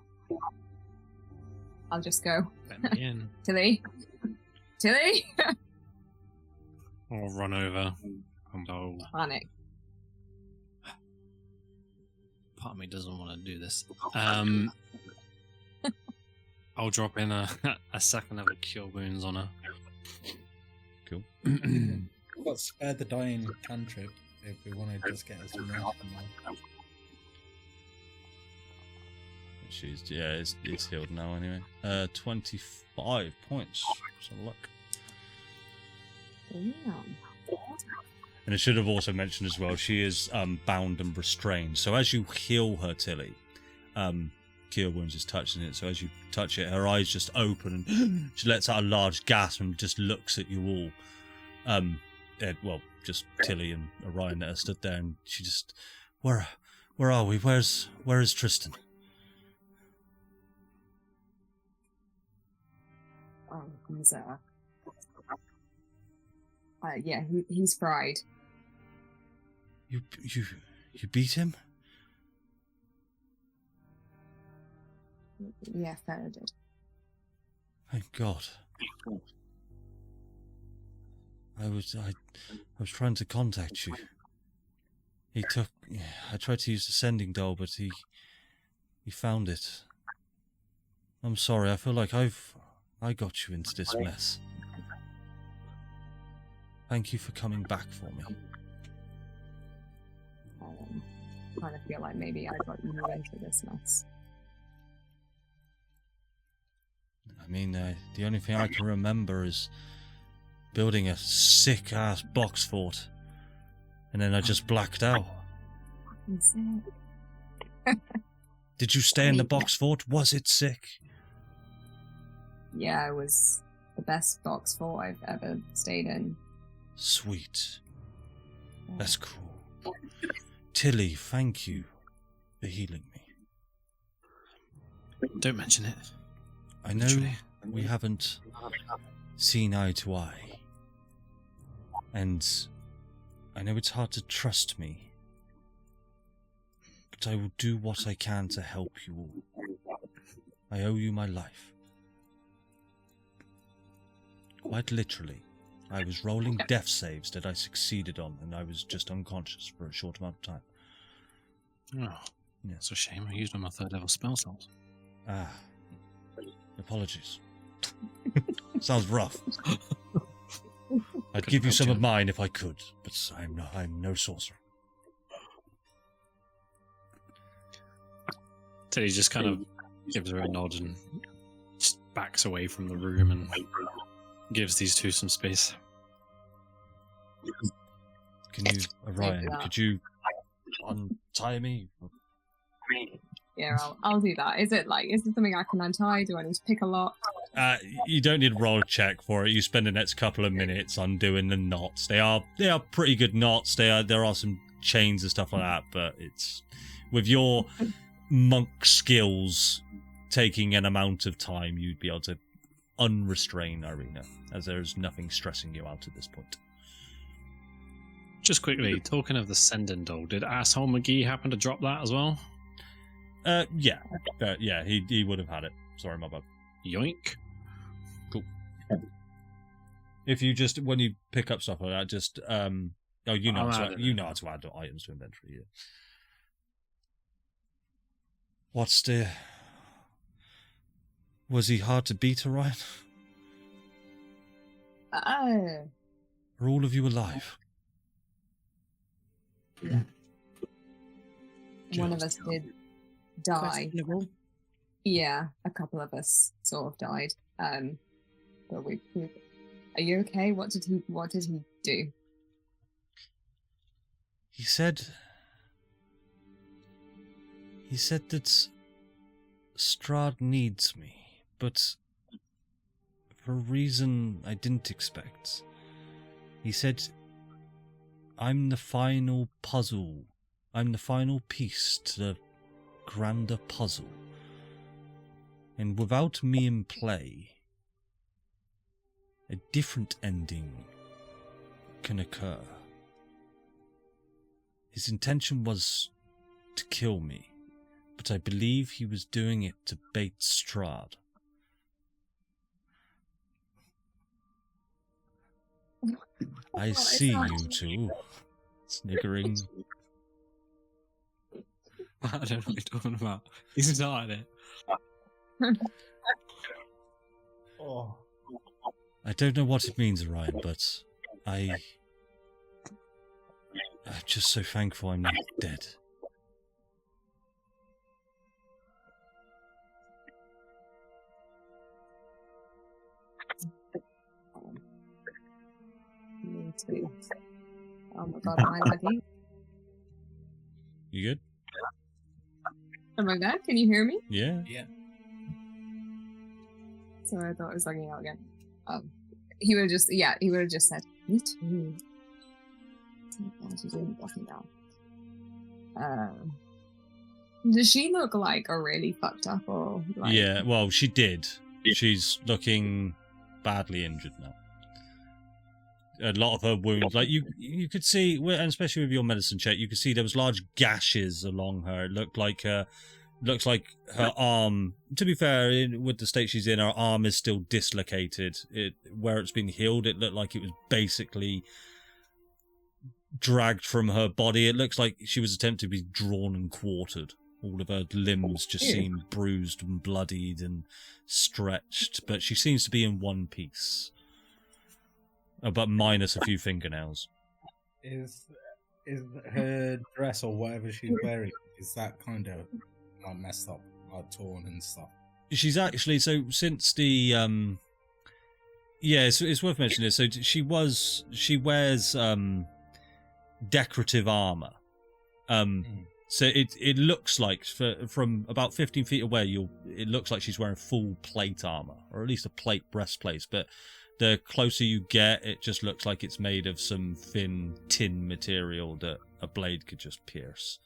I'll just go. Let me in. Tilly? Tilly? Or run over. Oh, Panic. part of me doesn't want to do this. I'll drop in a second level cure wounds on her. Cool. Got spare the dying cantrip if we want to just get us some rest. It's healed now anyway. 25 points. Let's have a look. Yeah. And I should have also mentioned as well, she is bound and restrained. So as you heal her, Tilly, Cure Wounds is touching it. So as you touch it, her eyes just open and she lets out a large gasp and just looks at you all. Just Tilly and Orion that are stood there, and she just, where are we? Where is Tristan? Oh, he's fried. You beat him? Yeah, Farrah did. Thank God. I was trying to contact you. I tried to use the sending dial, but he found it. I'm sorry, I feel like I got you into this mess. Thank you for coming back for me. I kind of feel like maybe I got you into this mess. I mean, the only thing I can remember is building a sick-ass box fort, and then I just blacked out. Did you stay in the box fort? Was it sick? Yeah, it was the best box fort I've ever stayed in. Sweet. That's cool. Tilly, thank you for healing me. Don't mention it. I know we haven't seen eye to eye. And I know it's hard to trust me. But I will do what I can to help you all. I owe you my life. Quite literally. I was rolling death saves that I succeeded on, and I was just unconscious for a short amount of time. Oh, yeah, it's a shame. I used on my 3rd level spell slots. Ah, apologies. Sounds rough. I'd give you some of mine if I could, but I'm no sorcerer. Teddy just kind of gives her a nod and just backs away from the room and gives these two some space. Can you, Orion, could you untie me? Yeah, I'll do that. Is it something I can untie? Do I need to pick a lock? You don't need to roll a check for it. You spend the next couple of minutes undoing the knots. They are pretty good knots. There are some chains and stuff like that, but it's with your monk skills taking an amount of time, you'd be able to unrestrain Irina, as there's nothing stressing you out at this point. Just quickly, talking of the sending doll, did asshole McGee happen to drop that as well? Yeah, he would have had it. Sorry, my bad. Yoink. Cool. If you just, when you pick up stuff like that, just you know how to add items to inventory. Yeah. Was he hard to beat, Orion? Are all of you alive? Yeah. One of us did die. Yeah, a couple of us sort of died. But we are you okay? What did he do? He said that Strahd needs me, but for a reason I didn't expect. He said, I'm the final puzzle. I'm the final piece to the grander puzzle. And without me in play, a different ending can occur. His intention was to kill me, but I believe he was doing it to bait Strahd. I see you two sniggering. I don't know what you're talking about. He started it. Oh. I don't know what it means, Orion, but I'm just so thankful I'm not dead. Me too. Oh my god, am I lagging? You good? Am I there? Can you hear me? Yeah. Yeah. Sorry, I thought I was lagging out again. He would have just said, me too. She's really blocking down. Does she look like a really fucked up or like... Yeah, well, she did. She's looking badly injured now. A lot of her wounds, like you could see, and especially with your medicine check, you could see there was large gashes along her. It looked like her arm. To be fair, with the state she's in, her arm is still dislocated. Where it's been healed, it looked like it was basically dragged from her body. It looks like she was attempting to be drawn and quartered. All of her limbs just seem bruised and bloodied and stretched, but she seems to be in one piece. But minus a few fingernails. Is her dress or whatever she's wearing, is that kind of like messed up, like torn and stuff? She's actually, so since the it's worth mentioning this. So she wears decorative armor. So it looks like from about 15 feet away, it looks like she's wearing full plate armor, or at least a plate breastplate. But the closer you get, it just looks like it's made of some thin tin material that a blade could just pierce.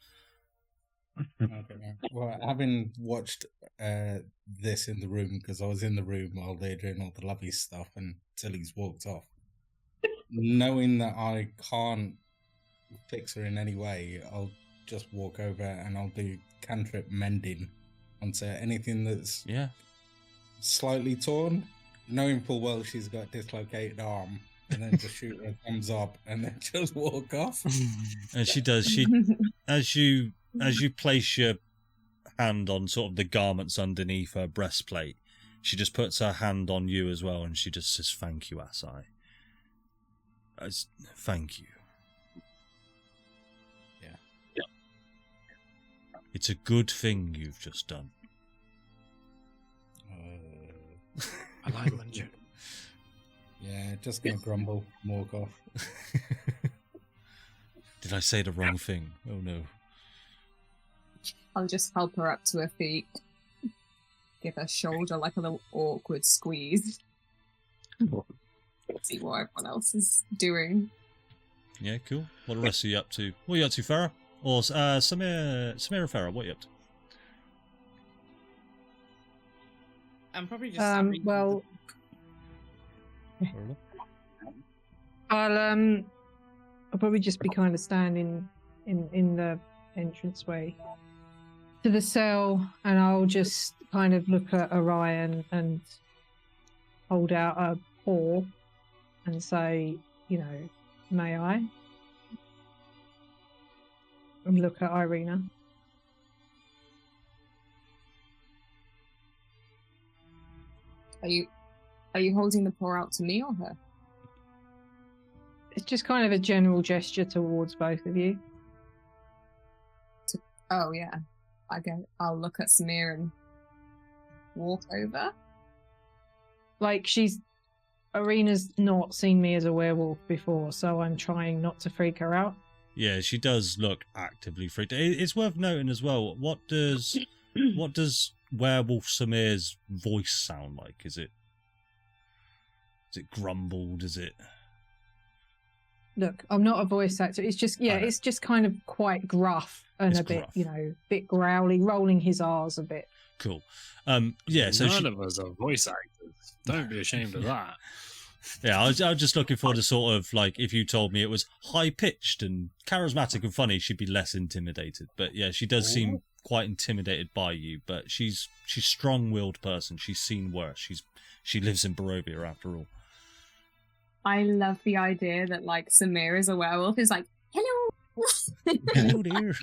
Okay. Well, having watched this in the room, because I was in the room while they're doing all the lovely stuff and Tilly's walked off, knowing that I can't fix her in any way, I'll just walk over and I'll do cantrip mending onto anything that's slightly torn, knowing full well she's got a dislocated arm, and then just shoot her thumbs up and then just walk off. And she does. As you place your hand on sort of the garments underneath her breastplate, she just puts her hand on you as well, and she just says, "Thank you, Asai. Thank you." Yeah. It's a good thing you've just done. I like Munjun. Yeah, just gonna grumble, walk off. Did I say the wrong thing? Oh no. I'll just help her up to her feet. Give her shoulder like a little awkward squeeze. See what everyone else is doing. Yeah, cool. What the rest of you up to? What are you up to, Farah? Or Samir and Farah, what are you up to? I'm probably just well, I'll probably just be kind of standing in the entranceway to the cell, and I'll just kind of look at Orion and hold out a paw and say, may I? And look at Irina. Are you holding the paw out to me or her? It's just kind of a general gesture towards both of you. Oh yeah. I'll look at Samir and walk over. Like Irina's not seen me as a werewolf before, so I'm trying not to freak her out. Yeah, she does look actively freaked. It's worth noting as well. What does werewolf Samir's voice sound like? Is it grumbled? Is it? Look, I'm not a voice actor. It's just it's just kind of quite gruff and It's a bit, gruff. Bit growly, rolling his R's a bit. Cool. Yeah. So None of us are voice actors. Don't be ashamed of that. Yeah, I was just looking for the sort of, like, if you told me it was high-pitched and charismatic and funny, she'd be less intimidated. But yeah, she does seem quite intimidated by you, but she's strong-willed person. She's seen worse. She lives in Barovia after all. I love the idea that like Samir is a werewolf. Is like, hello. Hello there.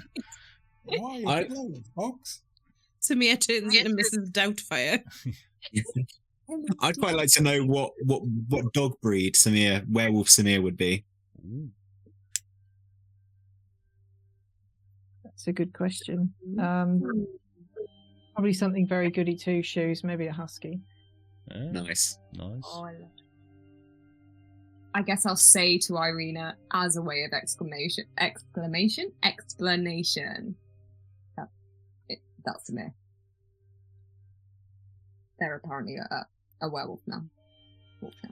Why? I- Fox? Samir turns into Mrs. Doubtfire. I'd quite like to know what dog breed werewolf Samir would be. That's a good question. Probably something very goody two shoes, maybe a husky. Yeah, Nice. nice. Oh, I love it. I guess I'll say to Irina as a way of explanation. That's me. They're apparently a werewolf now. Wolf now.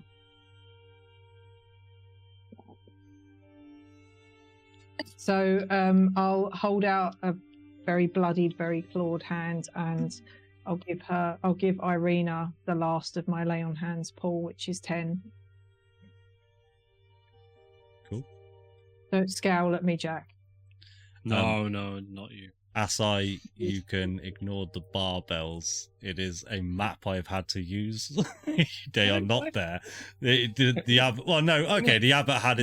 So I'll hold out a very bloodied, very clawed hand, and I'll give Irina the last of my lay on hands pull, which is 10. Cool. Don't scowl at me, Jack. No, not you. Asai, you can ignore the barbells. It is a map I've had to use. They are not there. The Abbott. Well, no, okay. The Abbott had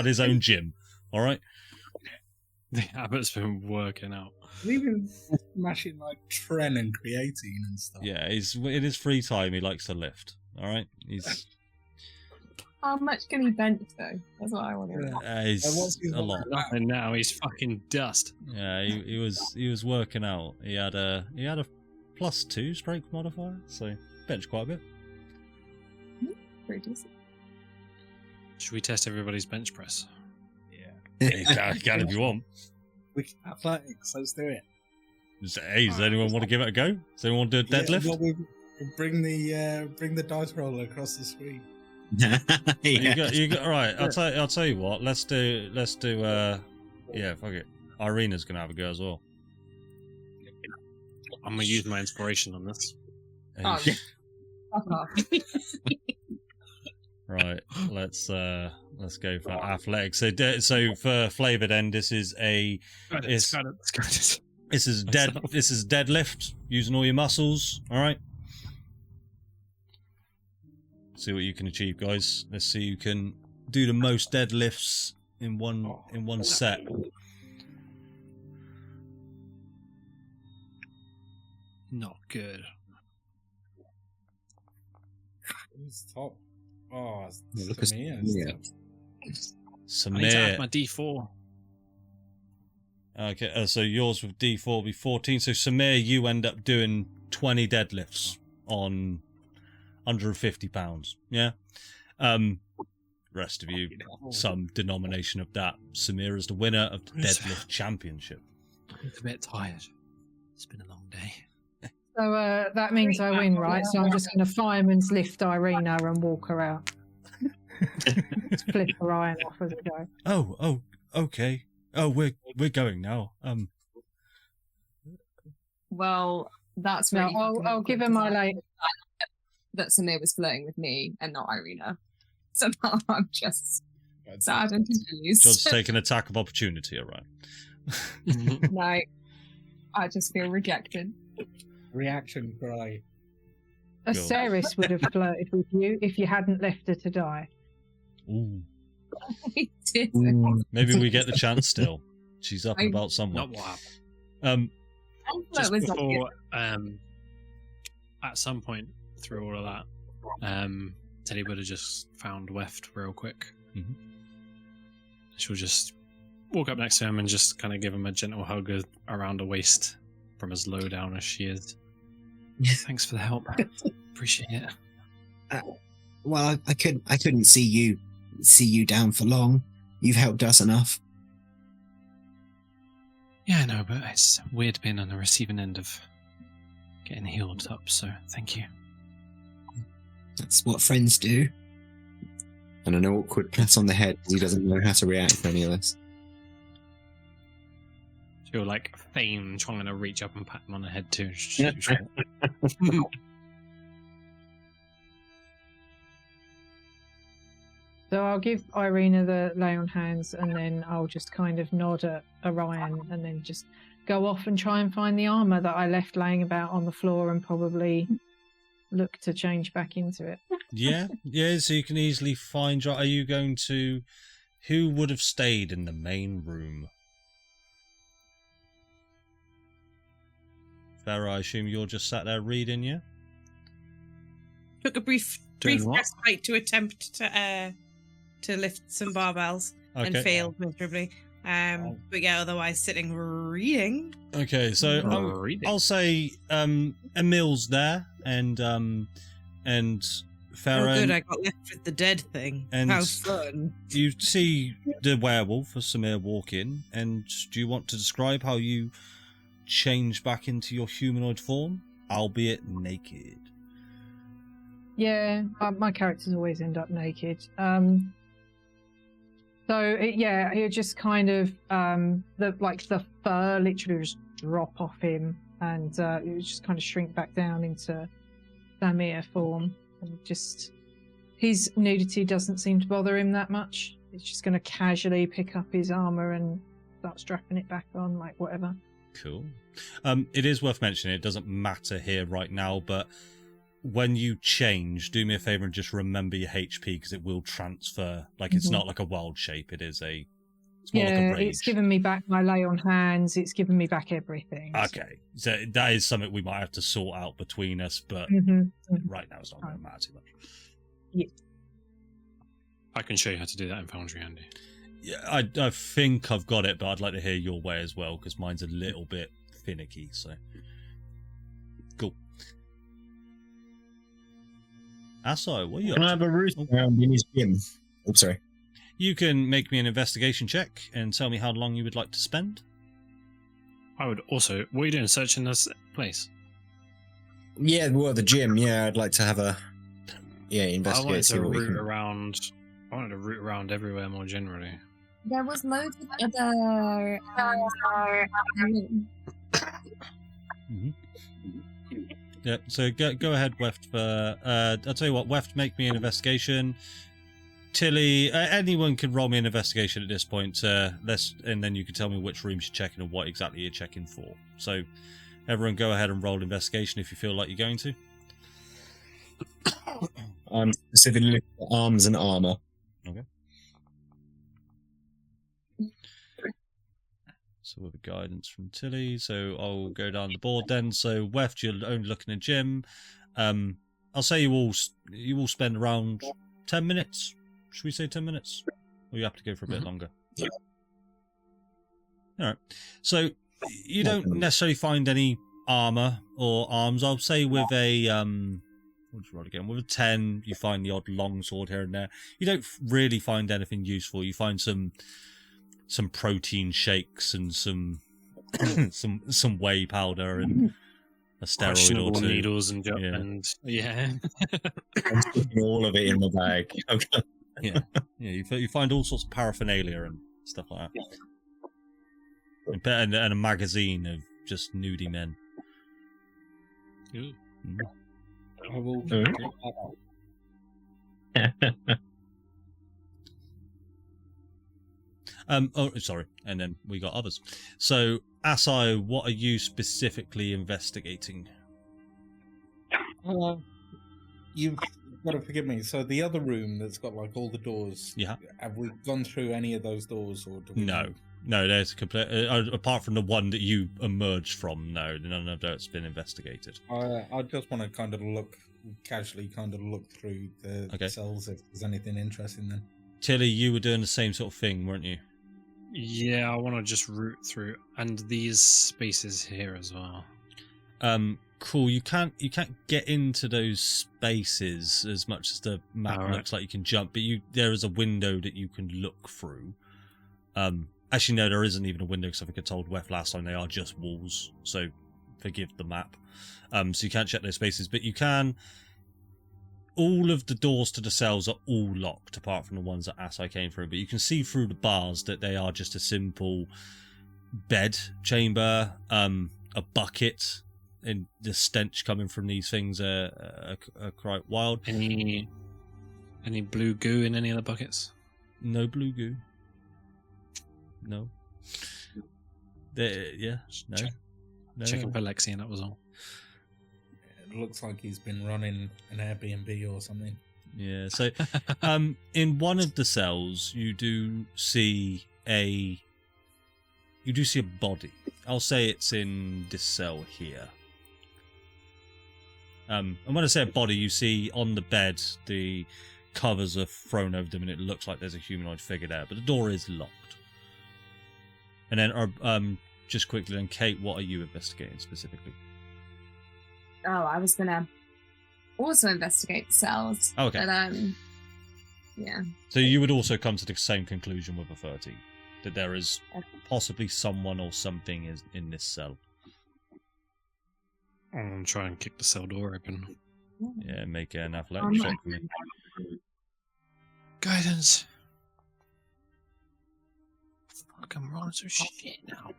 his own gym. All right. The Abbott's been working out. We've been smashing like Tren and creatine and stuff. Yeah, in his free time he likes to lift. All right, he's How much can he bench though? That's what I want to know. he's a lot. And now he's fucking dust. Yeah, he was working out. He had a +2 strength modifier, so bench quite a bit. Pretty decent. Should we test everybody's bench press? You can if you want. Athletics, let's do it. Hey, does anyone want to give it a go? Does anyone want to do a deadlift? Yeah, well, we bring the dice roller across the screen. You got. All right, I'll tell you what. Let's do. Yeah, fuck it. Irina's gonna have a go as well. I'm gonna use my inspiration on this. Oh, fuck off. Right, let's go for athletics. So for flavor, then this is this is deadlift using all your muscles. All right. See what you can achieve, guys. Let's see who can do the most deadlifts in one set. Not good. Who's top? Oh, Look at Samir. Samir. I need to Samir. add my D4. Okay, so yours with D4 will be 14. So Samir, you end up doing 20 deadlifts on 150 pounds. Yeah. Rest of you, some denomination of that. Samir is the winner of the deadlift championship. I'm a bit tired. It's been a long day. So that means I win, right? So I'm just going to fireman's lift Irina and walk her out. Just flip Orion off as I go. Oh, okay. Oh, we're going now. Well, that's No, really. I'll give her my late. That Samir was flirting with me and not Irina. So now I'm just sad and confused. John's taking attack of opportunity, all right? No, I just feel rejected. Reaction cry. Aceris would have flirted with you if you hadn't left her to die. Ooh. He did. Maybe we get the chance still. She's up and about somewhere. Not what happened. Just was like before, at some point through all of that, Teddy would have just found Weft real quick. Mm-hmm. She'll just walk up next to him and just kind of give him a gentle hug around the waist from as low down as she is. Thanks for the help. Appreciate it. Well, I couldn't see you down for long. You've helped us enough. Yeah, I know, but it's weird being on the receiving end of getting healed up, so thank you. That's what friends do. And an awkward pat on the head because he doesn't know how to react to any of this. She'll like feign trying to reach up and pat him on the head too. So I'll give Irina the lay on hands, and then I'll just kind of nod at Orion, and then just go off and try and find the armor that I left laying about on the floor, and probably look to change back into it. Yeah. So you can easily find. Are you going to? Who would have stayed in the main room? Farah, I assume you're just sat there reading, yeah? Took a brief Doing what? respite to attempt to lift some barbells and failed miserably. But yeah, otherwise sitting reading. Okay, so I'll say Emil's there, and Farah. Oh, good! I got left with the dead thing. And how fun! You see the werewolf for Samir walk in, and do you want to describe how you change back into your humanoid form, albeit naked? Yeah, my characters always end up naked. He'll just kind of the fur literally just drop off him, and it would just kind of shrink back down into Samir form, and just his nudity doesn't seem to bother him that much. He's just going to casually pick up his armor and start strapping it back on, like whatever. Cool. It is worth mentioning, it doesn't matter here right now, but when you change, do me a favor and just remember your HP, because it will transfer. Like, it's not like a wild shape. It's more like a rage. It's given me back my lay on hands. It's given me back everything. Okay, so that is something we might have to sort out between us, but right now it's not going to matter too much. Yeah. I can show you how to do that in Foundry, Andy. Yeah, I think I've got it, but I'd like to hear your way as well, because mine's a little bit finicky. So cool. Asai, what are you up Can I to? have a roost around in his gym? Oh, sorry. You can make me an investigation check and tell me how long you would like to spend. I would also. What are you doing? Searching this place? Yeah, well, the gym. Yeah, I'd like to have a investigate. I wanted to root around everywhere more generally. There was loads of other. Yeah, so go ahead, Weft. I'll tell you what, Weft, make me an investigation. Tilly, anyone can roll me an investigation at this point. And then you can tell me which rooms you're checking and what exactly you're checking for. So, everyone, go ahead and roll investigation if you feel like you're going to. I'm specifically looking at arms and armor. Okay. So with a guidance from Tilly, so I'll go down the board then. So Weft, you're only looking at gym. I'll say you all spend around 10 minutes. Should we say 10 minutes? Or you have to go for a bit longer? Yeah. All right. So you don't necessarily find any armor or arms. I'll say with a what's roll again? With a 10, you find the odd long sword here and there. You don't really find anything useful. You find some protein shakes and some whey powder and a steroid or two. Needles and yeah. I'm putting all of it in my bag. Okay. Yeah. You find all sorts of paraphernalia and stuff like that. And a magazine of just nudie men. Ooh. I will. Oh, sorry. And then we got others. So, Asai, what are you specifically investigating? You've got to forgive me. So the other room that's got like all the doors. Yeah. Have we gone through any of those doors, or do we? No. There's a complete. Apart from the one that you emerged from, no, none of that's been investigated. I just want to kind of casually look through the cells if there's anything interesting. Then Tilly, you were doing the same sort of thing, weren't you? Yeah, I want to just root through, and these spaces here as well. Cool. You can't get into those spaces as much as the map looks like you can jump, but there is a window that you can look through. Actually, no, there isn't even a window, because I think I told Wef last time they are just walls, so forgive the map. So you can't check those spaces, but you can. All of the doors to the cells are all locked, apart from the ones that Asai came through, but you can see through the bars that they are just a simple bed chamber, a bucket, and the stench coming from these things are quite wild. Any blue goo in any of the buckets? No blue goo. No. No. Checking for Lexi, and that was all. It looks like he's been running an Airbnb or something. Yeah. So, in one of the cells, you do see a body. I'll say it's in this cell here. And when I say a body, you see on the bed the covers are thrown over them, and it looks like there's a humanoid figure there, but the door is locked. And then, just quickly, then, Kate, what are you investigating specifically? Oh, I was gonna also investigate the cells. Okay. But, yeah. So you would also come to the same conclusion with a 30, that there is possibly someone or something is in this cell. I'm gonna try and kick the cell door open. Yeah, make an athletics check for me. Guidance. Fucking rolling some shit now.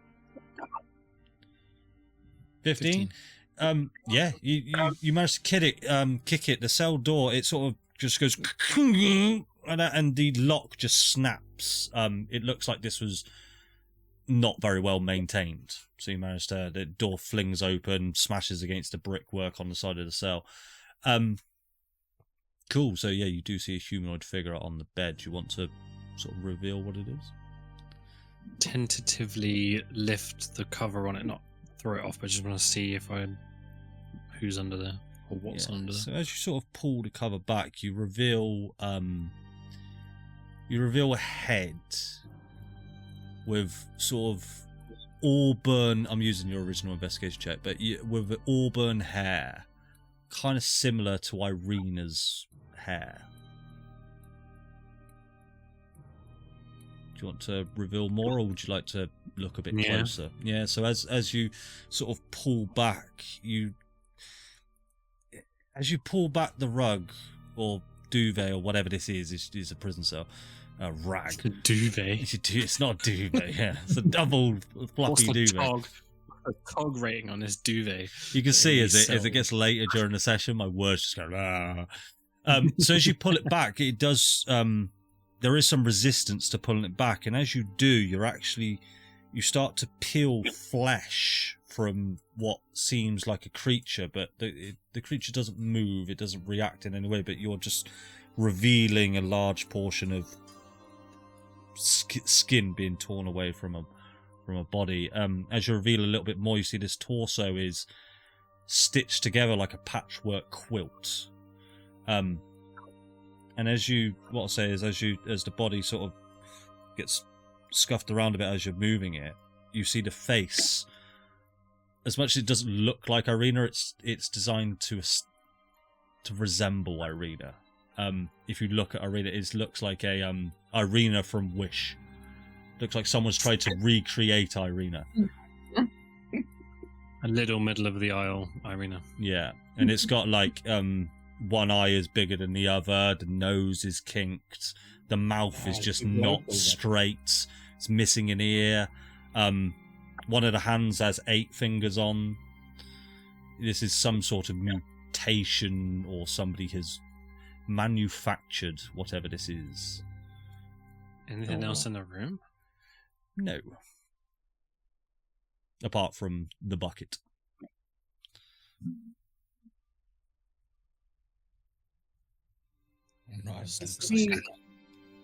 15. Yeah, you managed to kick it. The cell door, it sort of just goes, and the lock just snaps. It looks like this was not very well maintained. So you managed to, the door flings open, smashes against the brickwork on the side of the cell. Cool. So yeah, you do see a humanoid figure on the bed. You want to sort of reveal what it is? Tentatively lift the cover on it, not throw it off, but just want to see if who's under there or what's under there. So as you sort of pull the cover back, you reveal a head with sort of auburn. I'm using your original investigation check, but with auburn hair, kind of similar to Irina's hair. Do you want to reveal more, or would you like to look a bit closer? Yeah. So as you sort of pull back, as you pull back the rug or duvet or whatever this is a prison cell. A rag. It's a duvet. It's not a duvet, yeah. It's a double fluffy duvet. A cog rating on this duvet. You can see as it gets later during the session, my words just go, ah. So as you pull it back, it does, there is some resistance to pulling it back. And as you do, you start to peel flesh from what seems like a creature, but the creature doesn't move, it doesn't react in any way, but you're just revealing a large portion of skin being torn away from a body. As you reveal a little bit more, you see this torso is stitched together like a patchwork quilt. And as the body sort of gets scuffed around a bit as you're moving it, you see the face. As much as it doesn't look like Irina, it's designed to resemble Irina. If you look at Irina, it looks like a Irina from Wish. Looks like someone's tried to recreate Irina. A little middle of the aisle Irina. Yeah, and it's got like one eye is bigger than the other, the nose is kinked, the mouth is just not straight, it's missing an ear. One of the hands has 8 fingers on. This is some sort of mutation, or somebody has manufactured whatever this is. Anything else in the room? No. Apart from the bucket.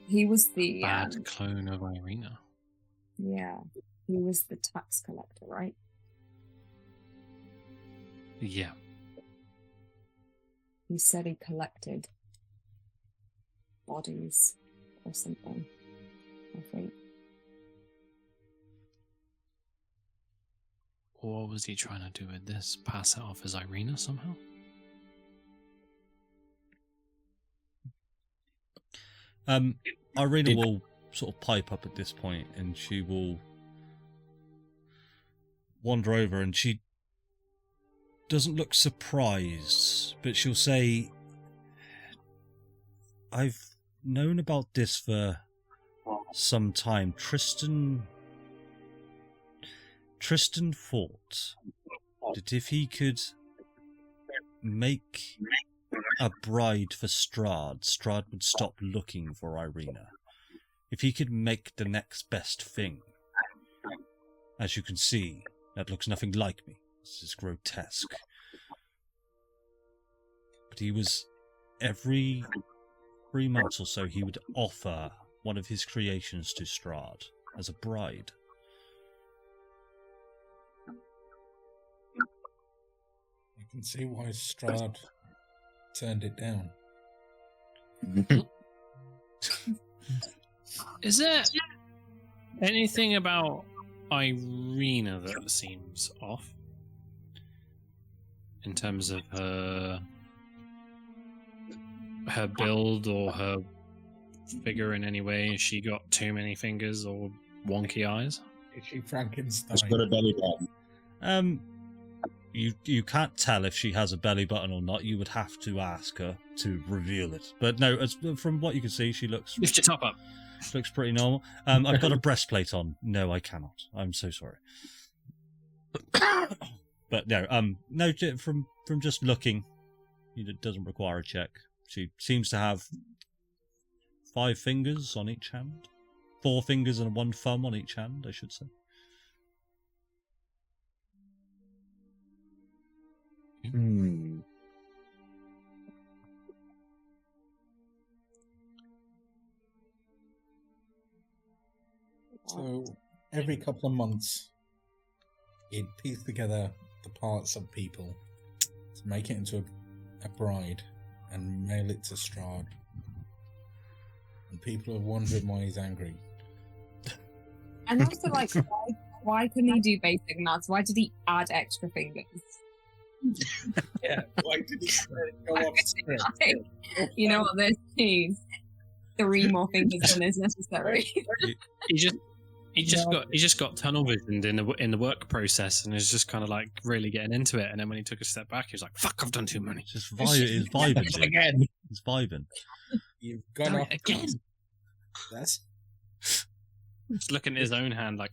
He was the bad clone of Irina. Yeah, he was the tax collector, right? Yeah. He said he collected bodies or something, I think. What was he trying to do with this? Pass it off as Irina somehow? Irina will sort of pipe up at this point, and she will wander over, and she doesn't look surprised, but she'll say, I've known about this for some time. Tristan thought that if he could make a bride for Strahd, Strahd would stop looking for Irina. If he could make the next best thing. As you can see, that looks nothing like me. This is grotesque. But he was, every 3 months or so, he would offer one of his creations to Strahd as a bride. can see why Strahd turned it down. Is there anything about Irina that seems off? In terms of her build or her figure in any way? Has she got too many fingers or wonky eyes? Is she Frankenstein? She's got a belly button. You can't tell if she has a belly button or not. You would have to ask her to reveal it. But no, from what you can see, she looks Lift your top up. looks pretty normal. I've got a breastplate on. No, I cannot. I'm so sorry. But no, no. From just looking, it doesn't require a check. She seems to have 5 fingers on each hand, 4 fingers and 1 thumb on each hand, I should say. So every couple of months, you'd piece together the parts of people to make it into a bride and mail it to Strahd. And people are wondering why he's angry. And also, like, why couldn't he do basic maths? Why did he add extra fingers? Yeah, why did he go off script? You know what this means? 3 more fingers than is necessary. He just got tunnel visioned in the work process and is just kind of like really getting into it. And then when he took a step back, he was like, "Fuck, I've done too many." Just he's vibing dude. Again. He's vibing. You've gone off again. That's Just looking at his own hand like,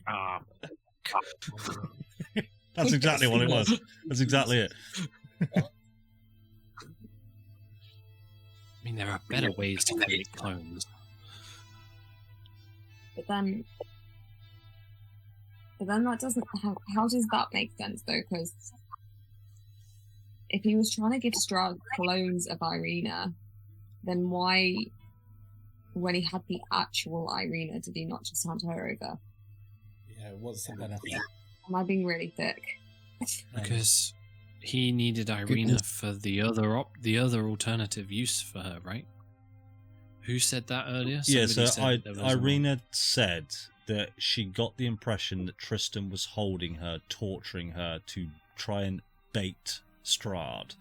That's exactly what it was. That's exactly it. I mean, there are better ways to create clones. But then that doesn't. How does that make sense though? Because if he was trying to give Strahd clones of Irina, then why, when he had the actual Irina, did he not just hand her over? yeah. What's the benefit? Am I being really thick? Because he needed Irina for the other alternative use for her, right? Who said that earlier? Yeah, so Somebody said there was Irina said that she got the impression that Tristan was holding her, torturing her to try and bait Strahd,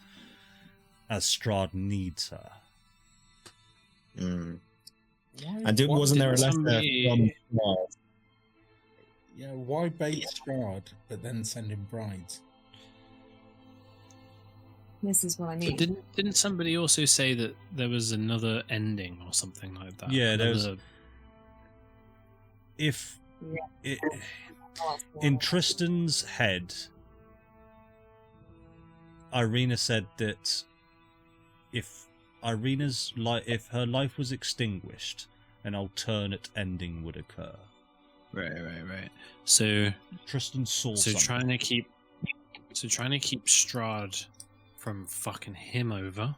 as Strahd needs her. And wasn't there a letter from Strahd? Yeah, why bait Strahd but then send him brides? This is what I mean. But didn't somebody also say that there was another ending or something like that? Yeah, there was. Another- In Tristan's head, Irina said that if if her life was extinguished, an alternate ending would occur. Right. So Tristan saw So something. trying to keep Strahd from fucking him over.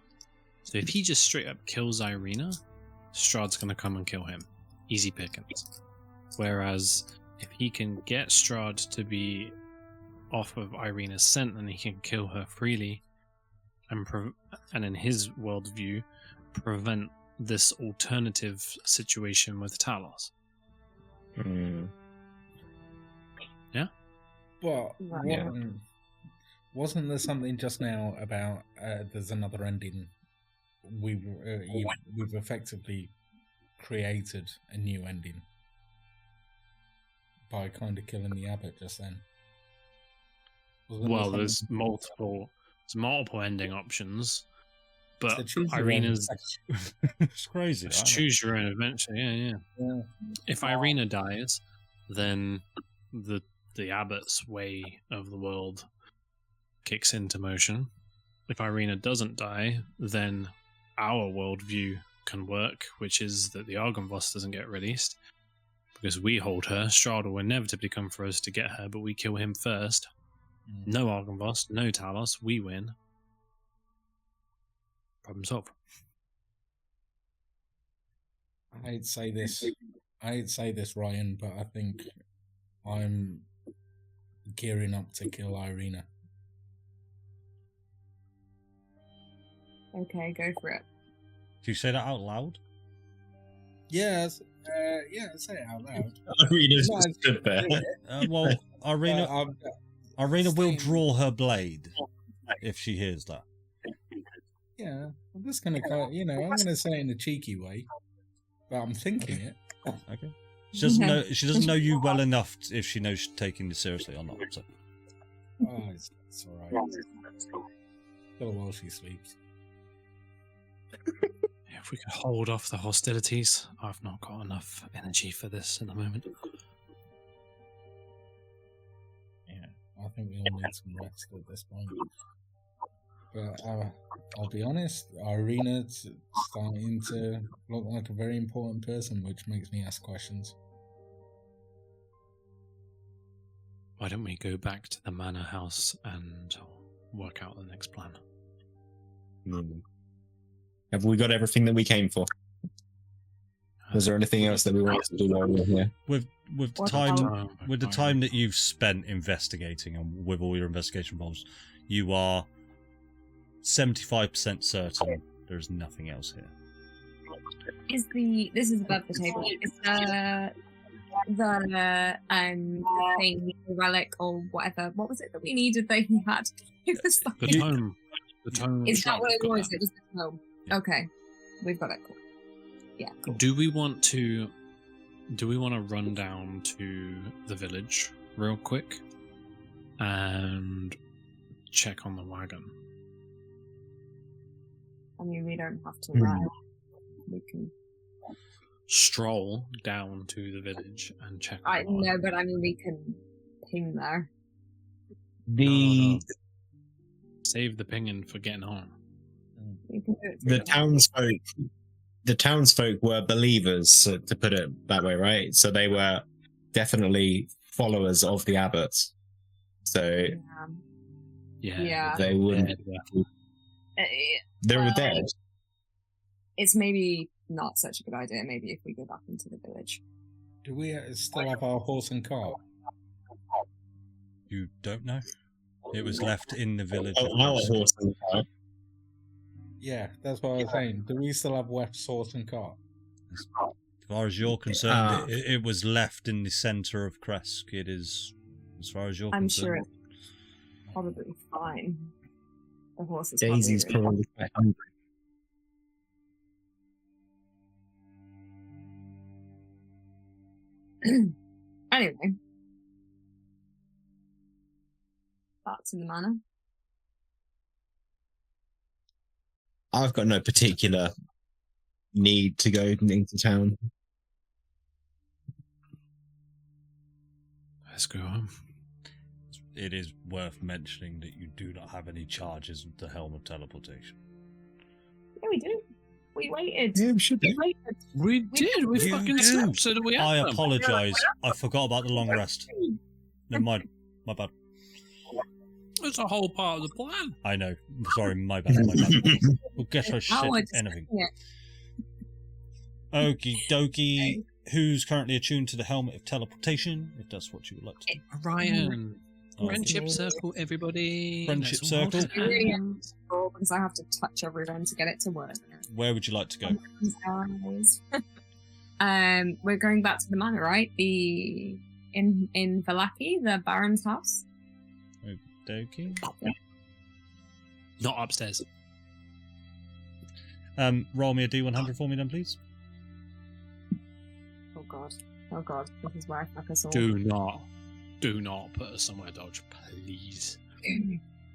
So if he just straight up kills Irina, Strahd's gonna come and kill him. Easy pickings. Whereas if he can get Strahd to be off of Irina's scent, then he can kill her freely, and in his worldview, prevent this alternative situation with Talos. Yeah. But Yeah. wasn't there something just now about there's another ending? We've effectively created a new ending by kind of killing the Abbott just then. Well, there's multiple ending options, but So choose your Irina's It's crazy. Just isn't it? choose your own adventure. Yeah. Yeah. If Irina dies, then the Abbott's way of the world kicks into motion. If Irina doesn't die, then our worldview can work, which is that the Argonvost doesn't get released because we hold her. Strahd will inevitably come for us to get her, but we kill him first. No Argonvost, no Talos, we win. Problem solved. I hate to say this, Ryan, but I think I'm gearing up to kill Irina. Okay, go for it. Do you say that out loud? Yes. Say it out loud. Arena's No, just stood there. Well, Irina will saying- draw her blade if she hears that. Yeah, I'm just gonna I'm gonna say it in a cheeky way, but I'm thinking it. Okay. She doesn't know you well enough if she knows she's taking this seriously or not. So. Oh, it's all right. Still while she sleeps. If we could hold off the hostilities, I've not got enough energy for this at the moment. Yeah, I think we all need some rest at this point. But I'll be honest, Irina's starting to look like a very important person, which makes me ask questions. Why don't we go back to the manor house and work out the next plan? Have we got everything that we came for? Was there anything else that we wanted to do while we were here? With the time that you've spent investigating and with all your investigation roles, you are 75% certain there's nothing else here. This is above the table. Is the thing, the relic or whatever? What was it that we needed that he had? It was The tome. The tome. Is that shop, what it got was? that. It was the tome. Yeah. Okay, we've got it. Cool. Yeah. Cool. Do we want to run down to the village real quick and check on the wagon? I mean, we don't have to ride. We can. Stroll down to the village and check. I on the know, wagon. but I mean, we can ping there. No. Save the pinging for getting home. We can do it The together. townsfolk were believers, to put it that way, right? So they were definitely followers of the abbots. So Yeah. they wouldn't. They were Well, dead. It's maybe not such a good idea. Maybe if we go back into the village. Do we still have our horse and cart? You don't know? It was left in the village. Oh, our horse and cart. Yeah, that's what I was saying. Do we still have West's horse and cart? As far as you're concerned, it was left in the centre of Kresk. It is, as far as you're I'm concerned. sure it's probably fine. The horse is Daisy's probably quite hungry. Anyway, back to the manor. I've got no particular need to go into town. Let's go home. It is worth mentioning that you do not have any charges with the Helm of Teleportation. Yeah, we do. We waited. Yeah, we should We be. waited. We did. We You fucking do. slept so that we I have them. apologise. I forgot about the long rest. Never mind. My bad. It's a whole part of the plan. I know. Sorry, my bad. My bad. Well, guess I Now we're said anything. Yeah. Okie dokie. Who's currently attuned to the helmet of teleportation? If that's what you would like to do. Ryan. Oh, Friendship circle, everybody. Friendship Let's hold circle. hands. Because I have to touch everyone to get it to work. Where would you like to go? Guys. We're going back to the manor, right? In Valaki, the Baron's house. Dokie. Not upstairs. Roll me a D100 for me then, please. Oh god. Oh god. This is where I fuck us all. Do not put us somewhere dodge, please.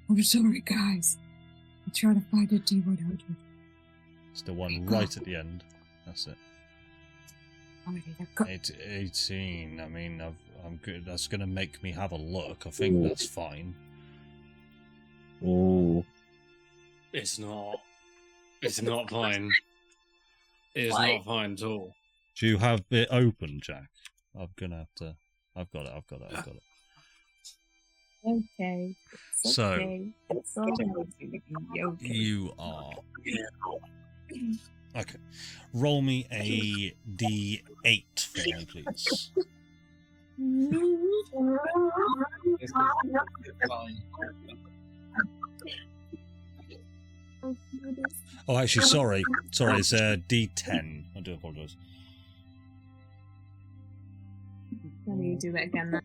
I'm sorry, guys. I'm trying to find a D100. It's the one right at the end. That's it. Already, I've got 18. I mean, I'm good. That's going to make me have a look. I think that's fine. Oh, It's not. It's not fine. It's Why? not fine at all. Do you have it open, Jack? I'm going to have to... I've got it. okay. It's So, okay. It's all right. Okay. You are... Okay. Roll me a D8 for me, please. This is fine. Oh, actually, sorry, it's D10. I do apologise. Let me do it again then.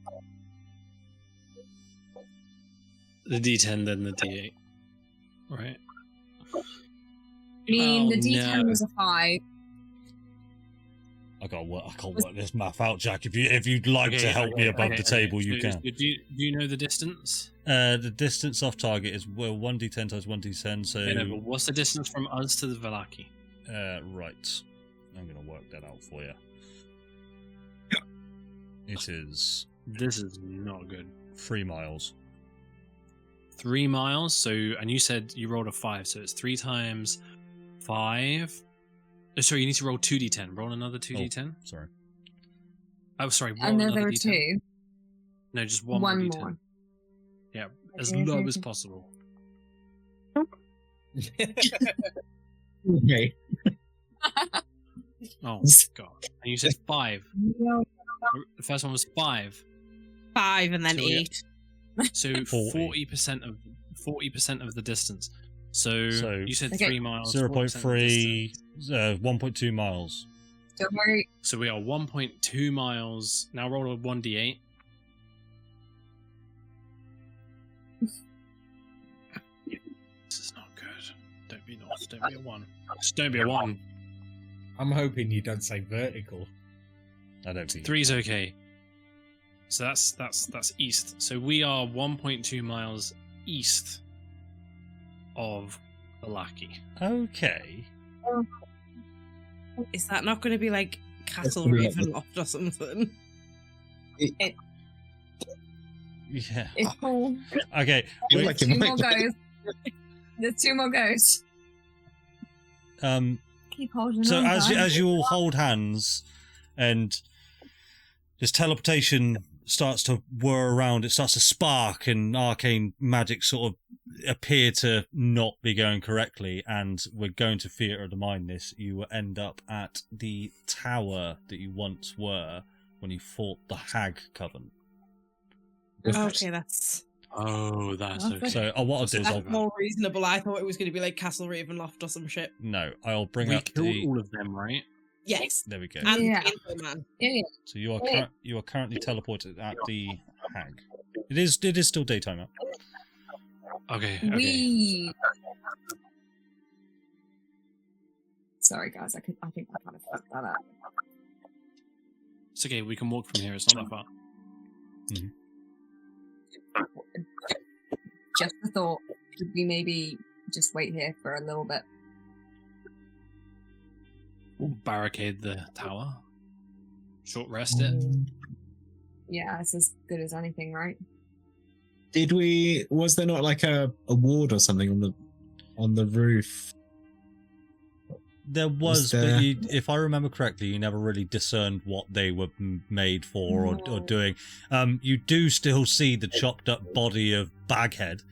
The D10, then the D8. Right. I mean, the D10 no. was a 5. I can't work this math out, Jack. If you'd like to help me above the table, you can. Do you know the distance? The distance off target is 1d10 times 1d10. So Yeah, no, but what's the distance from us to the Vallaki? right, I'm gonna work that out for you. It is. This is not good. 3 miles. 3 miles. So, and you said you rolled a 5, so it's 3 times 5. Oh, sorry, you need to roll 2d10. Roll another 2d10. Sorry. Oh, sorry. Roll Another D10. 2. No, just one One more D10. more. Yeah, as low as possible. Okay. Oh god! And you said 5. The first one was 5. 5 and then So, yeah. 8. So 40. 40% of the distance. So you said Okay. 3 miles. 0.3, 1.2 miles. Don't worry. So we are 1.2 miles. Now roll a 1d8. This is not good. Don't be north. Don't be a 1. Just don't be a 1. I'm hoping you don't say vertical. I don't think. 3's okay. So that's east. So we are 1.2 miles east of Vallaki. Okay. Is that not going to be like Castle gonna be like Ravenloft or something? Yeah. It's cool. Okay. Feel wait, like it 2 might more be. goes. There's 2 more goes. Keep holding So on, as guys. you all hold hands, and this teleportation starts to whir around, it starts to spark, and arcane magic sort of appear to not be going correctly, and we're going to Theatre of the Mind this. You will end up at the tower that you once were when you fought the Hag Coven. Okay, that's Oh, that's Okay. okay. So what I'll do is that's more reasonable. I thought it was going to be like Castle Ravenloft or some shit. I'll bring We up killed the. all of them, right? Yes, There we go. and Yeah. the Painful Man. Yeah. So you are currently teleported at the Hag. It is still daytime now. Okay. We. Sorry, guys. I think I kind of fucked that up. It's okay. We can walk from here. It's not that far. Just a thought. Should we maybe just wait here for a little bit? We'll barricade the tower. Short rest it. Yeah, it's as good as anything, right? Was there not like a ward or something on the roof? There was, there- but if I remember correctly, you never really discerned what they were made for or No. doing. You do still see the chopped up body of Baghead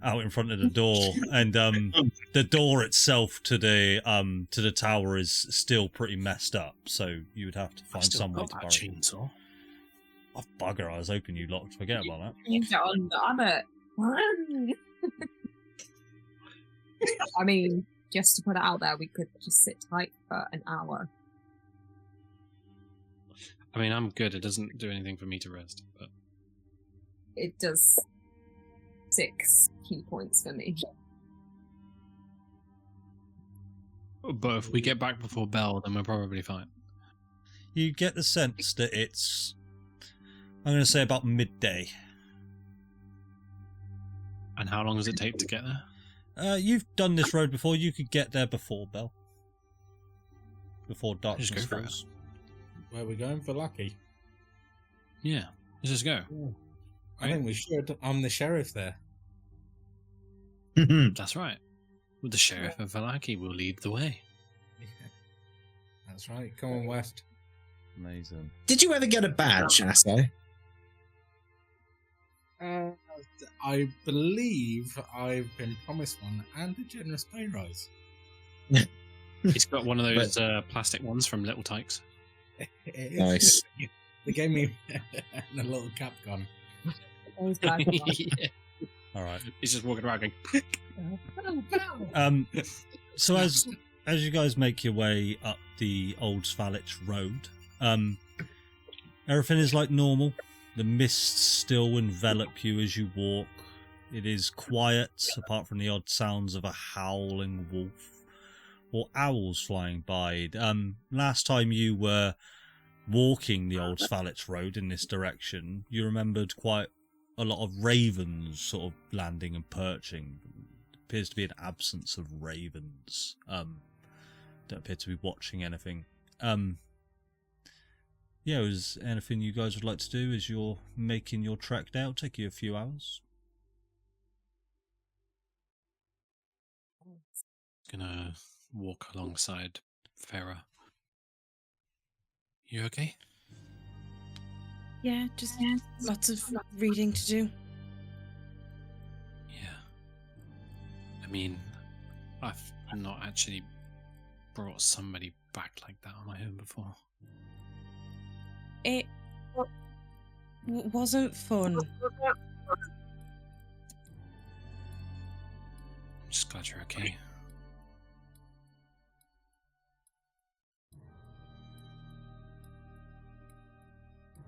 out in front of the door, and the door itself to the tower is still pretty messed up. So you would have to I've find still some way got to that barricade. chainsaw. Oh, bugger! I was hoping you lot would forget about that. Use it on Abbott. I mean, just to put it out there, we could just sit tight for an hour. I mean, I'm good. It doesn't do anything for me to rest, but It does 6 key points for me. if we get back before bell, then we're probably fine. You get the sense that it's, I'm going to say, about midday. And how long does it take to get there? You've done this road before. You could get there before bell. Before darkness Just go for it. falls. Where are we going for Lucky? Yeah, let's just go. I think we should. I'm the sheriff there. That's right. With the sheriff of Vallaki will lead the way. That's right. Come on, West. Amazing. Did you ever get a badge, Asso? I believe I've been promised one and a generous pay rise. He's got one of those plastic ones from Little Tykes. It is. Nice. They gave me a little cap gun. Always glad for that. Yeah. All right. He's just walking around going, So as you guys make your way up the Old Svalich Road, everything is like normal. The mists still envelop you as you walk. It is quiet, apart from the odd sounds of a howling wolf or owls flying by. Last time you were walking the Old Svalich Road in this direction, you remembered quite a lot of ravens sort of landing and perching. There appears to be an absence of ravens. Don't appear to be watching anything. Yeah, is anything you guys would like to do as you're making your trek down? Take you a few hours. Gonna walk alongside Farah. You okay? Yeah, just lots of reading to do. Yeah. I mean, I've not actually brought somebody back like that on my own before. It wasn't fun. I'm just glad you're okay.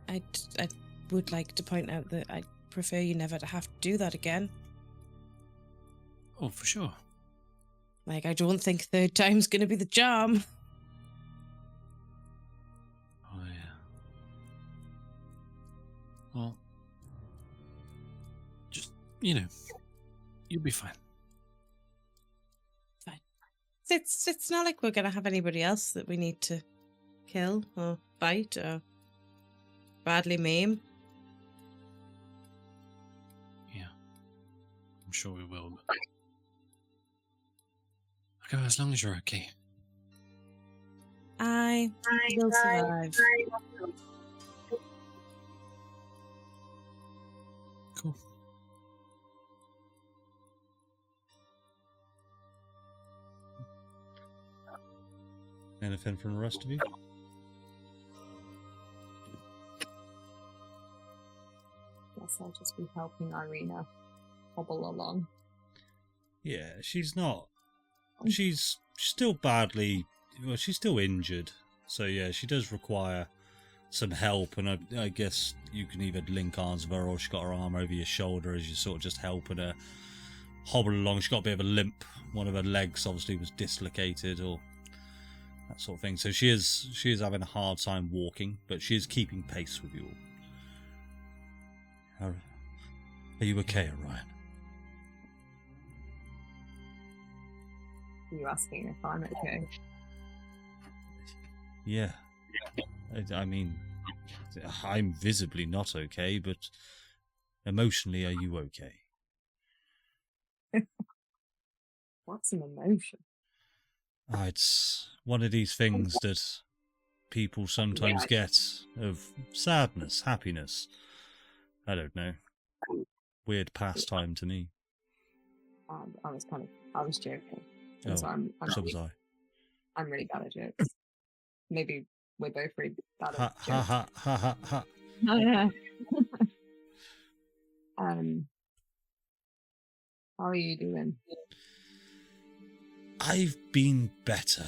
I would like to point out that I prefer you never to have to do that again. Oh, for sure. Like, I don't think third time's gonna be the charm. Oh, yeah. Well, just, you'll be fine. Fine. It's not like we're gonna have anybody else that we need to kill or fight or badly maim. Yeah. I'm sure we will, but... Okay, as long as you're okay. I will survive. Cool. Anything from the rest of you? Guess I'll just be helping Irina hobble along. Yeah, she's not. She's still badly. Well, she's still injured. So yeah, she does require some help. And I guess you can either link arms with her, or she's got her arm over your shoulder as you sort of just helping her hobble along. She's got a bit of a limp. One of her legs obviously was dislocated, or that sort of thing. So she is having a hard time walking, but she is keeping pace with you all. Are you okay, Orion? Are you asking if I'm okay? Yeah. I mean, I'm visibly not okay, but emotionally, are you okay? What's an emotion? It's one of these things that people sometimes get of sadness, happiness. I don't know. Weird pastime to me. I was joking. Oh, so so was I. I'm really bad at jokes. Maybe we're both really bad Ha at ha jokes. ha ha ha ha. Oh, yeah. How are you doing? I've been better.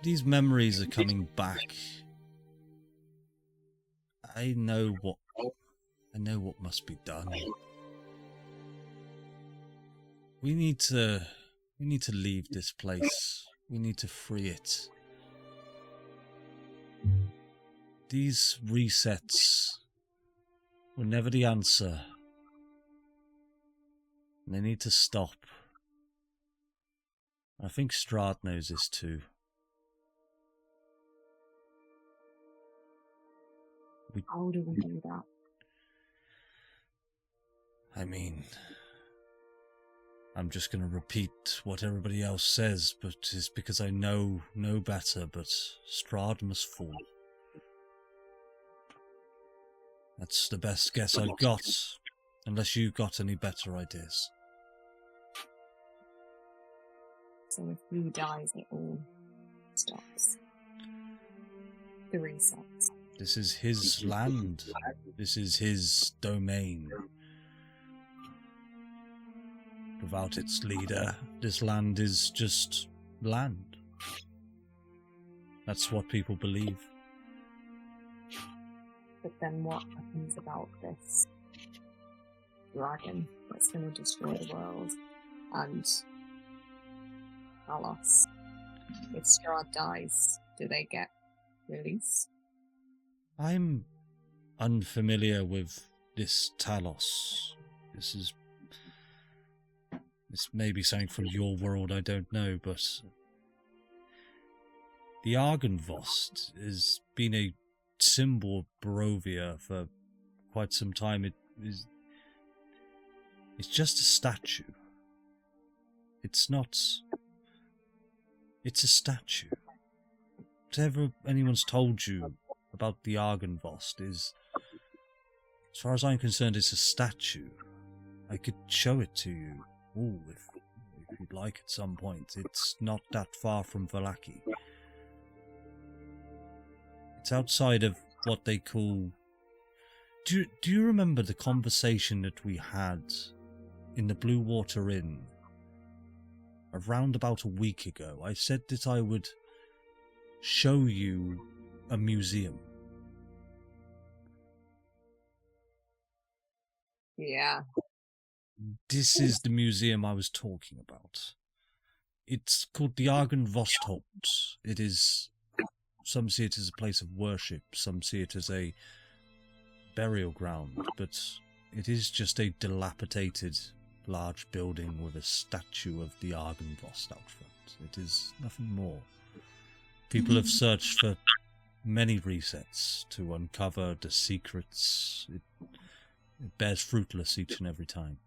These memories are coming back. I know what must be done. We need to leave this place. We need to free it. These resets were never the answer. They need to stop. I think Strahd knows this too. How do we do that? I mean, I'm just going to repeat what everybody else says, but it's because I know no better, but Strahd must fall. That's the best guess I've got, unless you've got any better ideas. So if he dies, it all stops. The resets. This is his land. This is his domain. without its leader, this land is just land. That's what people believe. But then what happens about this dragon that's going to destroy the world? And Alos, if Strahd dies, do they get released? I'm unfamiliar with this Talos. This may be something from your world, I don't know, but the Argynvost has been a symbol of Barovia for quite some time. It's just a statue. It's not... It's a statue. Whatever anyone's told you about the Argynvost is, as far as I'm concerned, it's a statue. I could show it to you, if you'd like at some point. It's not that far from Vallaki. It's outside of what they call... Do you remember the conversation that we had in the Blue Water Inn around about a week ago? I said that I would show you a museum. Yeah. This is the museum I was talking about. It's called the Argynvost Holt. It is... Some see it as a place of worship, some see it as a burial ground, but it is just a dilapidated large building with a statue of the Argynvost out front. It is nothing more. People have searched for many resets to uncover the secrets. It bears fruitless each and every time.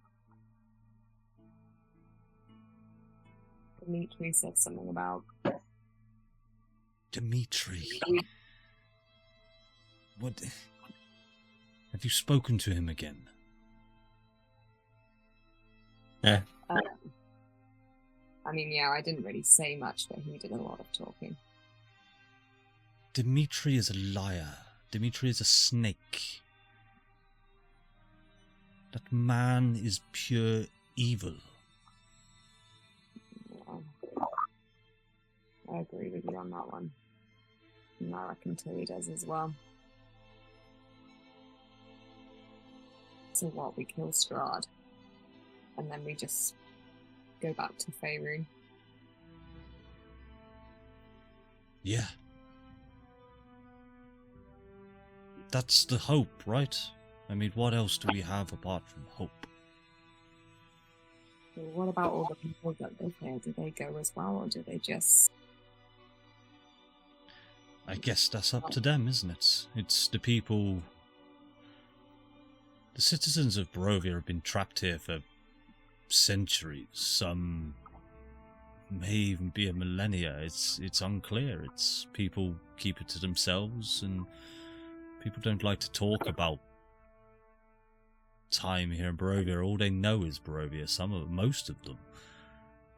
Dimitri said something about... Dimitri? What? Have you spoken to him again? Yeah. I mean, yeah, I didn't really say much, but he did a lot of talking. Dimitri is a liar. Dimitri is a snake. That man is pure evil. I agree with you on that one. And I reckon Tilly does as well. So what, we kill Strahd, and then we just go back to Faerun? Yeah. That's the hope, right? I mean, what else do we have apart from hope? So what about all the people that live here? Do they go as well, or do they just... I guess that's up to them, isn't it? It's the people... The citizens of Barovia have been trapped here for centuries. Some may even be a millennia. It's unclear. It's people keep it to themselves, and people don't like to talk about time here in Barovia. All they know is Barovia. Most of them.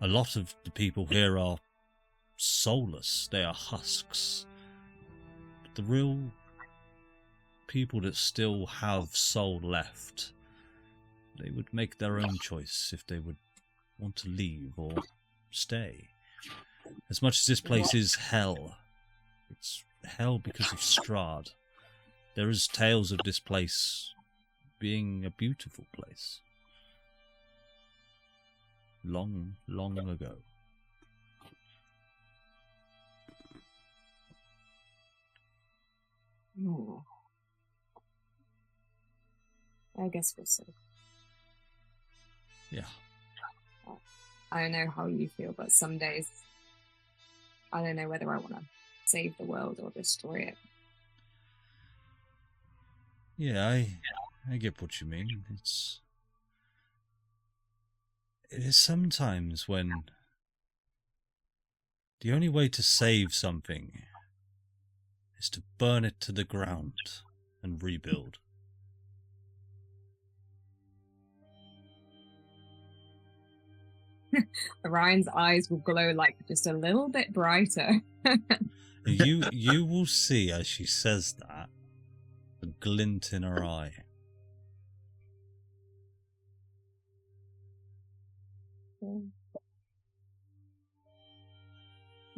A lot of the people here are soulless. They are husks. But the real people that still have soul left, they would make their own choice if they would want to leave or stay. As much as this place is hell, it's hell because of Strahd. There is tales of this place being a beautiful place. Long, long ago. Oh. I guess we'll see. Yeah. I don't know how you feel, but some days I don't know whether I want to save the world or destroy it. Yeah, I get what you mean. It is sometimes when the only way to save something is to burn it to the ground and rebuild. Orion's eyes will glow like just a little bit brighter. You will see as she says that, a glint in her eye.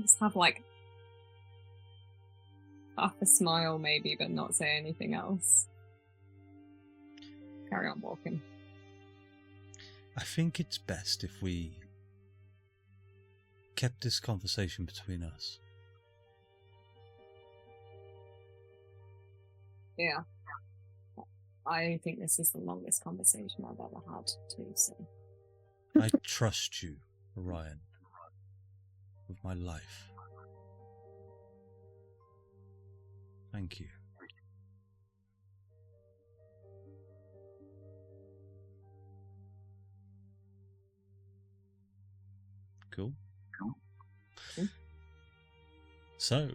Just have like half a smile maybe, but not say anything else. Carry on walking. I think it's best if we kept this conversation between us. Yeah. I think this is the longest conversation I've ever had too, so. I trust you, Orion, with my life. Thank you. Cool. So,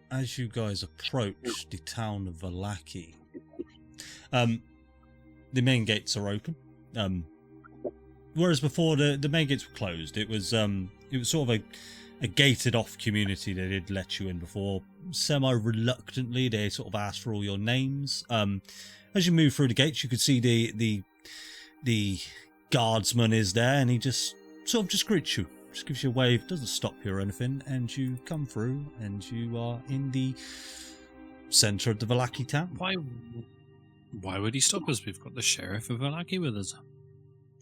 as you guys approach the town of Vallaki, the main gates are open. Whereas before the main gates were closed, it was sort of a gated off community. They did let you in before, semi reluctantly. They sort of asked for all your names. As you move through the gates, you could see the guardsman is there, and he just greets you, just gives you a wave, doesn't stop you or anything, and you come through, and you are in the centre of the Vallaki town. Why would he stop us? We've got the sheriff of Vallaki with us.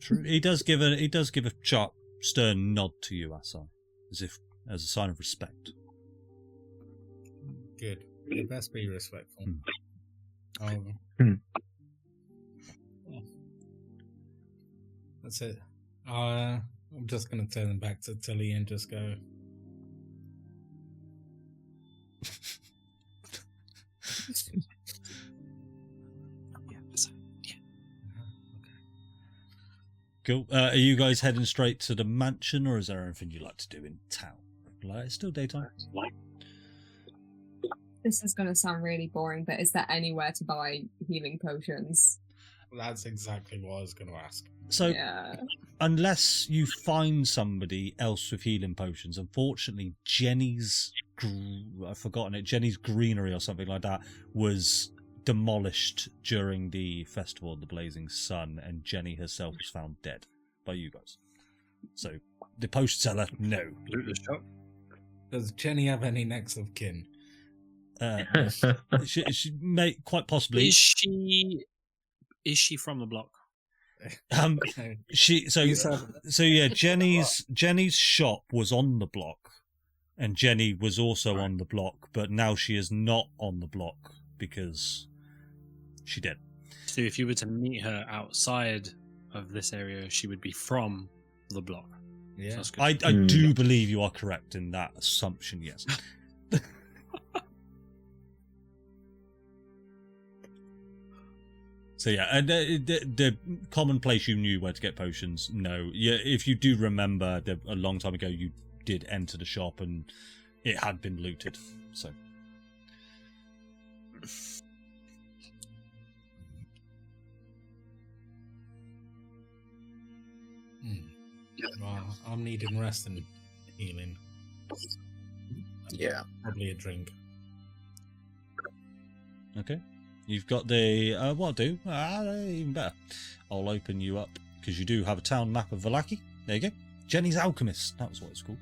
True. He does give a sharp, stern nod to you, Asa, as a sign of respect. Good. You best be respectful. That's it. I'm just going to turn back to Tilly and just go. Cool. Are you guys heading straight to the mansion, or is there anything you like to do in town? Like, it's still daytime. This is going to sound really boring, but is there anywhere to buy healing potions? That's exactly what I was going to ask. So, unless you find somebody else with healing potions, unfortunately, Jenny's Greenery or something like that was demolished during the Festival of the Blazing Sun, and Jenny herself was found dead by you guys. So, the potion seller, no. Does Jenny have any next of kin? She may quite possibly. Is she from the block? Jenny's shop was on the block, and Jenny was also on the block, but now she is not on the block because she did. So if you were to meet her outside of this area, she would be from the block. Yeah, so I do believe you are correct in that assumption. Yes. So yeah, and the common place you knew where to get potions, no. Yeah, if you do remember, a long time ago you did enter the shop and it had been looted. So. Well, I'm needing rest and healing. Yeah. Probably a drink. Okay. You've got the... what I'll do... even better. I'll open you up, because you do have a town map of Vallaki. There you go. Jenny's Alchemist. That was what it's called.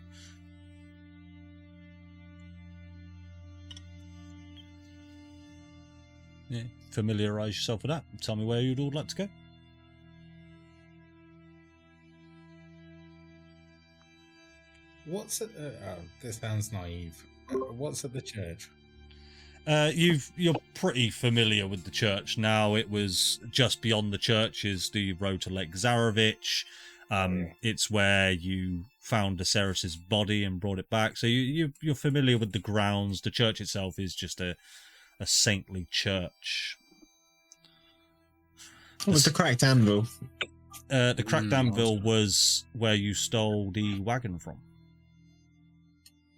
Yeah. Familiarise yourself with that. Tell me where you'd all like to go. What's at... this sounds naive. What's at the church? You're pretty familiar with the church now. It was just beyond the church is the road to Lake Zarovich. It's where you found Aceris's body and brought it back. So you're familiar with the grounds. The church itself is just a saintly church. What was the cracked anvil? The cracked anvil was where you stole the wagon from.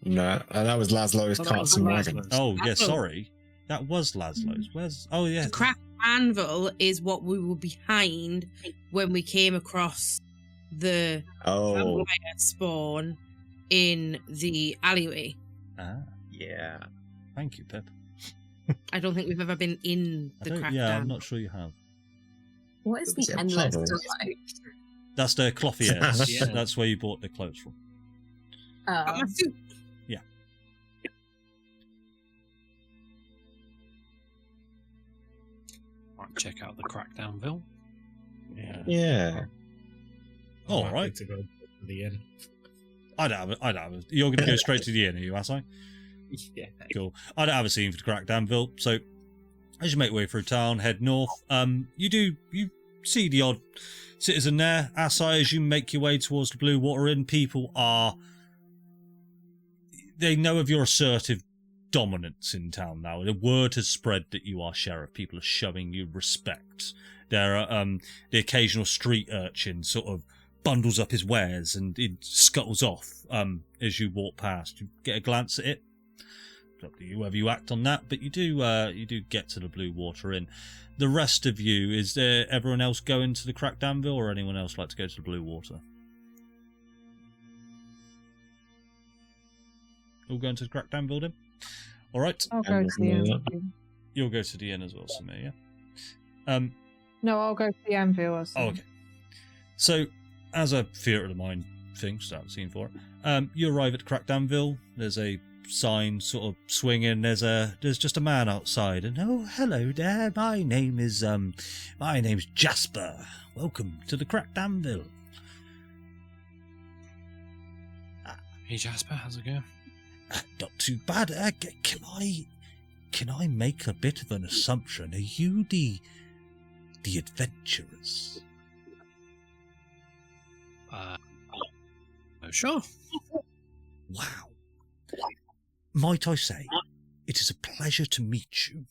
No, that was Laszlo's carts and wagons. Oh, yeah, sorry. That was Laszlo's. Where's... Oh, yeah. The cracked anvil is what we were behind when we came across the vampire spawn in the alleyway. Ah. Yeah. Thank you, Pip. I don't think we've ever been in the cracked anvil. I'm not sure you have. What is the endless delight? That's the clothiers. Yeah. That's where you bought the clothes from. Got my suit. Might check out the Crackdownville. Yeah. All I'm happy right. to go to the inn. I'd have it. You're going to go straight to the inn, are you, Asai? Yeah. Cool. I don't have a scene for the Crackdownville, so as you make your way through town, head north. You see the odd citizen there. Asai, as you make your way towards the Blue Water Inn, people they know of your assertive dominance in town now. The word has spread that you are sheriff. People are showing you respect. There are the occasional street urchin sort of bundles up his wares and it scuttles off as you walk past. You get a glance at it. It's up to you whether you act on that, but you do get to the Blue Water Inn. The rest of you, is there everyone else going to the Crackdownville, or anyone else like to go to the Blue Water? All going to the Crackdownville then? All right. I'll go to the anvil. You'll go to the inn as well, Samir, yeah? No, I'll go to the anvil. Or Oh, something. okay. So, as a theatre of the mind thing, start the scene for it. You arrive at Crackdownville. There's a sign sort of swinging. There's just a man outside, and oh, hello there. My name's Jasper. Welcome to the Crackdownville. Hey Jasper, how's it going? Not too bad. Can I make a bit of an assumption? Are you the adventurers? Sure. Wow. Might I say, it is a pleasure to meet you,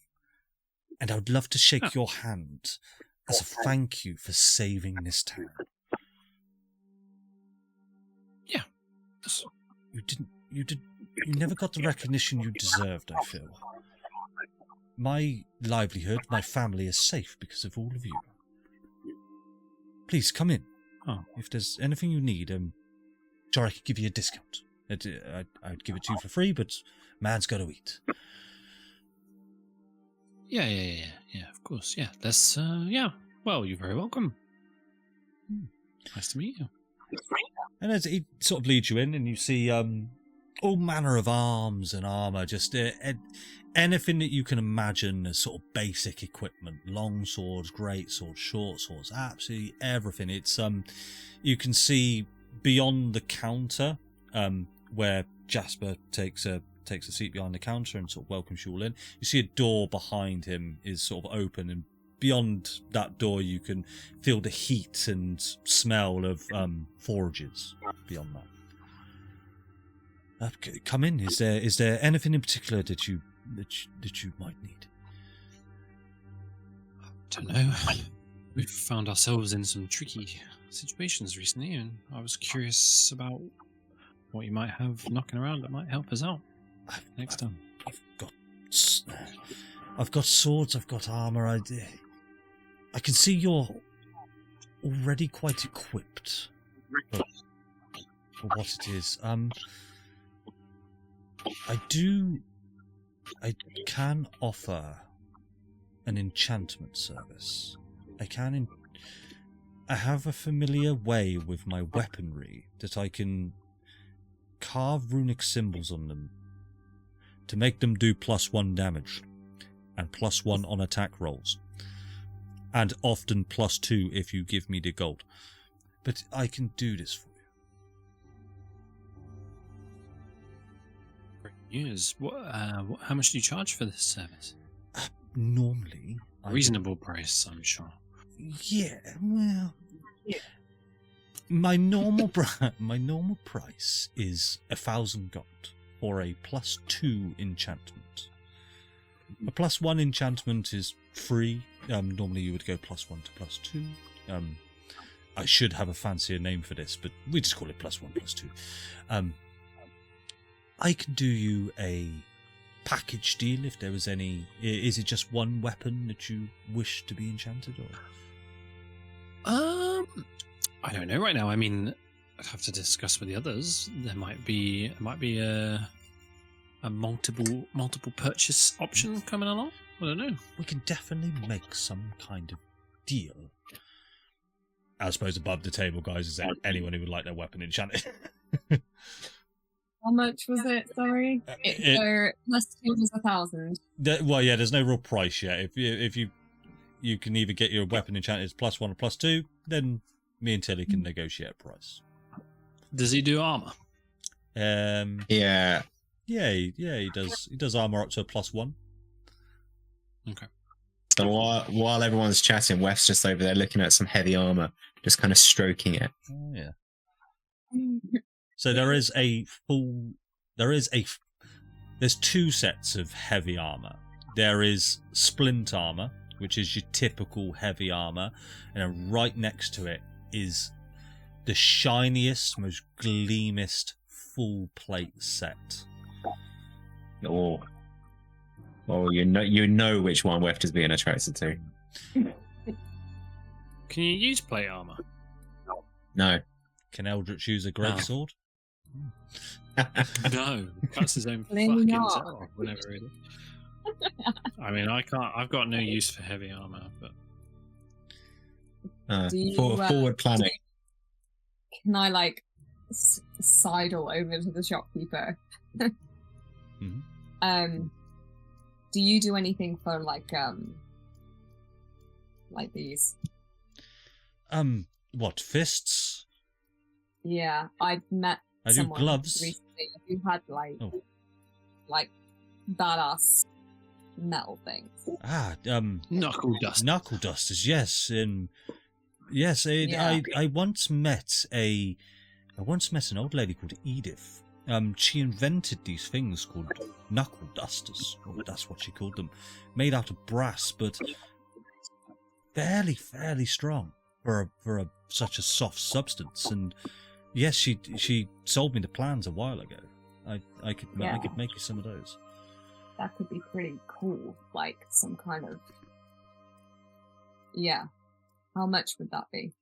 and I would love to shake your hand as a thank you for saving this town. Yeah. You never got the recognition you deserved, I feel. My livelihood, my family is safe because of all of you. Please, come in. Oh. If there's anything you need, sure, I could give you a discount. I'd give it to you for free, but man's got to eat. Yeah, of course, yeah. That's, yeah. Well, you're very welcome. Nice to meet you. And as he sort of leads you in, and you see all manner of arms and armour, just anything that you can imagine as sort of basic equipment. Long swords, great swords, short swords, absolutely everything. It's you can see beyond the counter, where Jasper takes a seat behind the counter and sort of welcomes you all in. You see a door behind him is sort of open, and beyond that door you can feel the heat and smell of forages beyond that. Come in. Is there anything in particular that you might need? Don't know. We've found ourselves in some tricky situations recently, and I was curious about what you might have knocking around that might help us out next time. I've got swords. I've got armor. I can see you're already quite equipped for what it is. I can offer an enchantment service. I have a familiar way with my weaponry that I can carve runic symbols on them to make them do +1 damage and +1 on attack rolls, and often +2 if you give me the gold. But I can do this for you. News. How much do you charge for this service? Normally, Reasonable price, I'm sure. Yeah, well, my normal price is 1,000 gold for a +2 enchantment. A +1 enchantment is free. Normally you would go +1 to +2. I should have a fancier name for this, but we just call it +1 +2. I can do you a package deal if there was any. Is it just one weapon that you wish to be enchanted, or? I don't know right now. I mean, I'd have to discuss with the others. There might be a multiple purchase option coming along. I don't know. We can definitely make some kind of deal. I suppose above the table, guys, is there anyone who would like their weapon enchanted? How much was it? Sorry. So plus 2 was 1,000. Well, yeah, there's no real price yet. If you can either get your weapon enchanted +1 or +2, then me and Tilly can negotiate a price. Does he do armor? Yeah. He does. He does armor up to a +1. Okay. So while everyone's chatting, Wef's just over there looking at some heavy armor, just kind of stroking it. Oh yeah. So there's 2 sets of heavy armor. There is splint armor, which is your typical heavy armor, and then right next to it is the shiniest, most gleamiest full plate set. Oh, you know which one Weft is being attracted to. Can you use plate armor? No. Can Eldritch use a great sword? No, cuts his own Maybe fucking not. self off whenever it is. I mean, I can't. I've got no use for heavy armor, but Do you, forward planning. Can I like sidle over to the shopkeeper? Mhm. Do you do anything for like these? What, fists? Yeah, I met I do someone gloves. recently who had like badass metal things. knuckle dust. Knuckle dusters, yes. Yes, I once met an old lady called Edith. She invented these things called knuckle dusters, or that's what she called them, made out of brass, but fairly strong for such a soft substance. And yes, she sold me the plans a while ago. I could make you some of those. That could be pretty cool, like some kind of. Yeah, how much would that be?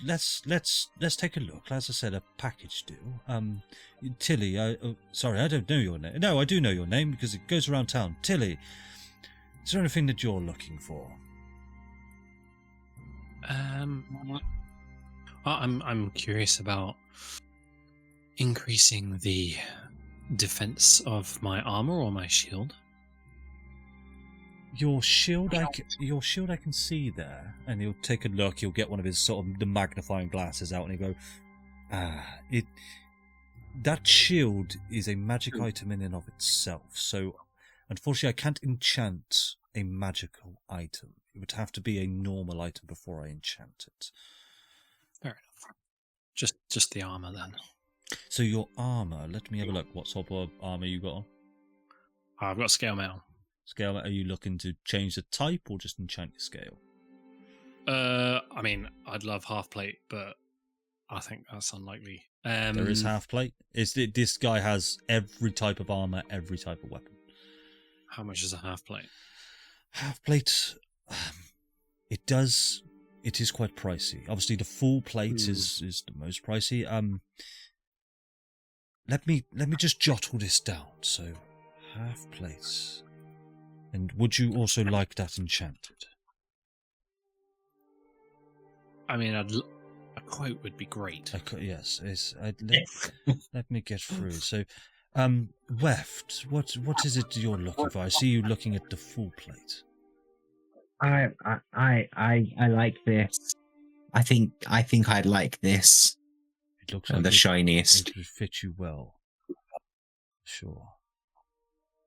Let's take a look. As I said, a package deal. Tilly, sorry, I don't know your name. No, I do know your name because it goes around town. Tilly, is there anything that you're looking for? I'm curious about increasing the defense of my armor or my shield. Your shield, I can see there, and he'll take a look. He'll get one of his sort of the magnifying glasses out, and he'll go, that shield is a magic item in and of itself. So, unfortunately, I can't enchant a magical item. It would have to be a normal item before I enchant it. Fair enough. Just the armor then. So your armor. Let me have a look. What sort of armor you got on? I've got scale mail. Scale. Are you looking to change the type or just enchant your scale? I mean, I'd love half plate, but I think that's unlikely. There is half plate. This guy has every type of armor, every type of weapon. How much is a half plate? Half plate. It is quite pricey. Obviously, the full plate is the most pricey. Let me just jot all this down. So, half plates. And would you also like that enchanted? I mean, a quote would be great. Yes. Let me get through. So, Weft, what is it you're looking for? I see you looking at the full plate. I like this. I think I'd like this. It looks like the shiniest. It would fit you well. Sure.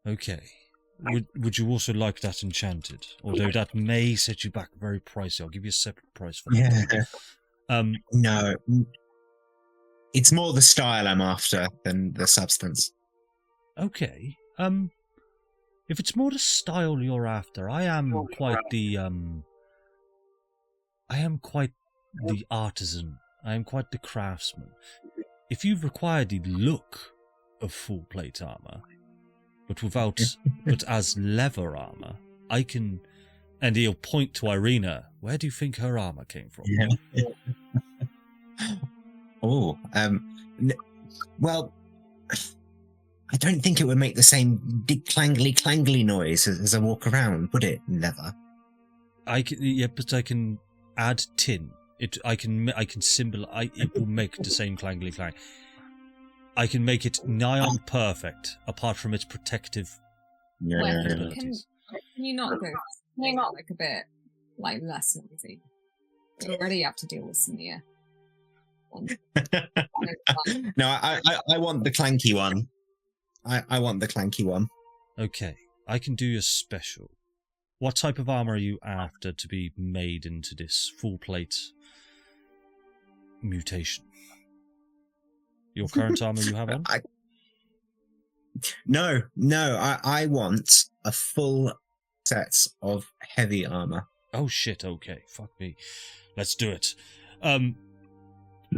Okay. Would you also like that enchanted? Although that may set you back very pricey. I'll give you a separate price for that. Yeah. No. It's more the style I'm after than the substance. Okay. If it's more the style you're after, I am quite the artisan. I am quite the craftsman. If you require the look of full plate armor, but as leather armor, I can. And he'll point to Irina. Where do you think her armor came from? Yeah. Well, I don't think it would make the same big clangly noise as I walk around, would it? Leather. But I can add tin. It will make the same clangly clang. I can make it nigh on perfect, apart from its protective abilities. Can you not go like a bit like less noisy? You already have to deal with Samir. No, I want the clanky one. I want the clanky one. Okay, I can do a special. What type of armor are you after to be made into this full plate mutation? Your current armor you have on? No. I want a full set of heavy armor. Oh shit, okay. Fuck me. Let's do it.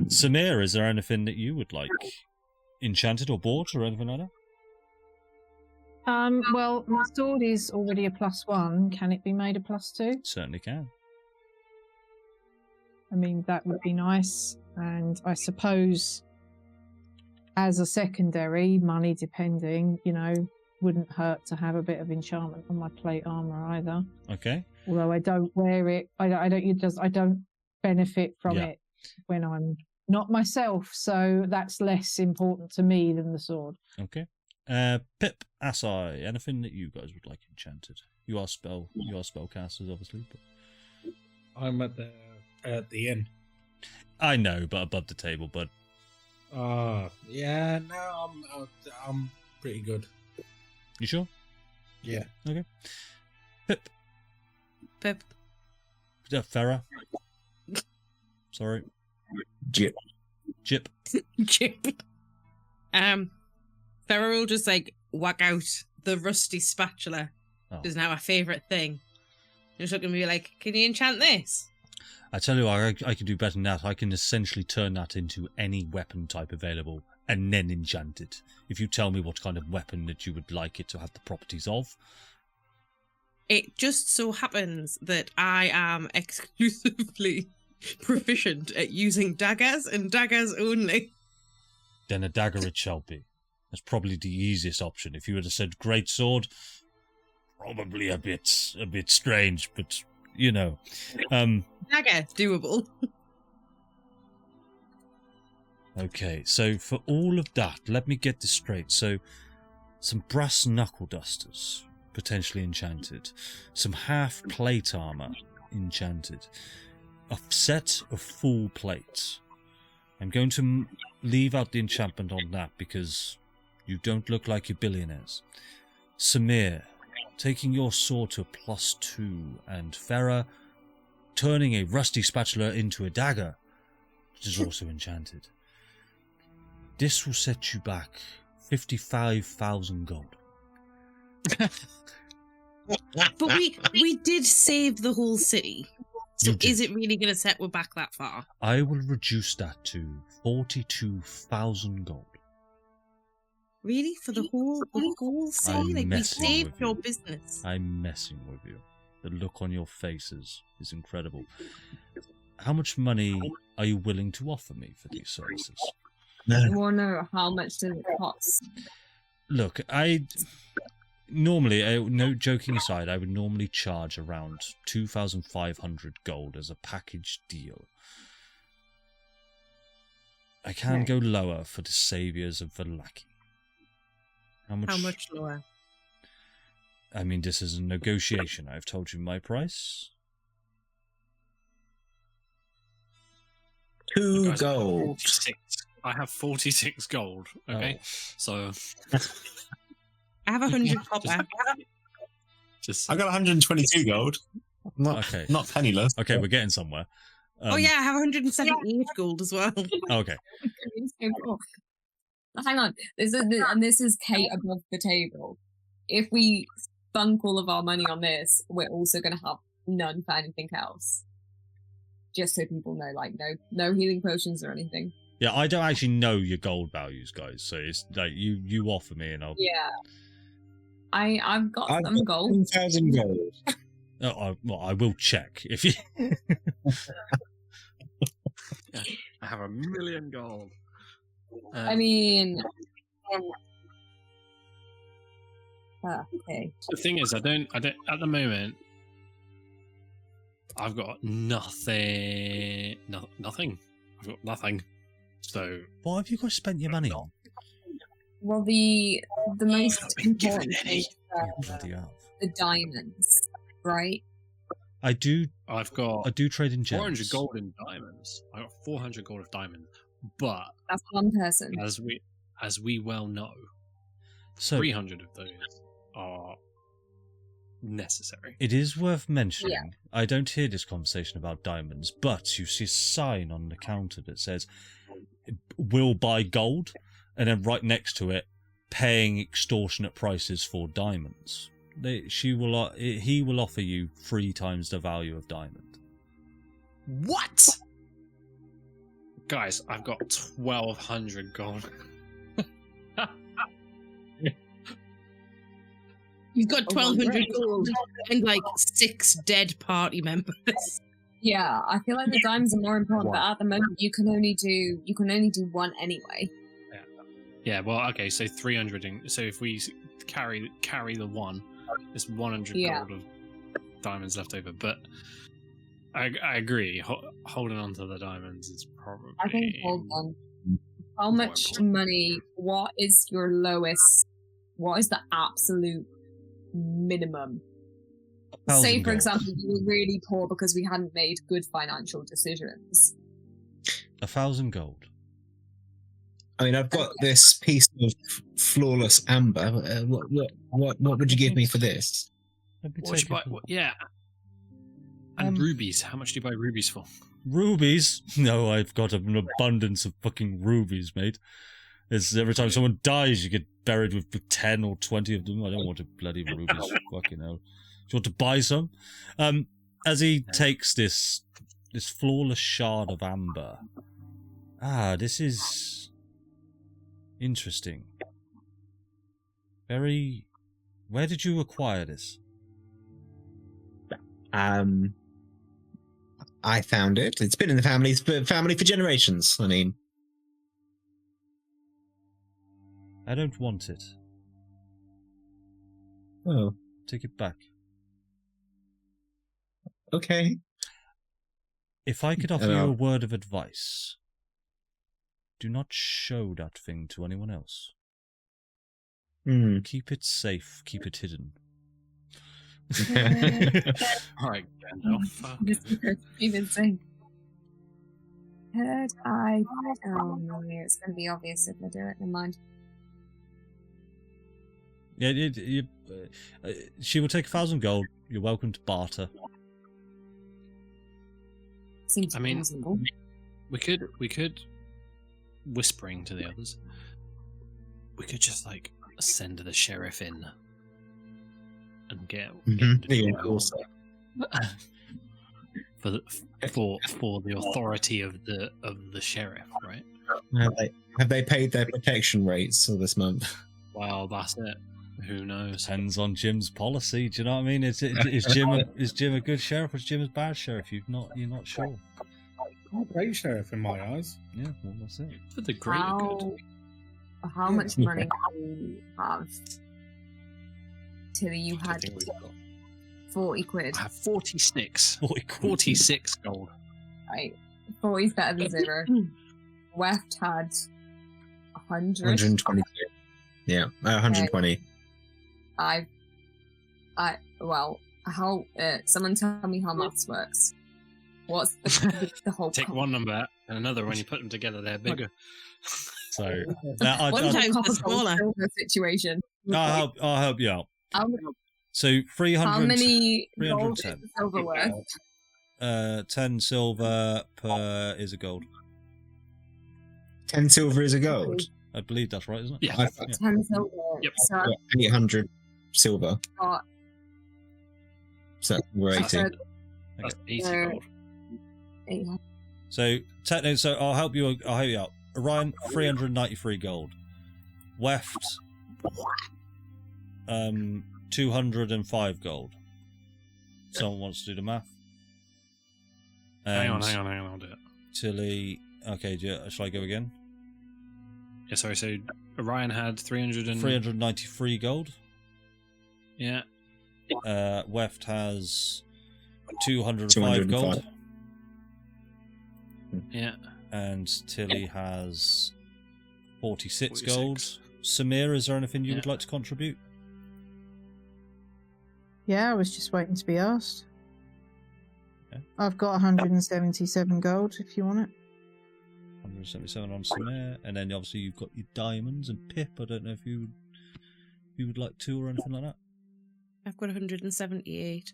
Samir, is there anything that you would like? Enchanted or bought or anything like that? Well, my sword is already a +1. Can it be made a +2? Certainly can. I mean, that would be nice. And I suppose as a secondary, money depending, wouldn't hurt to have a bit of enchantment on my plate armor either. Okay. Although I don't wear it, I don't benefit from it when I'm not myself. So that's less important to me than the sword. Okay. Pip, Asai, anything that you guys would like enchanted? You are spellcasters, obviously. But I'm at the inn. I know, but above the table, bud. Yeah, no, I'm pretty good. You sure? Yeah. Okay. Pip. Farah. Sorry. Jip. Jip. Farah will just whack out the rusty spatula. Which is now a favourite thing. Just looking at me like, can you enchant this? I tell you what, I can do better than that. I can essentially turn that into any weapon type available and then enchant it. If you tell me what kind of weapon that you would like it to have the properties of. It just so happens that I am exclusively proficient at using daggers and daggers only. Then a dagger it shall be. That's probably the easiest option. If you would have said great sword, probably a bit strange, but Dagger, doable. Okay, so for all of that, let me get this straight. So, some brass knuckle dusters, potentially enchanted. Some half plate armor, enchanted. A set of full plates. I'm going to leave out the enchantment on that because you don't look like you're billionaires. Samir, taking your sword to a +2, and Farah turning a rusty spatula into a dagger, which is also enchanted. This will set you back 55,000 gold. But we did save the whole city. So is it really going to set we're back that far? I will reduce that to 42,000 gold. Really? For the whole city? We saved your business. I'm messing with you. The look on your faces is incredible. How much money are you willing to offer me for these services? I want to know how much does it cost? Look, normally, no joking aside, I would normally charge around 2,500 gold as a package deal. I can go lower for the saviors of Vallaki. How much lower? I mean, this is a negotiation. I've told you my price. 2 gold. I have 46 gold. Okay, so I have 100 copper. I got 122 gold. Not penniless. Okay, we're getting somewhere. I have 178 gold as well. Okay. Hang on. This is Kate above the table. If we spunk all of our money on this, we're also going to have none for anything else. Just so people know, no healing potions or anything. Yeah, I don't actually know your gold values, guys. So it's like you offer me and I'll. Yeah. I've got some gold. 1,000 gold. I will check if you. I have 1 million gold. I mean, okay. The thing is, I don't at the moment. I've got nothing. Nothing. I've got nothing. So What have you guys spent your money on? Well, the most been given important any. is Bloody hell. the diamonds, right? I do I've got trade in gems. 400 gold in diamonds. I got 400 gold of diamonds, but That's one person. as we well know, So 300 of those are necessary. it is worth mentioning, I don't hear this conversation about diamonds, but you see a sign on the counter that says, will buy gold, and then right next to it, paying extortionate prices for diamonds. He will offer you 3 times the value of diamond. What? Guys, I've got 1,200 gold. You've got Oh my 1,200 God. gold and like 6 dead party members. Yeah, I feel like the diamonds are more important, but at the moment you can only do one anyway. Yeah, well, okay, so 300. So if we carry the one, it's 100 Yeah. gold of diamonds left over. But I agree. Holding on to the diamonds is probably. I think hold on. How More much important. money? What is your lowest? What is the absolute minimum? 1,000 Say, for gold. example, you were really poor because we hadn't made good financial decisions. 1,000 gold. I mean, I've got this piece of flawless amber. What would you give me for this? Let me What should take you buy? it. Yeah. And Um, rubies. How much do you buy rubies for? Rubies? No, I've got an abundance of fucking rubies, mate. It's every time someone dies, you get buried with 10 or 20 of them. I don't want to bloody rubies. Fucking hell. Do you want to buy some? As he takes this flawless shard of amber. This is interesting. Very. Where did you acquire this? I found it. It's been in the family for generations. I mean, I don't want it. oh, Take it back. okay. If I could offer Hello. you a word of advice, do not show that thing to anyone else. Hmm. Keep it safe, keep it hidden. All right, Gandalf. This is even saying. Could I? Oh no, it's going to be obvious if I do it. Never mind. She will take 1,000 gold. You're welcome to barter. Seems I mean, reasonable. we could whispering to the others. We could just like send the sheriff in and get him to Yeah, trial also. for the authority of the sheriff, right? Have they paid their protection rates for this month? Well, that's it. Who knows? Depends on Jim's policy. Do you know what I mean? Is Jim a good sheriff or is Jim a bad sheriff? You're not sure. Great sheriff in my eyes. Yeah, well, that's it. For the greater good. How much money do you have? Tilly, you I had think we've got- 40 quid. I have 46. 40 46 gold. Right. 40's better than 0. Weft had 100. 120. Yeah, 120. Well, how? Someone tell me how maths works. What's the whole? Take one number and another. When you put them together, they're bigger. So What's Sometimes the they're smaller. silver situation? I'll help you out. How, So 300. how many gold is 310. the silver worth? 10 silver per is a gold. 10 silver is a gold. I believe that's right, isn't it? Yeah. I've 10 silver. Yep. So I've got 800 silver. got So we're 80. so, That's 80 Uh, gold. 800. So I'll help you out. Orion 393 gold. Weft 205 gold. Someone wants to do the math. Hang on, And I'll do it. Tilly, okay, shall I go again? Yeah, sorry. So Orion had 393 gold. Yeah. Weft has 205 gold. Yeah. And Tilly has 46 gold. Samir, is there anything you would like to contribute? Yeah, I was just waiting to be asked. Okay. I've got 177 gold if you want it. 177 on Samir, and then obviously you've got your diamonds and Pip. I don't know if you would like to or anything like that. I've got 178.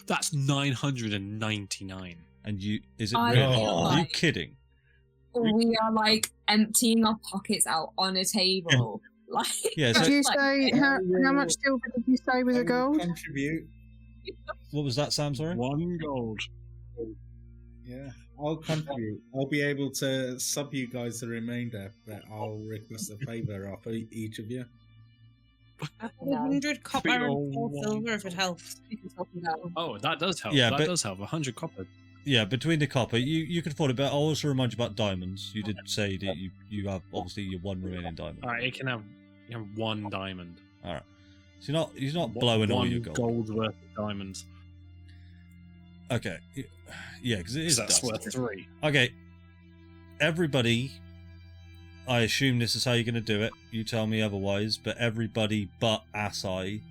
That's 999. And you, is it I really? feel Are you like- kidding? We are like emptying our pockets out on a table. Like, Yeah, Did so- you like, say how much silver did you say was a gold? Contribute. What was that, Sam? Sorry. 1 gold. Yeah, I'll contribute. I'll be able to sub you guys the remainder, but I'll request a favour off each of you. 100 copper and 4 1. silver if it helps. Oh, that does help. Yeah, that but- does help. 100 copper. Yeah, between the copper, you can afford it, but I'll also remind you about diamonds. You did say that you have obviously your one remaining diamond. All right, you have 1 diamond. All right. So you're not blowing all your gold. Gold's worth of diamonds. Okay. Yeah, because it is That's dust. worth 3. Okay. Everybody, I assume this is how you're going to do it. You tell me otherwise, but everybody but Asai,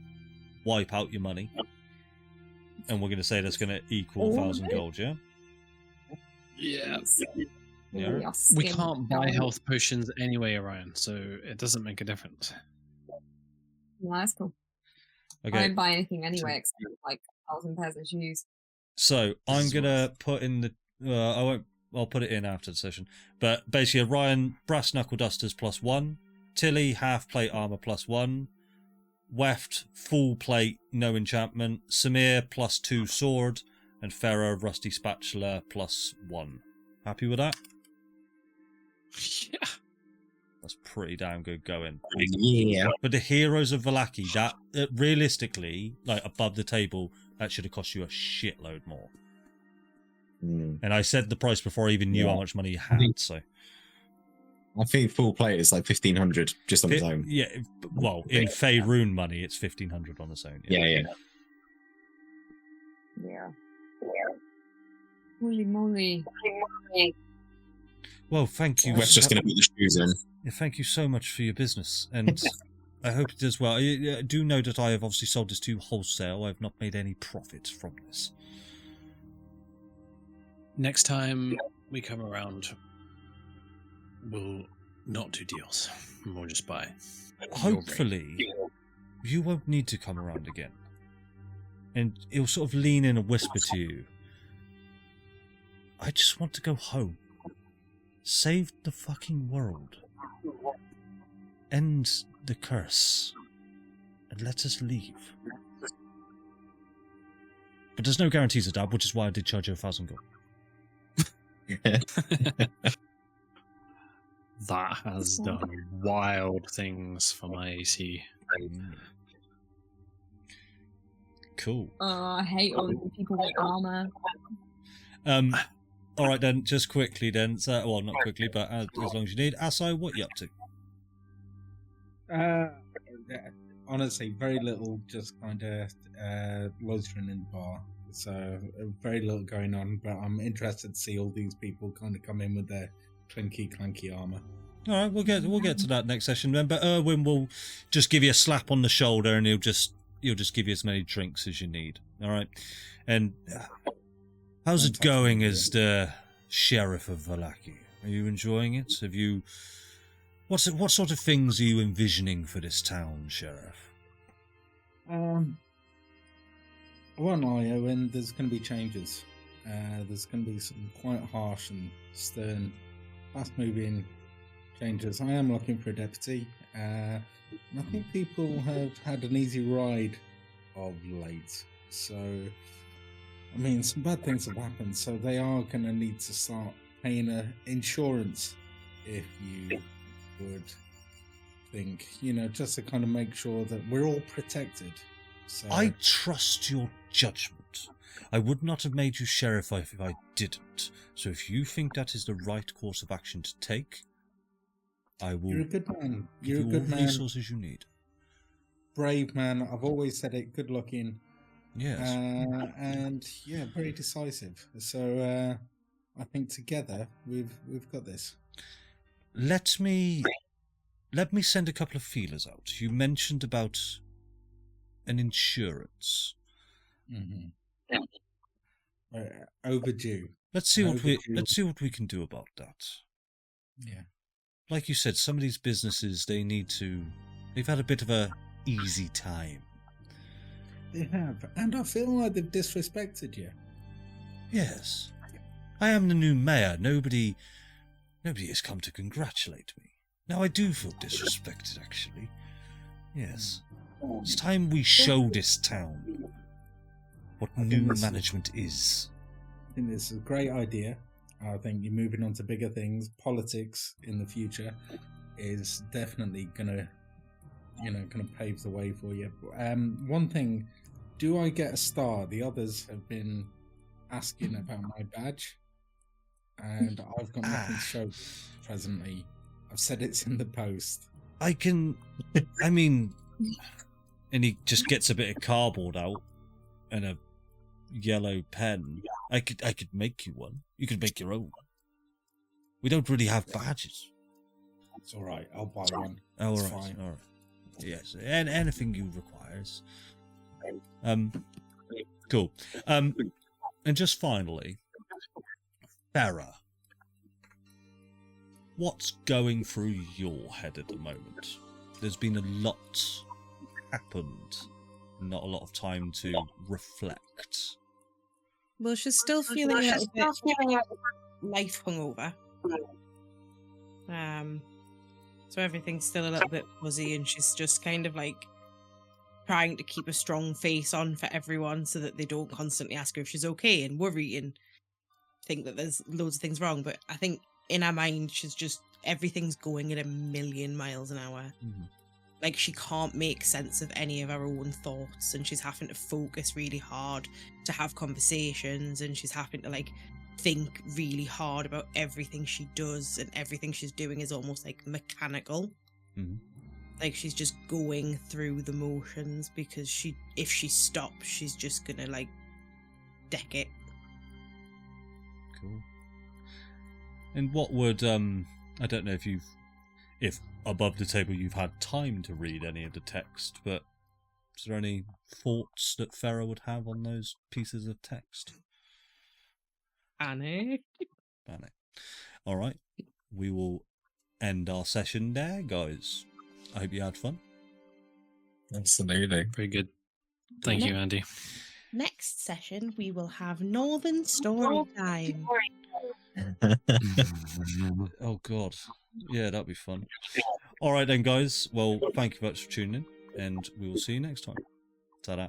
wipe out your money. And we're going to say that's going to equal 1,000 gold, yeah? Yes. Yeah. We can't buy health potions anyway, Orion, so it doesn't make a difference. Yeah, that's cool. I Okay. don't buy anything anyway except like 1,000 pairs of shoes. So I'm gonna put in the. I'll put it in after the session. But basically, Orion brass knuckle dusters +1, Tilly half plate armor +1, Weft full plate no enchantment, Samir +2 sword, and Pharaoh rusty spatula +1. Happy with that? Yeah. That's pretty damn good going. Yeah. But the heroes of Vallaki, that realistically, like above the table, that should have cost you a shitload more. Mm. And I said the price before I even knew how much money you had. So I think full plate is like 1,500 just on its own. yeah, well, in Faerun money, it's 1,500 on its own. Yeah. Yeah. Holy moly. Well, thank you. We're just going to put the shoes in. Yeah, thank you so much for your business, and I hope it does well. I do know that I have obviously sold this to you wholesale. I have not made any profit from this. Next time we come around, we'll not do deals. We'll just buy. Hopefully, you won't need to come around again. And he'll sort of lean in and whisper to you, I just want to go home. Save the fucking world. End the curse. And let us leave. But there's no guarantees of that, which is why I did charge you 1,000 gold. That has done wild things for my AC. Cool. I hate all the people with armor. All right then, just quickly then. So, well, not quickly, but as long as you need. Asai, what you up to? Honestly, very little. Just kind of loitering in the bar. So very little going on. But I'm interested to see all these people kind of come in with their clanky armor. All right, we'll get to that next session then. But Erwin will just give you a slap on the shoulder, and he'll just give you as many drinks as you need. All right, and how's it going as the sheriff of Vallaki? Are you enjoying it? Have you? What sort of things are you envisioning for this town, sheriff? I won't lie, Owen, there's going to be changes. There's going to be some quite harsh and stern, fast-moving changes. I am looking for a deputy. I think people have had an easy ride of late. So, I mean, some bad things have happened, so they are going to need to start paying insurance, if you would think, just to kind of make sure that we're all protected. So, I trust your judgment. I would not have made you sheriff if I didn't. So if you think that is the right course of action to take, I will you're a good man. give You're a you all good the man. resources you need. Brave man. I've always said it. Good looking. Yes. And yeah, very decisive. So I think together we've got this. Let me send a couple of feelers out. You mentioned about an insurance. Mm-hmm. Overdue. Let's see what we can do about that. Yeah. Like you said, some of these businesses they've had a bit of a easy time. They have, and I feel like they've disrespected you. Yes. I am the new mayor. Nobody has come to congratulate me. Now I do feel disrespected, actually. Yes. It's time we show this town what new management is. I think this is a great idea. I think you're moving on to bigger things. Politics in the future is definitely gonna pave the way for you. One thing, do I get a star? The others have been asking about my badge, and I've got nothing to show presently. I've said it's in the post. And he just gets a bit of cardboard out and a yellow pen. I could make you one. You could make your own one. We don't really have badges. It's all right. I'll buy one. All It's right. fine. All right. Yes. And anything you requires. Cool. And just finally, Farah, what's going through your head at the moment? There's been a lot happened. Not a lot of time to reflect. Well, she's still feeling a little bit life hungover. So everything's still a little bit fuzzy, and she's just kind of like trying to keep a strong face on for everyone so that they don't constantly ask her if she's okay and worry and think that there's loads of things wrong. But I think in her mind, she's just, everything's going at 1,000,000 miles an hour. Mm-hmm. Like, she can't make sense of any of her own thoughts, and she's having to focus really hard to have conversations, and she's having to like think really hard about everything she does, and everything she's doing is almost like mechanical. Mm-hmm. Like, she's just going through the motions, because if she stops, she's just gonna like deck it. Cool. And what would I don't know if above the table you've had time to read any of the text, but is there any thoughts that Farah would have on those pieces of text? Annie. All right. We will end our session there, guys. I hope you had fun. Absolutely. Very good. Thank you, Andy. Next session, we will have Northern Story Time. Oh, God. Yeah, that'd be fun. All right, then, guys. Well, thank you very much for tuning in, and we will see you next time. Ta-da.